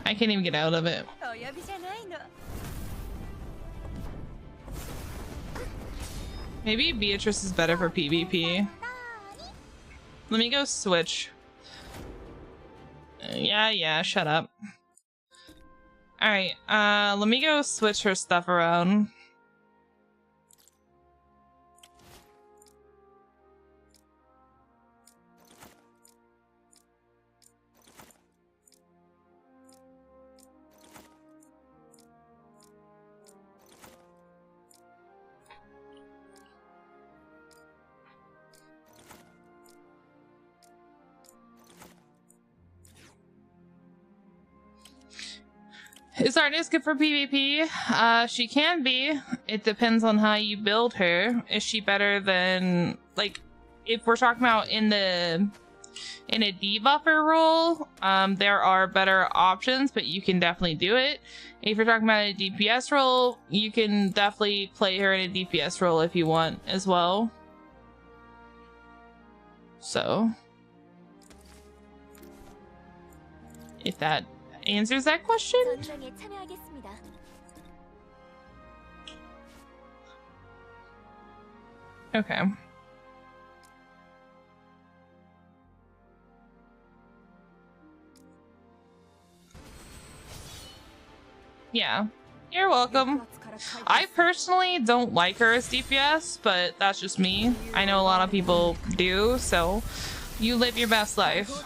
I can't even get out of it. お呼びじゃないの。 Maybe Beatrice is better for PvP. Let me go switch. Yeah, shut up. Alright, let me go switch her stuff around. Is Arnis good for PvP? She can be. It depends on how you build her. Is she better than, like, if we're talking about in a debuffer role, there are better options, but you can definitely do it. If you're talking about a DPS role, you can definitely play her in a DPS role if you want as well. So, if that answers that question. 전쟁에 참여하겠습니다. Okay. Yeah, you're welcome. I personally don't like her as DPS, but that's just me. I know a lot of people do, so you live your best life.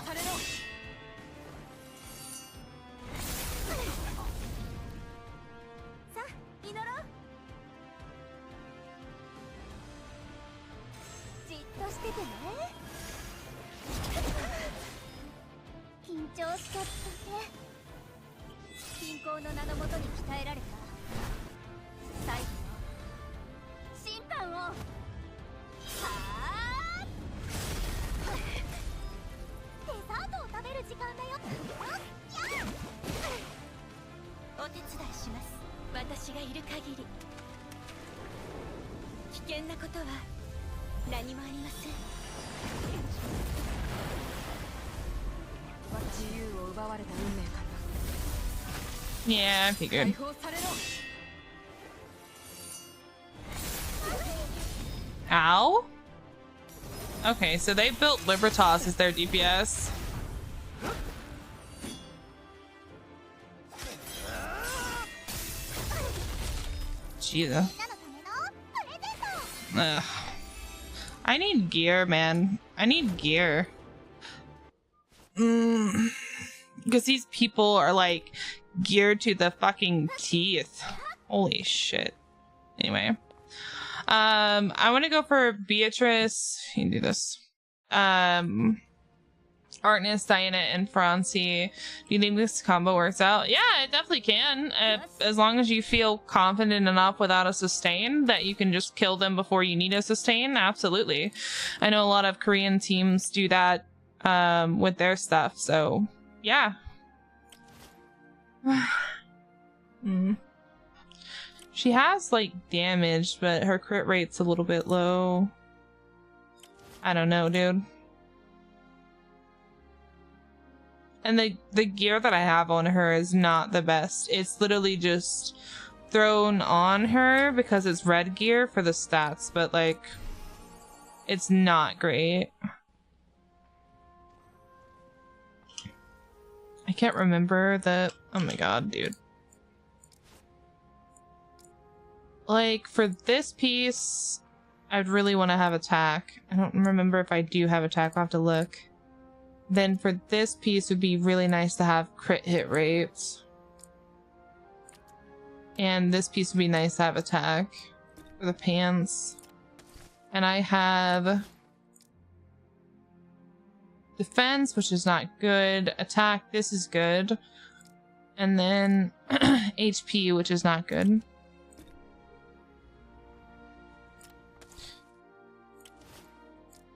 Yeah, I figured. Ow? Okay, so they built Libertas as their DPS. Jesus. Ugh. I need gear, man. I need gear. Because these people are like geared to the fucking teeth. Holy shit. Anyway. I want to go for Beatrice. You can do this. Artness, Diana, and Francie. Do you think this combo works out? Yeah, it definitely can. As long as you feel confident enough without a sustain that you can just kill them before you need a sustain, absolutely. I know a lot of Korean teams do that with their stuff, so yeah. She has like damage, but her crit rate's a little bit low. I don't know, dude. And the gear that I have on her is not the best. It's literally just thrown on her because it's red gear for the stats, but like, it's not great. I can't remember the... Oh my god, dude. Like, for this piece, I'd really want to have attack. I don't remember if I do have attack. I'll have to look. Then for this piece would be really nice to have crit hit rates. And this piece would be nice to have attack for the pants. And I have defense, which is not good. Attack, this is good. And then HP, which is not good.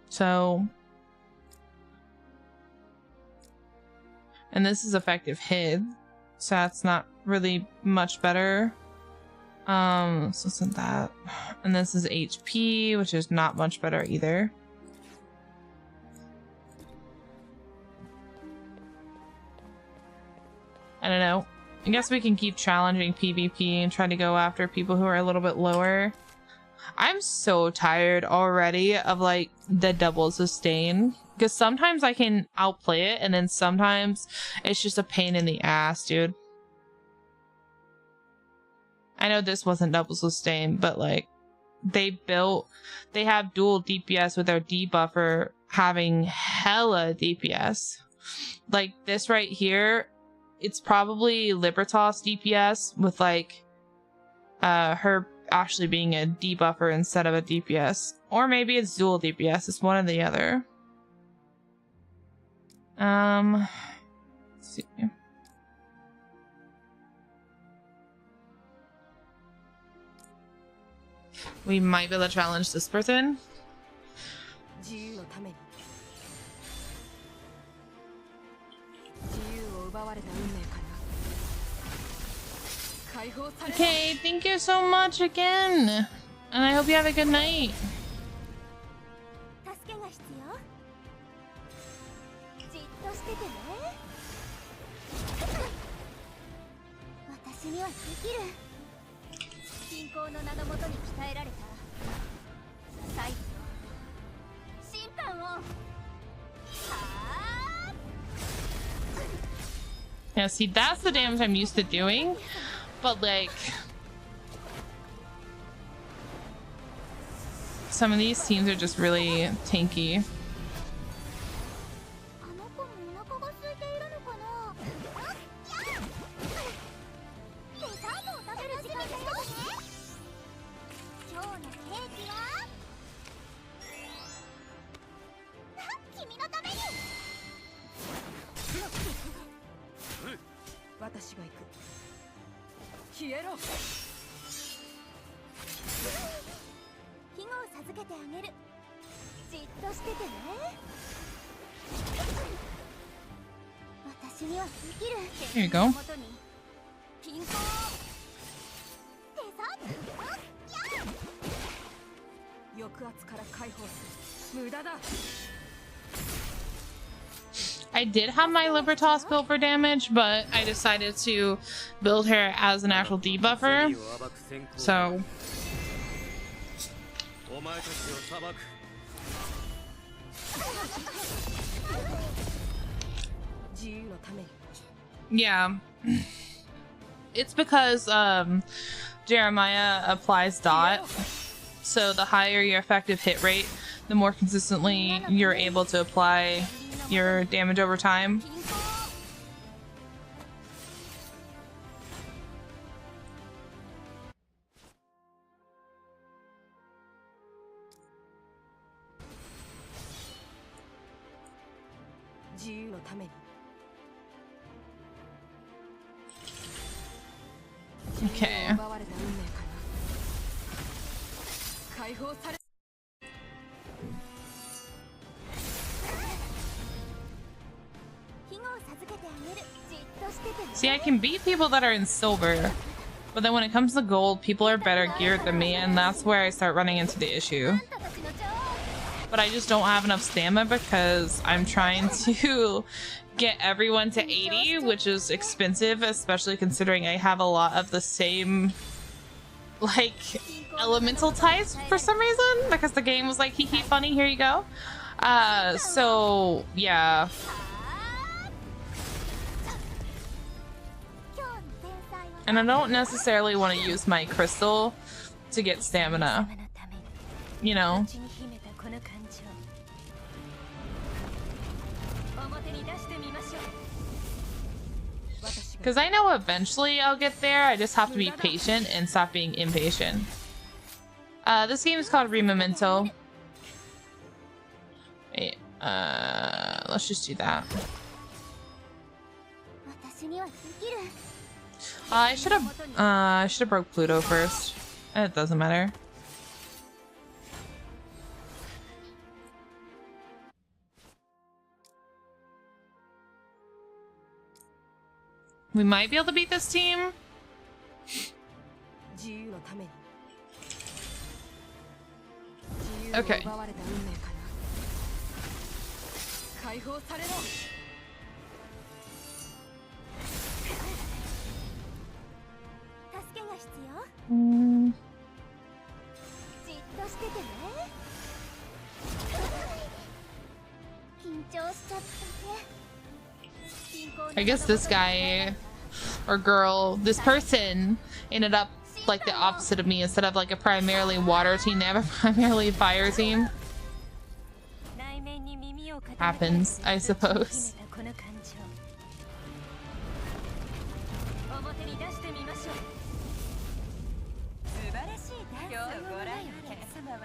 So, and this is effective hit, so that's not really much better. So isn't that, and this is HP, which is not much better either. I don't know. I guess we can keep challenging PvP and try to go after people who are a little bit lower. I'm so tired already of like the double sustain, because sometimes I can outplay it and then sometimes it's just a pain in the ass, dude. I know this wasn't double sustain, but like they have dual DPS with their debuffer having hella DPS. Like this right here, it's probably Libertas DPS with like her actually being a debuffer instead of a DPS. Or maybe it's dual DPS, it's one or the other. Let's see. We might be able to challenge this person. Okay, thank you so much again. And I hope you have a good night. 助けが必要？じっとしててね。私にはできる。信仰の名のもとに鍛えられた最後の審判を。はあ。 Yeah, see, that's the damage I'm used to doing. But like some of these teams are just really tanky. あの子もお腹が空いているのかな。デザートを食べる時間だよね。今日のケーキは君のために。私が行く。消えろ。庇護を授けてあげる。じっとしててね。私にはできる。 Here you go. 元にピンクをデザート。やっ。抑圧から解放する。無駄だ。 I did have my Libertas built for damage, but I decided to build her as an actual debuffer. So yeah, it's because Jeremiah applies dot, so the higher your effective hit rate, the more consistently you're able to apply your damage over time. Okay. See, I can beat people that are in silver, but then when it comes to gold, people are better geared than me, and that's where I start running into the issue. But I just don't have enough stamina because I'm trying to get everyone to 80, which is expensive, especially considering I have a lot of the same, like, elemental types for some reason, because the game was like, hee hee, funny, here you go. So, yeah. And I don't necessarily want to use my crystal to get stamina. you know. 内に秘めたこの感情表に出してみましょう Because I know eventually I'll get there. I just have to be patient and stop being impatient. This game is called Rememento. Wait, let's just do that. 私にはできる I should have broke Pluto first. It doesn't matter. We might be able to beat this team. 自由のために Okay. 奪われた運命から解放されろ 助けが必要 Mm, じっとしててね緊張しちゃったね I guess this guy or girl, this person ended up like the opposite of me. Instead of like a primarily water team, they have a primarily fire team. 内面に耳を傾けて Happens, I suppose. この感情表に出してみましょう素晴らしいダンスをご覧のお客様は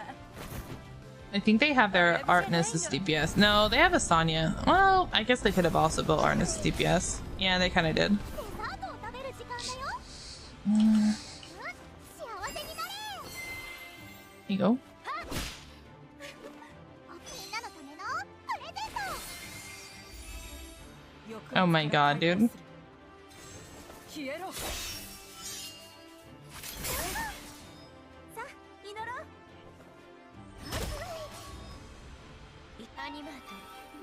I think they have their Artness as DPS. No, they have a Sonya. Well, I guess they could have also built Artness as DPS. Yeah, they kind of did. デザートを食べる時間だよ Mm, 幸せになれ here you go. みんなのためのプレゼント Oh my god, dude. 消えろ さあ祈ろうアニマート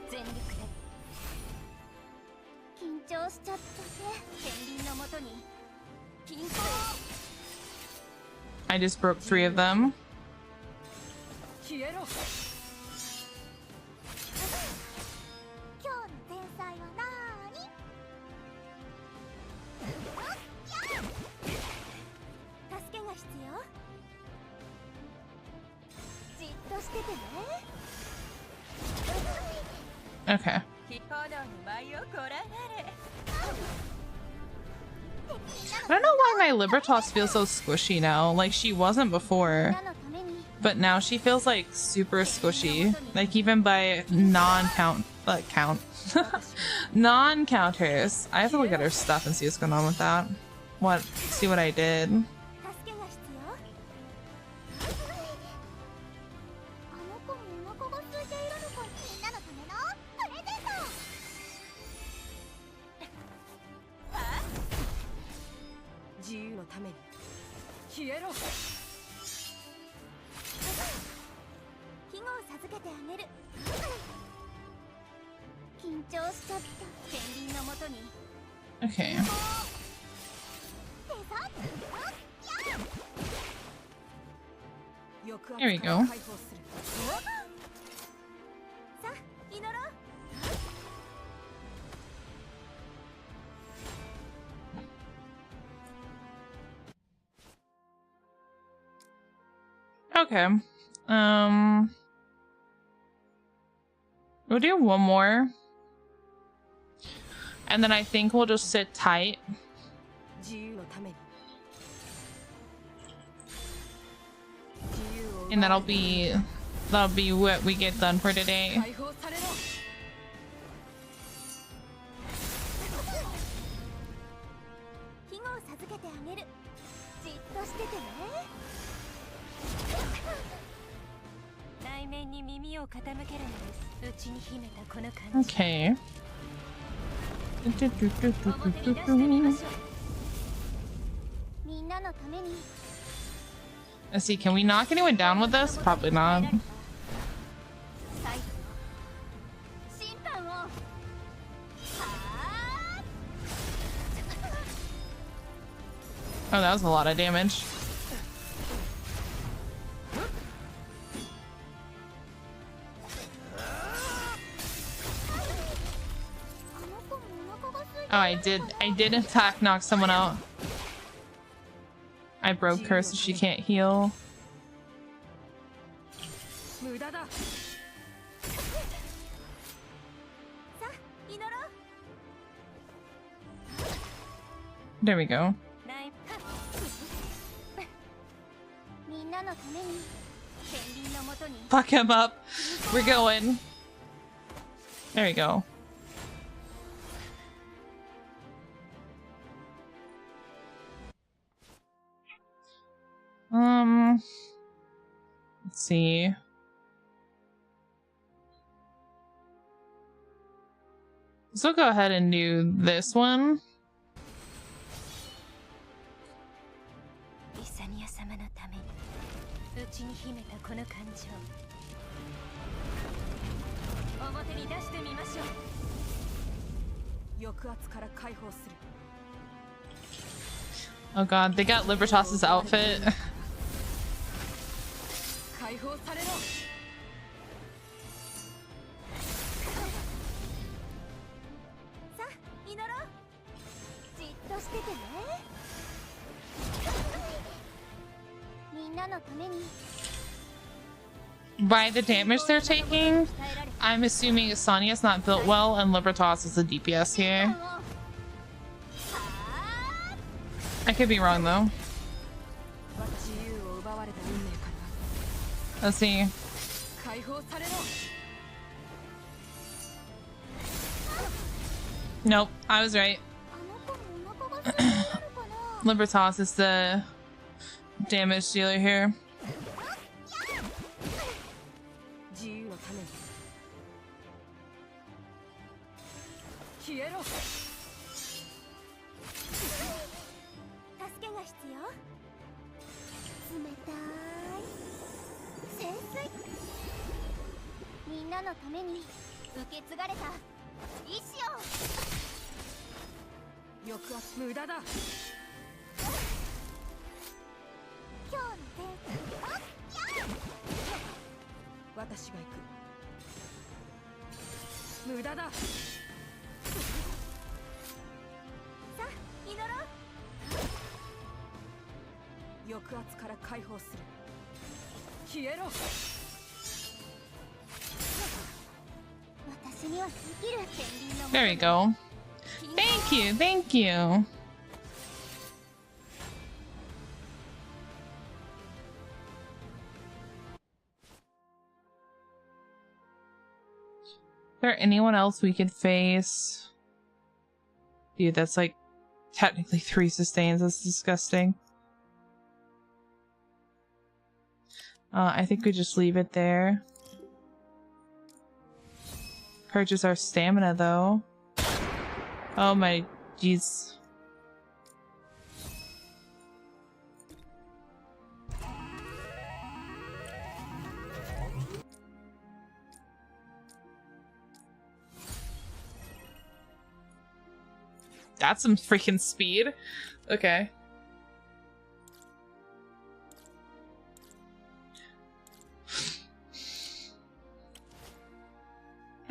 全力で緊張しちゃったね天秤のもとに均衡 I just broke 3 of them. 消えろ 今日の天才はなーに助けが必要じっとしててね Okay. 炎の舞をご覧あれ I don't know why my Libertas feels so squishy now. Like she wasn't before, のために but now she feels like super squishy. Like even by non-count, non-counters. I have to look at her stuff and see what's going on with that. See what I did. 助けが必要あの子もお腹が空いているのかみんなのためのプレゼント自由のために消えろ庇護を授けてあげる緊張しちゃった天秤のもとに Okay. デザートやっ 抑 Here we 圧から go. 解放する さあ祈ろう Okay. We'll do one more. And then I think we'll just sit tight. 自由のために自由を And 奪われた that'll be what we get done for today. 解放されろ 庇護を授けてあげるじっとしててね内面に耳を傾けるのです内に秘めたこの感じ Okay. 表に出してみましょうみんなのために Let's see, can we knock anyone down with this? Probably not. 最後の審判をはー Oh, that was a lot of damage. Oh, I did in fact knock someone out. I broke her so she can't heal. 駄だ。さあ祈ろう。 There we go. ライみんなのために天秤のもとに Fuck him up. We're going. There we go. Let's see. So we'll go ahead and do this one. リサニア様のために内に秘めたこの感情表に出してみましょう。抑圧から解放する。 Oh god, they got Libertas's outfit. 解放されろ。さあ祈ろう。じっとしててね。みんなのために By the damage they're taking, I'm assuming Sonia's not built well and Libertas is a DPS here. I could be wrong though. 自由を奪われた運命から Let's see. 解放されろ。 Nope, I was right. あの子のお腹が空いてるかな。 Libertas is the damage dealer here. 自由のために消えろ。助けが必要。冷たい潜水。みんなのために受け継がれた意志を。抑圧無駄だ。今日のデート私が行く。無駄だ。さあ祈ろう。抑圧から解放する。消えろ。私にはできる天秤の There we go. Thank you, thank you. Is there anyone else we could face? Dude, that's like technically 3 sustains. That's disgusting. I think we just leave it there. Purchase our stamina though. Oh my jeez. That's some freaking speed. Okay.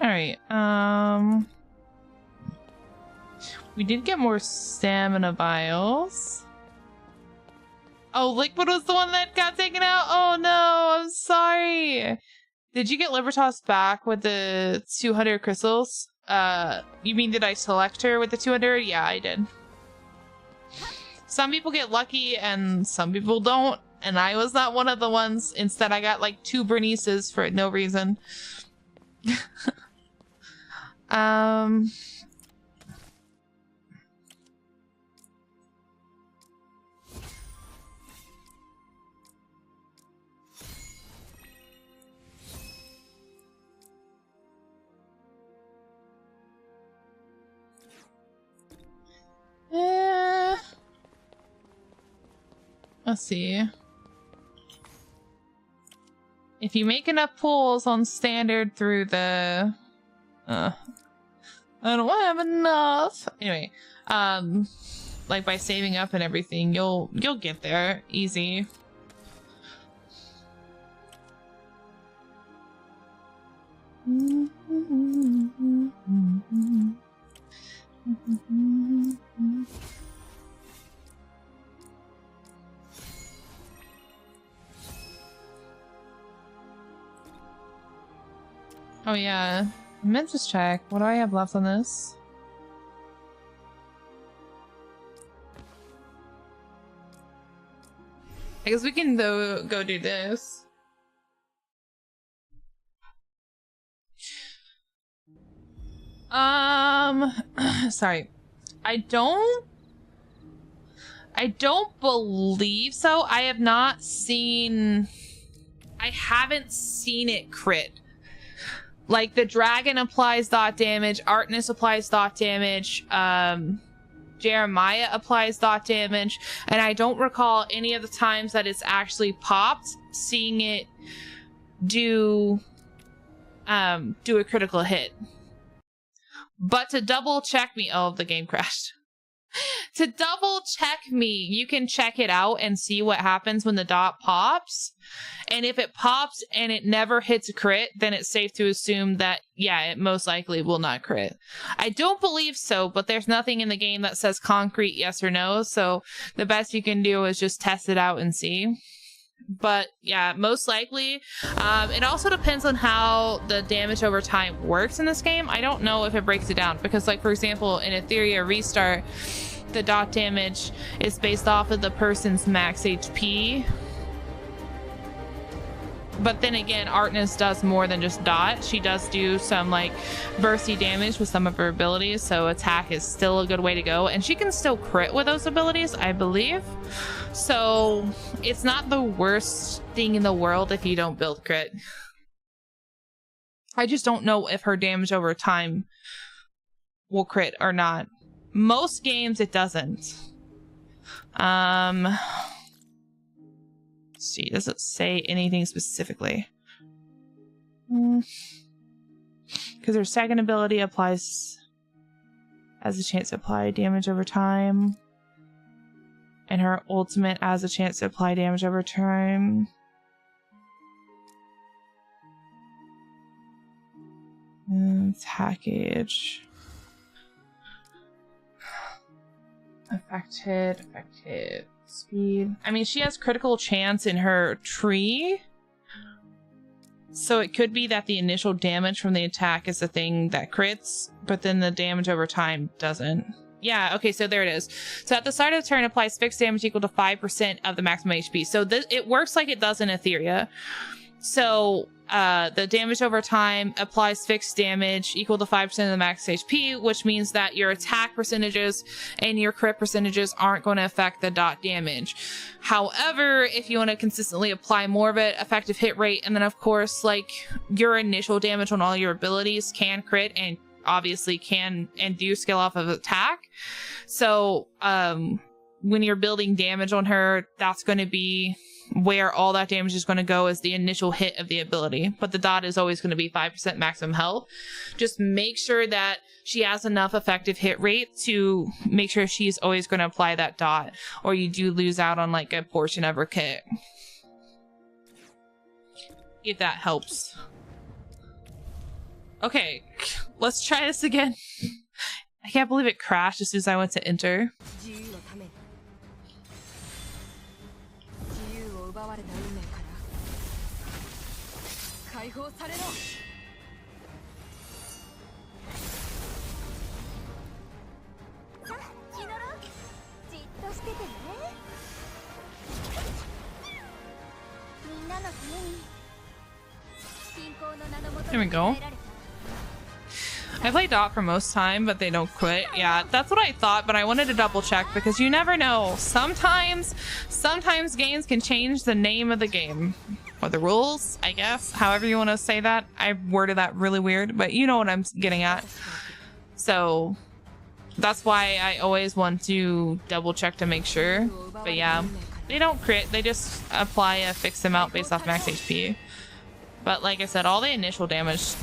Alright, we did get more stamina vials. Oh, Liquid was the one that got taken out? Oh no, I'm sorry. Did you get Libertas back with the 200 crystals? You mean did I select her with the 200? Yeah, I did. Some people get lucky and some people don't, and I was not one of the ones. Instead, I got like 2 Bernices for no reason. Let's see. If you make enough pulls on standard through the I don't have enough. Anyway, like by saving up and everything, you'll get there easy. Oh yeah, I meant to check. What do I have left on this? I guess we can though go do this. Sorry. I don't believe so. I haven't seen it crit. Like the dragon applies dot damage, Artemis applies dot damage, Jeremiah applies dot damage, and I don't recall any of the times that it's actually popped seeing it do a critical hit. But to double check me, oh, the game crashed. To double check me, you can check it out and see what happens when the dot pops. And if it pops and it never hits a crit, then it's safe to assume that, yeah, it most likely will not crit. I don't believe so, but there's nothing in the game that says concrete yes or no. So the best you can do is just test it out and see. But yeah, most likely. It also depends on how the damage over time works in this game. I don't know if it breaks it down because, like, for example, in Etheria Restart, the dot damage is based off of the person's max HP. But then again, Artemis does more than just dot. She does do some like bursty damage with some of her abilities, so attack is still a good way to go. And she can still crit with those abilities, I believe. So it's not the worst thing in the world if you don't build crit. I just don't know if her damage over time will crit or not. Most games it doesn't. Let's see, does it say anything specifically? Because her second ability applies as a chance to apply damage over time. And her ultimate has a chance to apply damage over time. Package. Affected. Speed. I mean, she has critical chance in her tree. So it could be that the initial damage from the attack is the thing that crits, but then the damage over time doesn't. Yeah, okay, so there it is. So at the start of the turn, applies fixed damage equal to 5% of the maximum HP. So it works like it does in Etheria. So the damage over time applies fixed damage equal to 5% of the max HP, which means that your attack percentages and your crit percentages aren't going to affect the dot damage. However, if you want to consistently apply more of it, effective hit rate, and then of course, like, your initial damage on all your abilities can crit and obviously can and do scale off of attack. So when you're building damage on her, that's going to be where all that damage is going to go, is the initial hit of the ability. But the dot is always going to be 5% maximum health. Just make sure that she has enough effective hit rate to make sure she's always going to apply that dot, or you do lose out on like a portion of her kit. If that helps. Okay, let's try this again. I can't believe it crashed as soon as I went to enter. There we go. I play dot for most time, but they don't quit. Yeah, that's what I thought, but I wanted to double check because you never know. Sometimes games can change the name of the game. Or the rules, I guess. However you want to say that. I worded that really weird, but you know what I'm getting at. So that's why I always want to double check to make sure. But yeah, they don't crit. They just apply a fixed amount based off max HP. But like I said, all the initial damage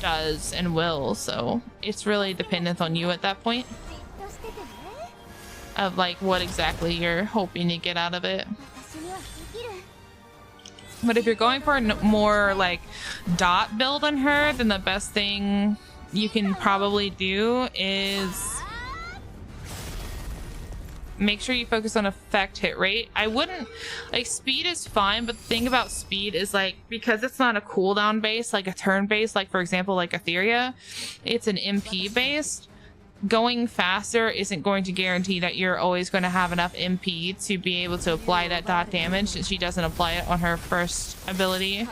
does and will, so it's really dependent on you at that point of like what exactly you're hoping to get out of it. But if you're going for a more like dot build on her, then the best thing you can probably do is make sure you focus on effect hit rate. I wouldn't, like, speed is fine, but the thing about speed is, like, because it's not a cooldown base, like a turn base, like for example like Etheria, it's an MP based. Going faster isn't going to guarantee that you're always going to have enough MP to be able to apply that dot damage, since she doesn't apply it on her first ability.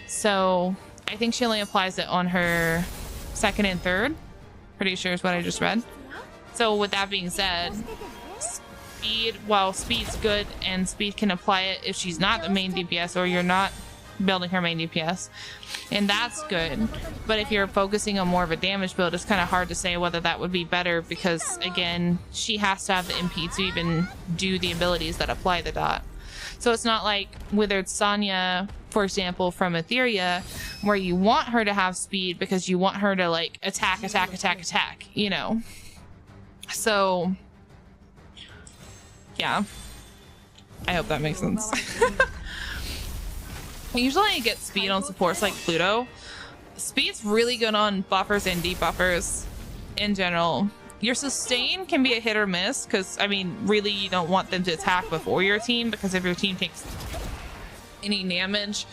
So I think she only applies it on her second and third. Pretty sure is what I just read. So with that being said, speed, while speed's good and speed can apply it if she's not the main DPS or you're not building her main DPS, and that's good. But if you're focusing on more of a damage build, it's kind of hard to say whether that would be better, because again, she has to have the MP to even do the abilities that apply the dot. So it's not like Withered Sonya, for example, from Etheria, where you want her to have speed because you want her to like attack, you know. So yeah, I hope that makes sense. Usually I get speed on supports like Pluto. Speed's really good on buffers and debuffers in general. Your sustain can be a hit or miss, because I mean really you don't want them to attack before your team, because if your team takes any damage,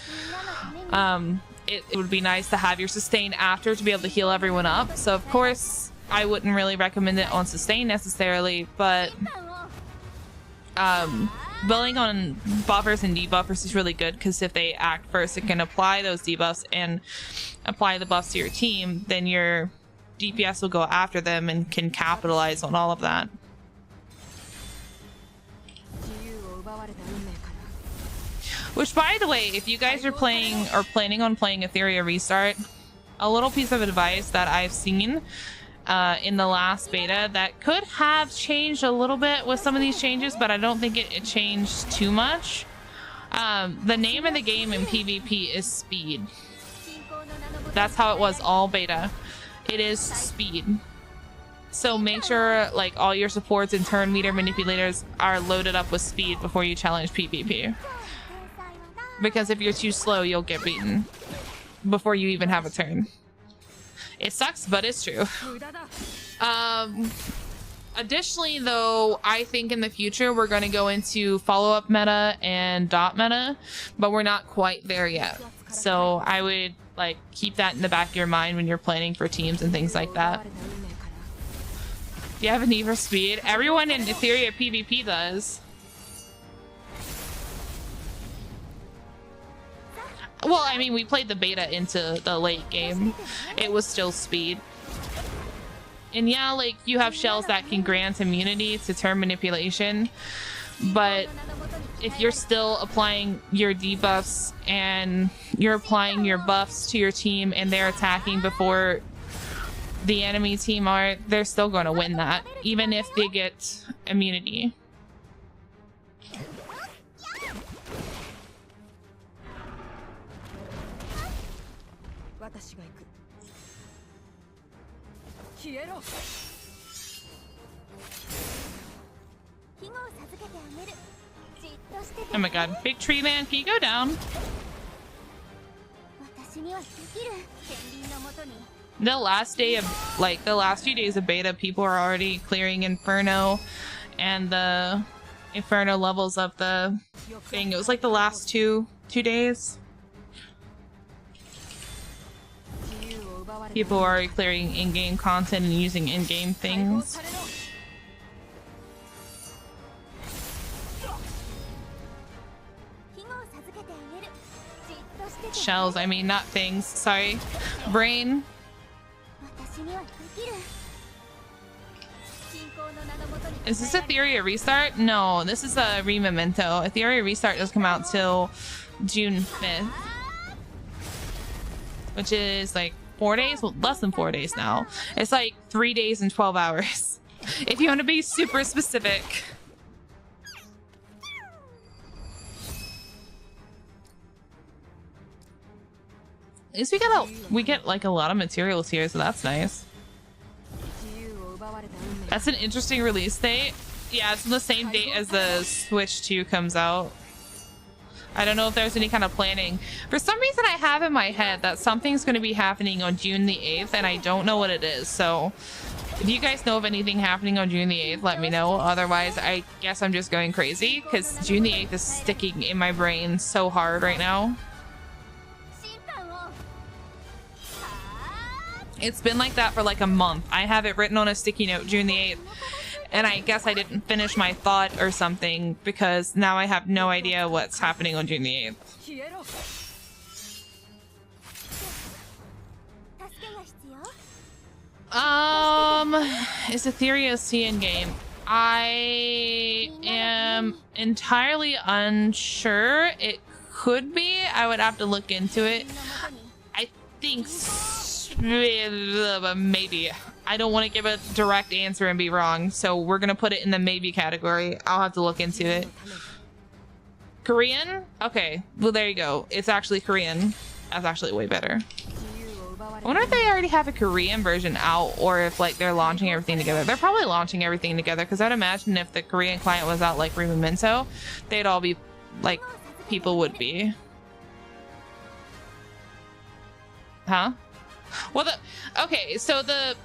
it would be nice to have your sustain after to be able to heal everyone up. So of course I wouldn't really recommend it on sustain necessarily, but building on buffers and debuffers is really good, because if they act first, it can apply those debuffs and apply the buffs to your team. Then your DPS will go after them and can capitalize on all of that. Which, by the way, if you guys are playing or planning on playing Etheria Restart, a little piece of advice that I've seen in the last beta that could have changed a little bit with some of these changes, but I don't think it changed too much. The name of the game in PvP is speed. That's how it was all beta. It is speed. So make sure like all your supports and turn meter manipulators are loaded up with speed before you challenge PvP. Because if you're too slow, you'll get beaten before you even have a turn. It sucks, but it's true. Additionally, though, I think in the future we're going to go into follow-up meta and dot meta, but we're not quite there yet. So I would like keep that in the back of your mind when you're planning for teams and things like that. Do you have a need for speed? Everyone in Etheria PvP does. Well, I mean, we played the beta into the late game. It was still speed. And yeah, like, you have shells that can grant immunity to turn manipulation. But if you're still applying your debuffs and you're applying your buffs to your team and they're attacking before the enemy team are, they're still going to win that, even if they get immunity. Oh my god, big tree man, can you go down? The last day of, like, the last few days of beta, people are already clearing Inferno and the Inferno levels of the thing. It was like the last two days. People are clearing in-game content and using in-game things. Shells, I mean, not things. Sorry. Brain. Is this Etheria Restart? No, this is a Rememento. Etheria Restart doesn't come out till June 5th. Which is like 4 days? Well, less than 4 days now. It's like 3 days and 12 hours. If you want to be super specific. At least we get like a lot of materials here, so that's nice. That's an interesting release date. Yeah, it's on the same date as the Switch 2 comes out. I don't know if there's any kind of planning. For some reason I have in my head that something's going to be happening on June the 8th, and I don't know what it is, so If you guys know of anything happening on June the 8th, let me know. Otherwise, I guess I'm just going crazy because June the 8th is sticking in my brain so hard right now. 審判を It's been like that for like a month. I have it written on a sticky note, June the 8th. And I guess I didn't finish my thought or something because now I have no idea what's happening on June the 8th. 消えろ。助けが必要 Is Etheria a CN game? I am entirely unsure. It could be. I would have to look into it. I think maybe. I don't want to give a direct answer and be wrong, so we're gonna put it in the maybe category. I'll have to look into it. Korean? Okay, well there you go. It's actually Korean. That's actually way better. I wonder if they already have a Korean version out or if like they're launching everything together. They're probably launching everything together because I'd imagine if the Korean client was out like Memento, they'd all be like people would be. Huh? Well, okay, so the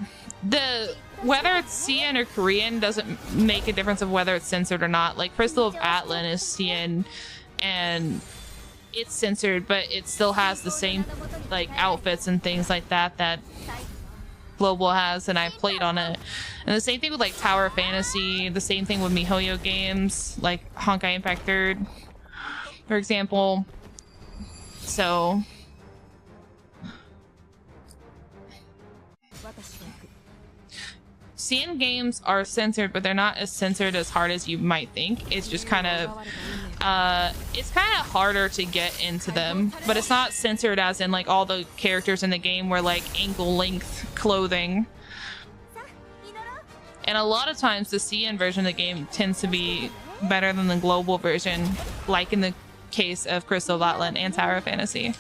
whether it's CN or Korean doesn't make a difference of whether it's censored or not. Like Crystal of Atlan is CN and it's censored, but it still has the same like outfits and things like that that Global has, and I played on it. And the same thing with like Tower of Fantasy, the same thing with MiHoYo games, like Honkai Impact 3rd, for example. So CN games are censored, but they're not as censored as hard as you might think. It's just kind of harder to get into them, but it's not censored as in like all the characters in the game wear like ankle length clothing. And a lot of times the CN version of the game tends to be better than the global version, like in the case of Crystal of Atlan and Tower of Fantasy.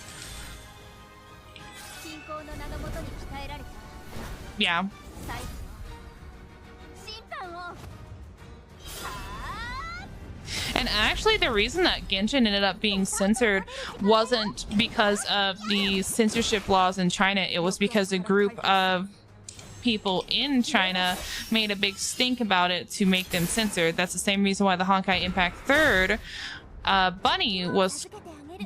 信仰の名のもとに鍛えられた Yeah. 審判を And actually the reason that Genshin ended up being censored wasn't because of the censorship laws in China. It was because a group of people in China made a big stink about it to make them censored. That's the same reason why the Honkai Impact 3rd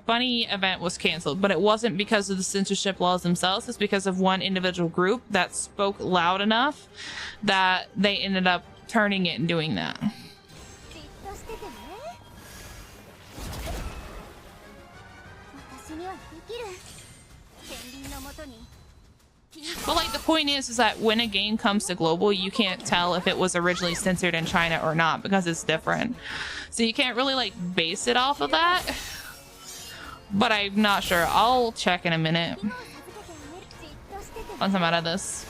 Bunny event was canceled, but it wasn't because of the censorship laws themselves. It's because of one individual group that spoke loud enough that they ended up turning it and doing that. じっとしててね私にはできる天秤のもとに But like the point is that when a game comes to global, you can't tell if it was originally censored in China or not because it's different. So you can't really like base it off of that. But I'm not sure. I'll check in a minute 授けてあげるじっとしててね once I'm out of this.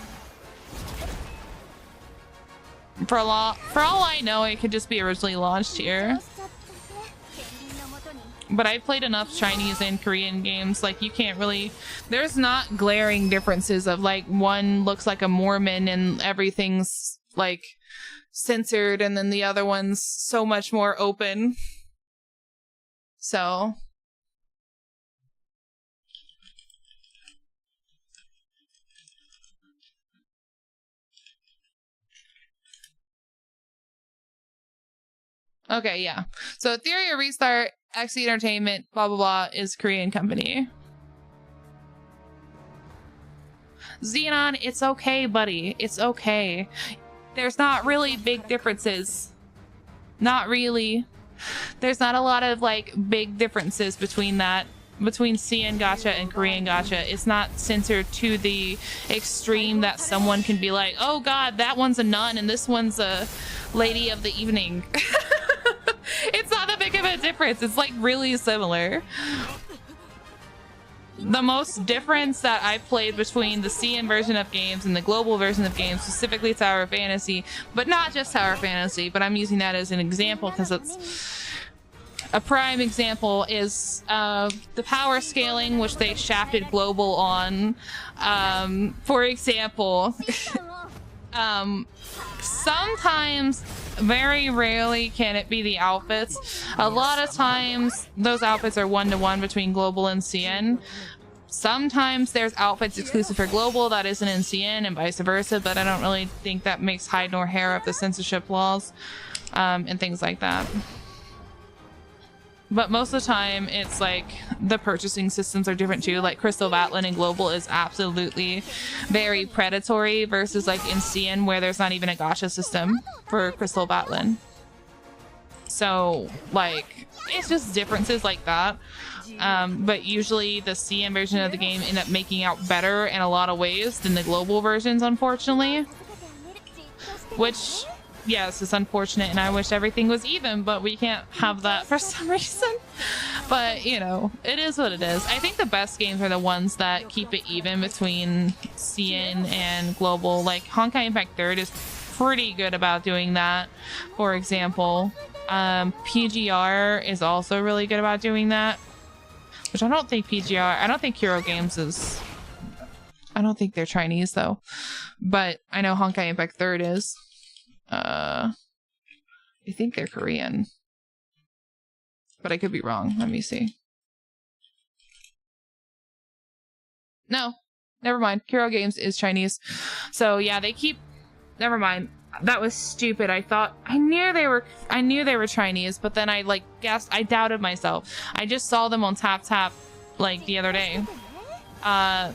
For all I know, it could just be originally launched here. しちゃったぜ天秤のもとに But I played enough Chinese and Korean games, like you can't really, there's not glaring differences of like one looks like a Mormon and everything's like censored and then the other one's so much more open. So okay, yeah. So Etheria Restart, XE Entertainment, blah blah blah, is Korean company. Xenon, it's okay, buddy. It's okay. There's not really big differences. Not really. There's not a lot of like big differences between that. Between CN gacha and Korean gacha. It's not censored to the extreme that someone can be like, oh god, that one's a nun and this one's a lady of the evening. It's not that big of a difference. It's like really similar. The most difference that I've played between the CN version of games and the global version of games, specifically Tower of Fantasy, but not just Tower of Fantasy, but I'm using that as an example because it's a prime example, is the power scaling, which they shafted global on. For example, sometimes, very rarely can it be the outfits. A lot of times those outfits are one-to-one between global and CN. Sometimes there's outfits exclusive for global that isn't in CN and vice versa, but I don't really think that makes hide nor hair of the censorship laws and things like that. But most of the time, it's like the purchasing systems are different too. Like Crystal of Atlan in global is absolutely very predatory versus like in CN where there's not even a gacha system for Crystal of Atlan. So like it's just differences like that. But usually the CN version of the game end up making out better in a lot of ways than the global versions, unfortunately. Which, yes, it's unfortunate, and I wish everything was even, but we can't have that for some reason. But, you know, it is what it is. I think the best games are the ones that keep it even between CN and global. Like, Honkai Impact 3rd is pretty good about doing that, for example. PGR is also really good about doing that. Which I don't think I don't think Hero Games is... I don't think they're Chinese, though. But I know Honkai Impact 3rd is. I think they're Korean. But I could be wrong. Let me see. No. Never mind. Hero Games is Chinese. So, yeah, they keep... Never mind. That was stupid. I knew they were Chinese, but then I I doubted myself. I just saw them on Tap like the other day.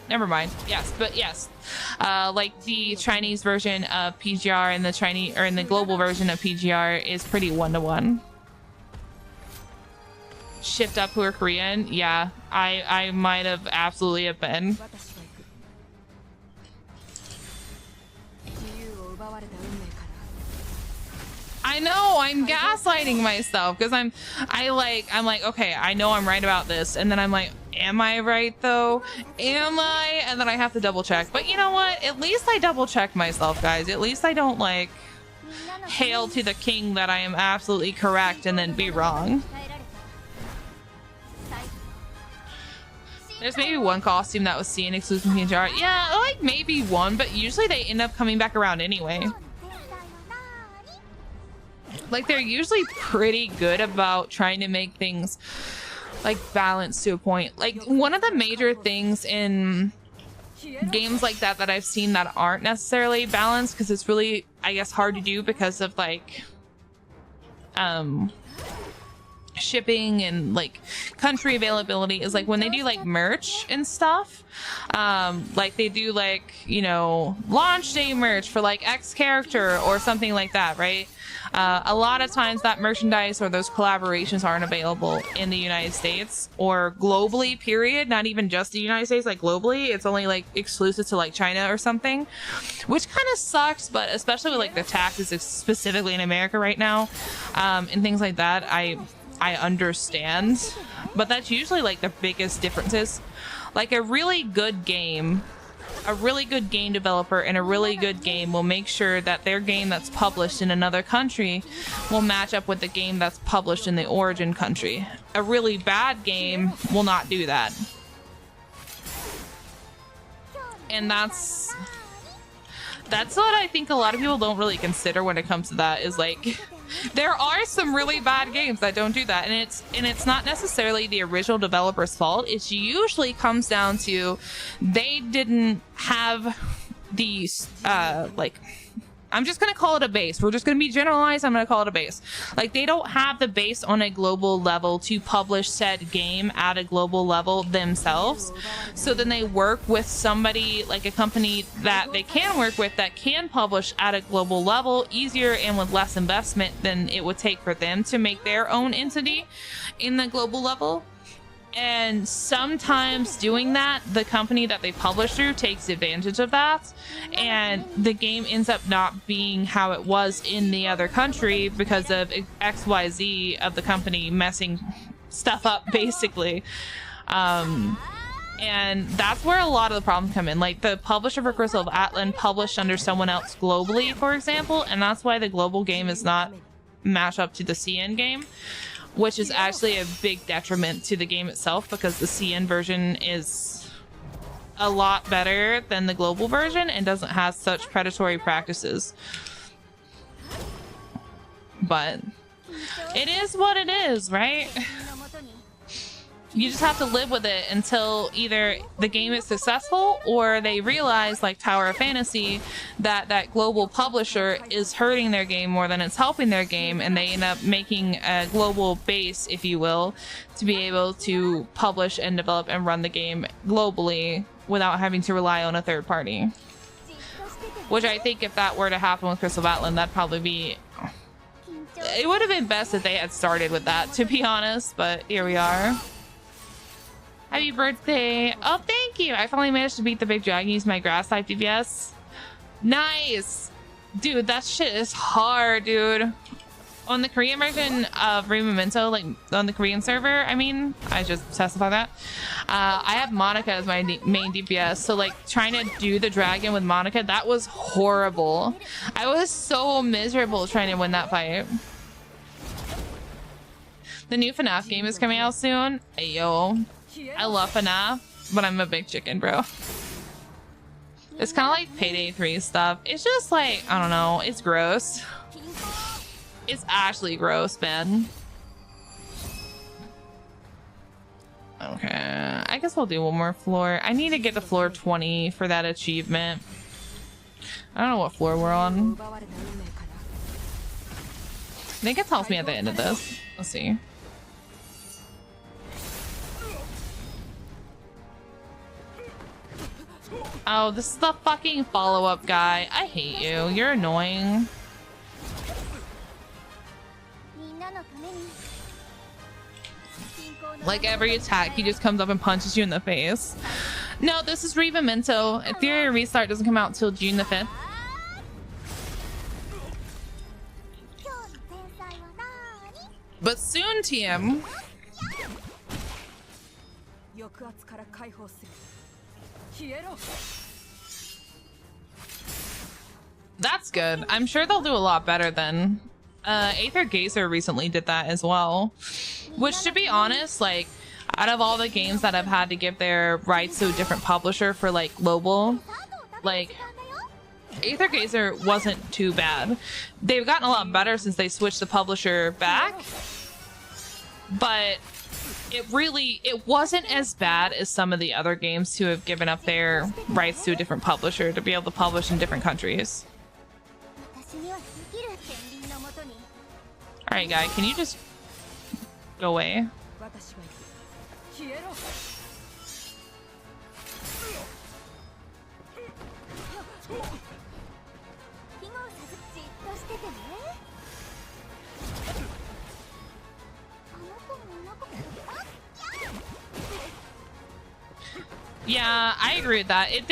Never mind. Yes, but yes. Like the Chinese version of PGR and the global version of PGR is pretty 1-to-1. Shift up who are Korean? Yeah, I might have absolutely have been. I know, I'm gaslighting myself because I'm like, okay, I know I'm right about this, and then I'm like, am I right though? Am I? And then I have to double check. But you know what? At least I double check myself, guys. At least I don't like hail to the king that I am absolutely correct and then be wrong. There's maybe one costume that was seen exclusive in PGR. Yeah, like maybe one, but usually they end up coming back around anyway. Like, they're usually pretty good about trying to make things, like, balanced to a point. Like, one of the major things in games like that that I've seen that aren't necessarily balanced, because it's really, I guess, hard to do because of, like, shipping and, like, country availability, is, like, when they do, like, merch and stuff, like, they do, like, you know, launch day merch for, like, X character or something like that, right? A lot of times that merchandise or those collaborations aren't available in the United States or globally, period. Not even just the United States, like globally. It's only like exclusive to like China or something, which kind of sucks, but especially with like the taxes specifically in America right now, and things like that, I understand. But that's usually like the biggest differences. Like a really good game developer and a really good game will make sure that their game that's published in another country will match up with the game that's published in the origin country. A really bad game will not do that. And that's what I think a lot of people don't really consider when it comes to that, is like, there are some really bad games that don't do that, and it's not necessarily the original developer's fault. It usually comes down to they didn't have the like, I'm just gonna call it a base. We're just gonna be generalized. I'm gonna call it a base. Like, they don't have the base on a global level to publish said game at a global level themselves. So then they work with somebody, like a company that they can work with that can publish at a global level easier and with less investment than it would take for them to make their own entity in the global level. And sometimes doing that, the company that they publish through takes advantage of that, and the game ends up not being how it was in the other country because of XYZ of the company messing stuff up, basically. And that's where a lot of the problems come in. Like, the publisher for Crystal of Atlan published under someone else globally, for example, and that's why the global game is not matched up to the CN game, which is actually a big detriment to the game itself, because the CN version is a lot better than the global version and doesn't have such predatory practices. But it is what it is, right? you just have to live with it until either the game is successful or they realize, like Tower of Fantasy, that that global publisher is hurting their game more than it's helping their game, and they end up making a global base, if you will, to be able to publish and develop and run the game globally without having to rely on a third party. Which I think if that were to happen with Crystal Atlan, that'd probably be... It would have been best if they had started with that, to be honest, but here we are. Happy birthday. Oh, thank you. I finally managed to beat the big dragon, use my grass type DPS. Nice. Dude, that shit is hard, dude. On the Korean version of Memento, like on the Korean server, I mean, I just specify that. I have Monica as my main DPS, so like trying to do the dragon with Monica, that was horrible. I was so miserable trying to win that fight. The new FNAF game is coming out soon. Ayo. I love FNAF, but I'm a big chicken, bro. It's kind of like Payday 3 stuff. It's just like, I don't know, it's gross. It's actually gross, man. Okay, I guess we'll do one more floor. I need to get to floor 20 for that achievement. I don't know what floor we're on. I think it tells me at the end of this. Let's see. Oh, this is the fucking follow-up guy. I hate you. You're annoying. Like every attack, he just comes up and punches you in the face. No, this is Memento. Theory Restart doesn't come out until June the 5th. But soon, TM. That's good. I'm sure they'll do a lot better then. Aether Gazer recently did that as well. Which, to be honest, like, out of all the games that have had to give their rights to a different publisher for, like, global, like, Aether Gazer wasn't too bad. They've gotten a lot better since they switched the publisher back. But it wasn't as bad as some of the other games who have given up their rights to a different publisher to be able to publish in different countries. Alright, guy, can you just go away? Yeah, I agree with that. It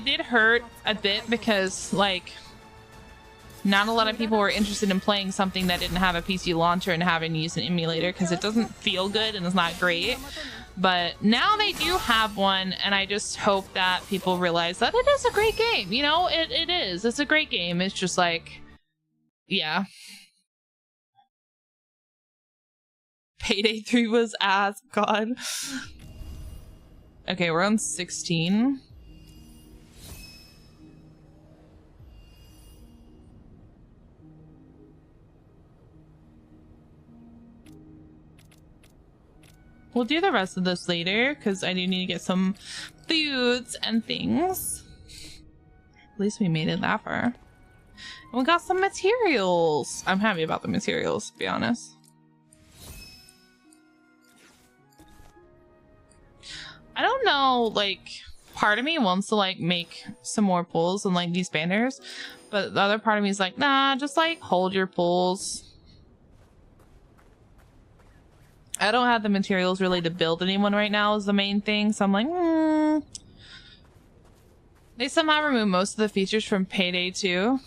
did hurt a bit because, like, not a lot of people were interested in playing something that didn't have a PC launcher and having to use an emulator because it doesn't feel good and it's not great. But now they do have one, and I just hope that people realize that it is a great game. You know, it is. It's a great game. It's just like, yeah. Payday 3 was ass. God. Okay, we're on 16. We'll do the rest of this later because I do need to get some foods and things. At least we made it that far. And we got some materials. I'm happy about the materials, to be honest. I don't know, like, part of me wants to, like, make some more pulls and, like, these banners. But the other part of me is like, nah, just, like, hold your pulls. I don't have the materials really to build anyone right now is the main thing. So I'm like, They somehow removed most of the features from Payday 2.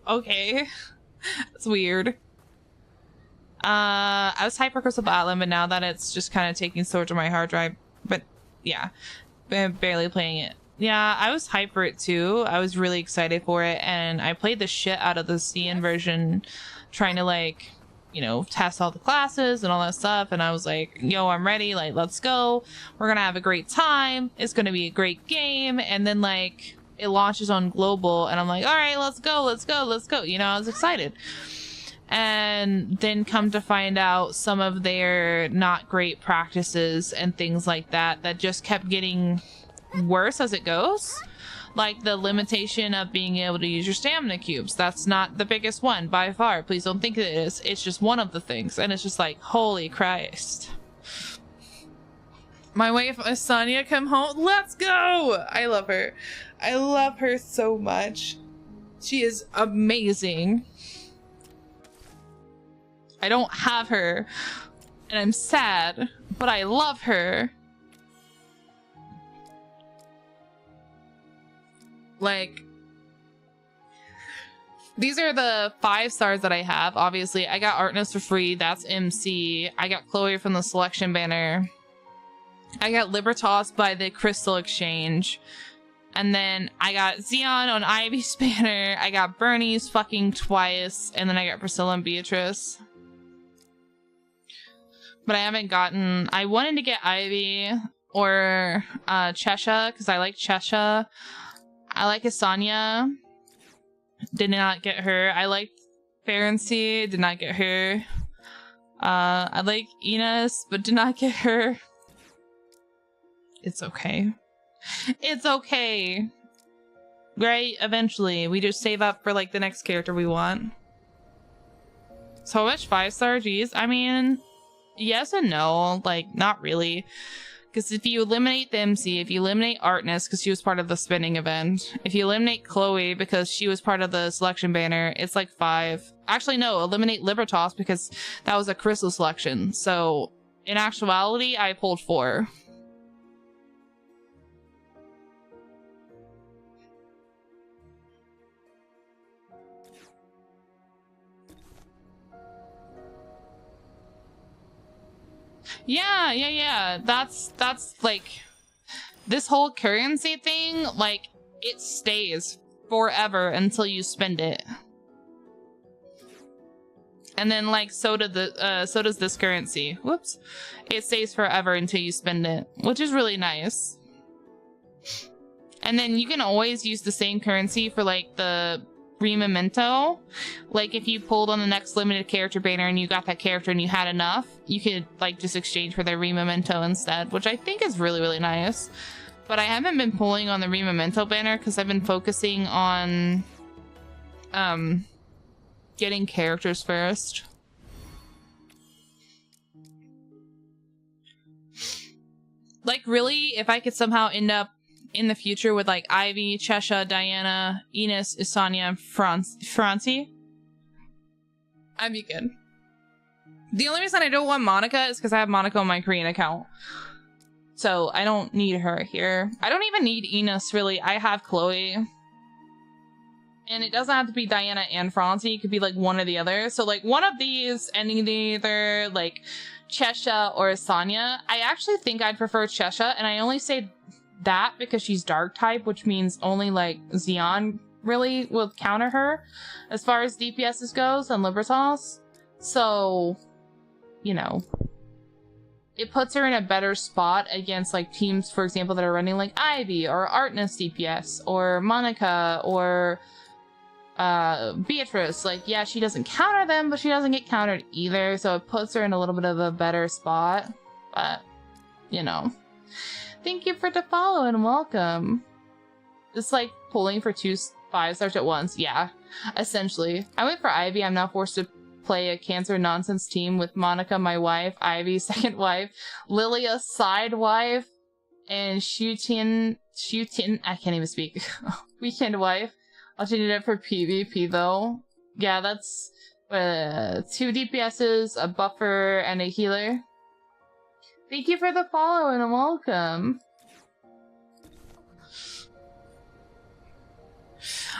Okay. That's weird. I was hyper Crystal Atlan, but now that it's just kind of taking storage on my hard drive. But yeah, barely playing it. Yeah, I was hype for it too. I was really excited for it, and I played the shit out of the CN version, trying to, like, you know, test all the classes and all that stuff. And I was like, yo, I'm ready. Like, let's go. We're gonna have a great time. It's gonna be a great game. And then, like, it launches on global, and I'm like, all right, let's go, let's go, let's go. You know, I was excited. and then come to find out some of their not great practices and things like that just kept getting worse as it goes. Like the limitation of being able to use your stamina cubes. That's not the biggest one by far. Please don't think it is. It's just one of the things. And it's just like, holy Christ. My wife, Sonia, come home. Let's go! I love her. I love her so much. She is amazing. I don't have her. And I'm sad. But I love her. Like, these are the 5 stars that I have. Obviously, I got Artness for free. That's MC. I got Chloe from the selection banner. I got Libertas by the Crystal Exchange. And then I got Xeon on Ivy's banner. I got Bernie's fucking twice. And then I got Priscilla and Beatrice. But I haven't gotten... I wanted to get Ivy or Chesha, because I like Chesha. I like Asanya. Did not get her. I liked Ferency. Did not get her. I like Enos, but did not get her. It's okay. It's okay. Right? Eventually. We just save up for like the next character we want. So much 5-star? Geez. I mean, yes and no. Like, not really. Because if you eliminate the MC, if you eliminate Artness because she was part of the spinning event, if you eliminate Chloe because she was part of the selection banner, it's like 5. Actually, no, eliminate Libertas because that was a crystal selection. So, in actuality, I pulled 4. Yeah. That's like, this whole currency thing, like, it stays forever until you spend it. And then, like, so does this currency. Whoops. It stays forever until you spend it, which is really nice. And then you can always use the same currency for, like, the Memento. Like, if you pulled on the next limited character banner and you got that character and you had enough, you could, like, just exchange for their Memento instead, which I think is really, really nice. But I haven't been pulling on the Memento banner because I've been focusing on getting characters first. Like, really, if I could somehow end up in the future with like Ivy, Chesha, Diana, Enos, Isanya, Francie, I'd be good. The only reason I don't want Monica is because I have Monica on my Korean account. So I don't need her here. I don't even need Enos, really. I have Chloe. And it doesn't have to be Diana and Francie. It could be like one or the other. So like one of these and either like Chesha or Isanya. I actually think I'd prefer Chesha, and I only say that because she's dark type, which means only like Xeon really will counter her as far as DPS goes and Libertas. So, you know, it puts her in a better spot against like teams, for example, that are running like Ivy or Artness DPS or Monica or Beatrice. Like, yeah, she doesn't counter them, but she doesn't get countered either, so it puts her in a little bit of a better spot. But, you know. Thank you for the follow and welcome. It's like pulling for 2 5-stars at once. Yeah, essentially. I went for Ivy. I'm now forced to play a cancer nonsense team with Monica, my wife, Ivy, second wife, Lilia, side wife, and Shutin, I can't even speak, weekend wife. I'll change it for PvP though. Yeah, that's 2 DPSs, a buffer, and a healer. Thank you for the follow and welcome.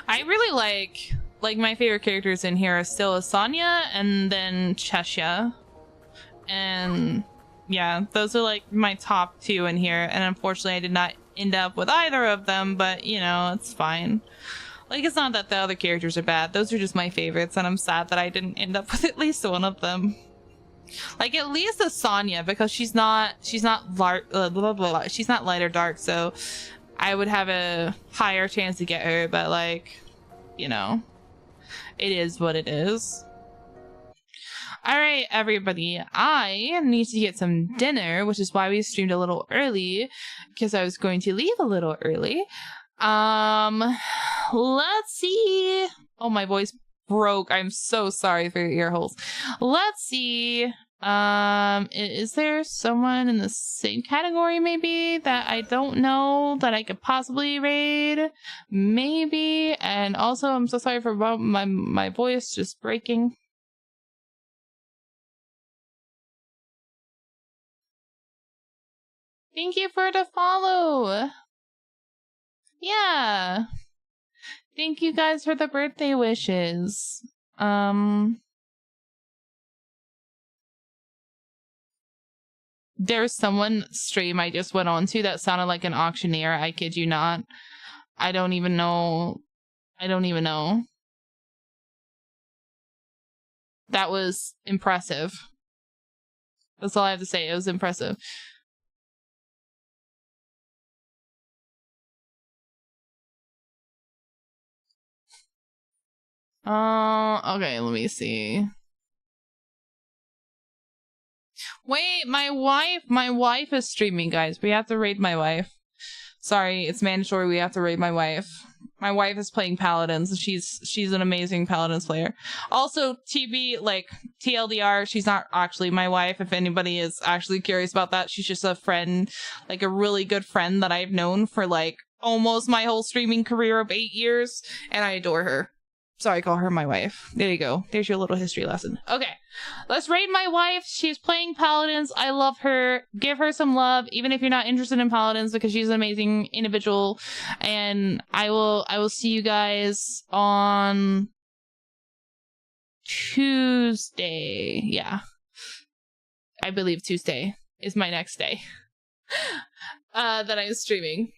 I really like my favorite characters in here are still Asanya and then Chesha. And yeah, those are like my top 2 in here. And unfortunately I did not end up with either of them, but you know, it's fine. Like, it's not that the other characters are bad. Those are just my favorites, and I'm sad that I didn't end up with at least one of them. Like, at least Asanya, because she's not light or dark, so I would have a higher chance to get her, but like, you know, it is what it is. All right, everybody. I need to get some dinner, which is why we streamed a little early, because I was going to leave a little early. Let's see. Oh, my voice broke. I'm so sorry for your ear holes. Let's see. Is there someone in the same category maybe that I don't know that I could possibly raid? Maybe. And also, I'm so sorry for my voice just breaking. Thank you for the follow. Yeah. Thank you guys for the birthday wishes. There's someone stream I just went on to that sounded like an auctioneer. I kid you not. I don't even know. That was impressive. That's all I have to say. It was impressive. Okay, let me see. Wait, my wife is streaming, guys. We have to raid my wife. Sorry, it's mandatory. We have to raid my wife. My wife is playing Paladins, and she's an amazing Paladins player. Also, TLDR, she's not actually my wife. If anybody is actually curious about that, she's just a friend, like a really good friend that I've known for like almost my whole streaming career of 8 years, and I adore her. So I call her my wife. There you go. There's your little history lesson. Okay, let's raid my wife. She's playing Paladins. I love her. Give her some love, even if you're not interested in Paladins, because she's an amazing individual. And I will see you guys on Tuesday. Yeah, I believe Tuesday is my next day that I'm streaming.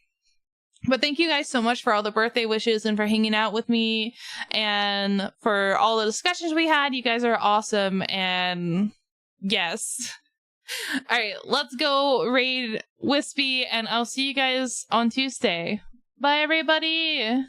But thank you guys so much for all the birthday wishes and for hanging out with me and for all the discussions we had. You guys are awesome. And yes. All right, let's go raid Wispy and I'll see you guys on Tuesday. Bye, everybody.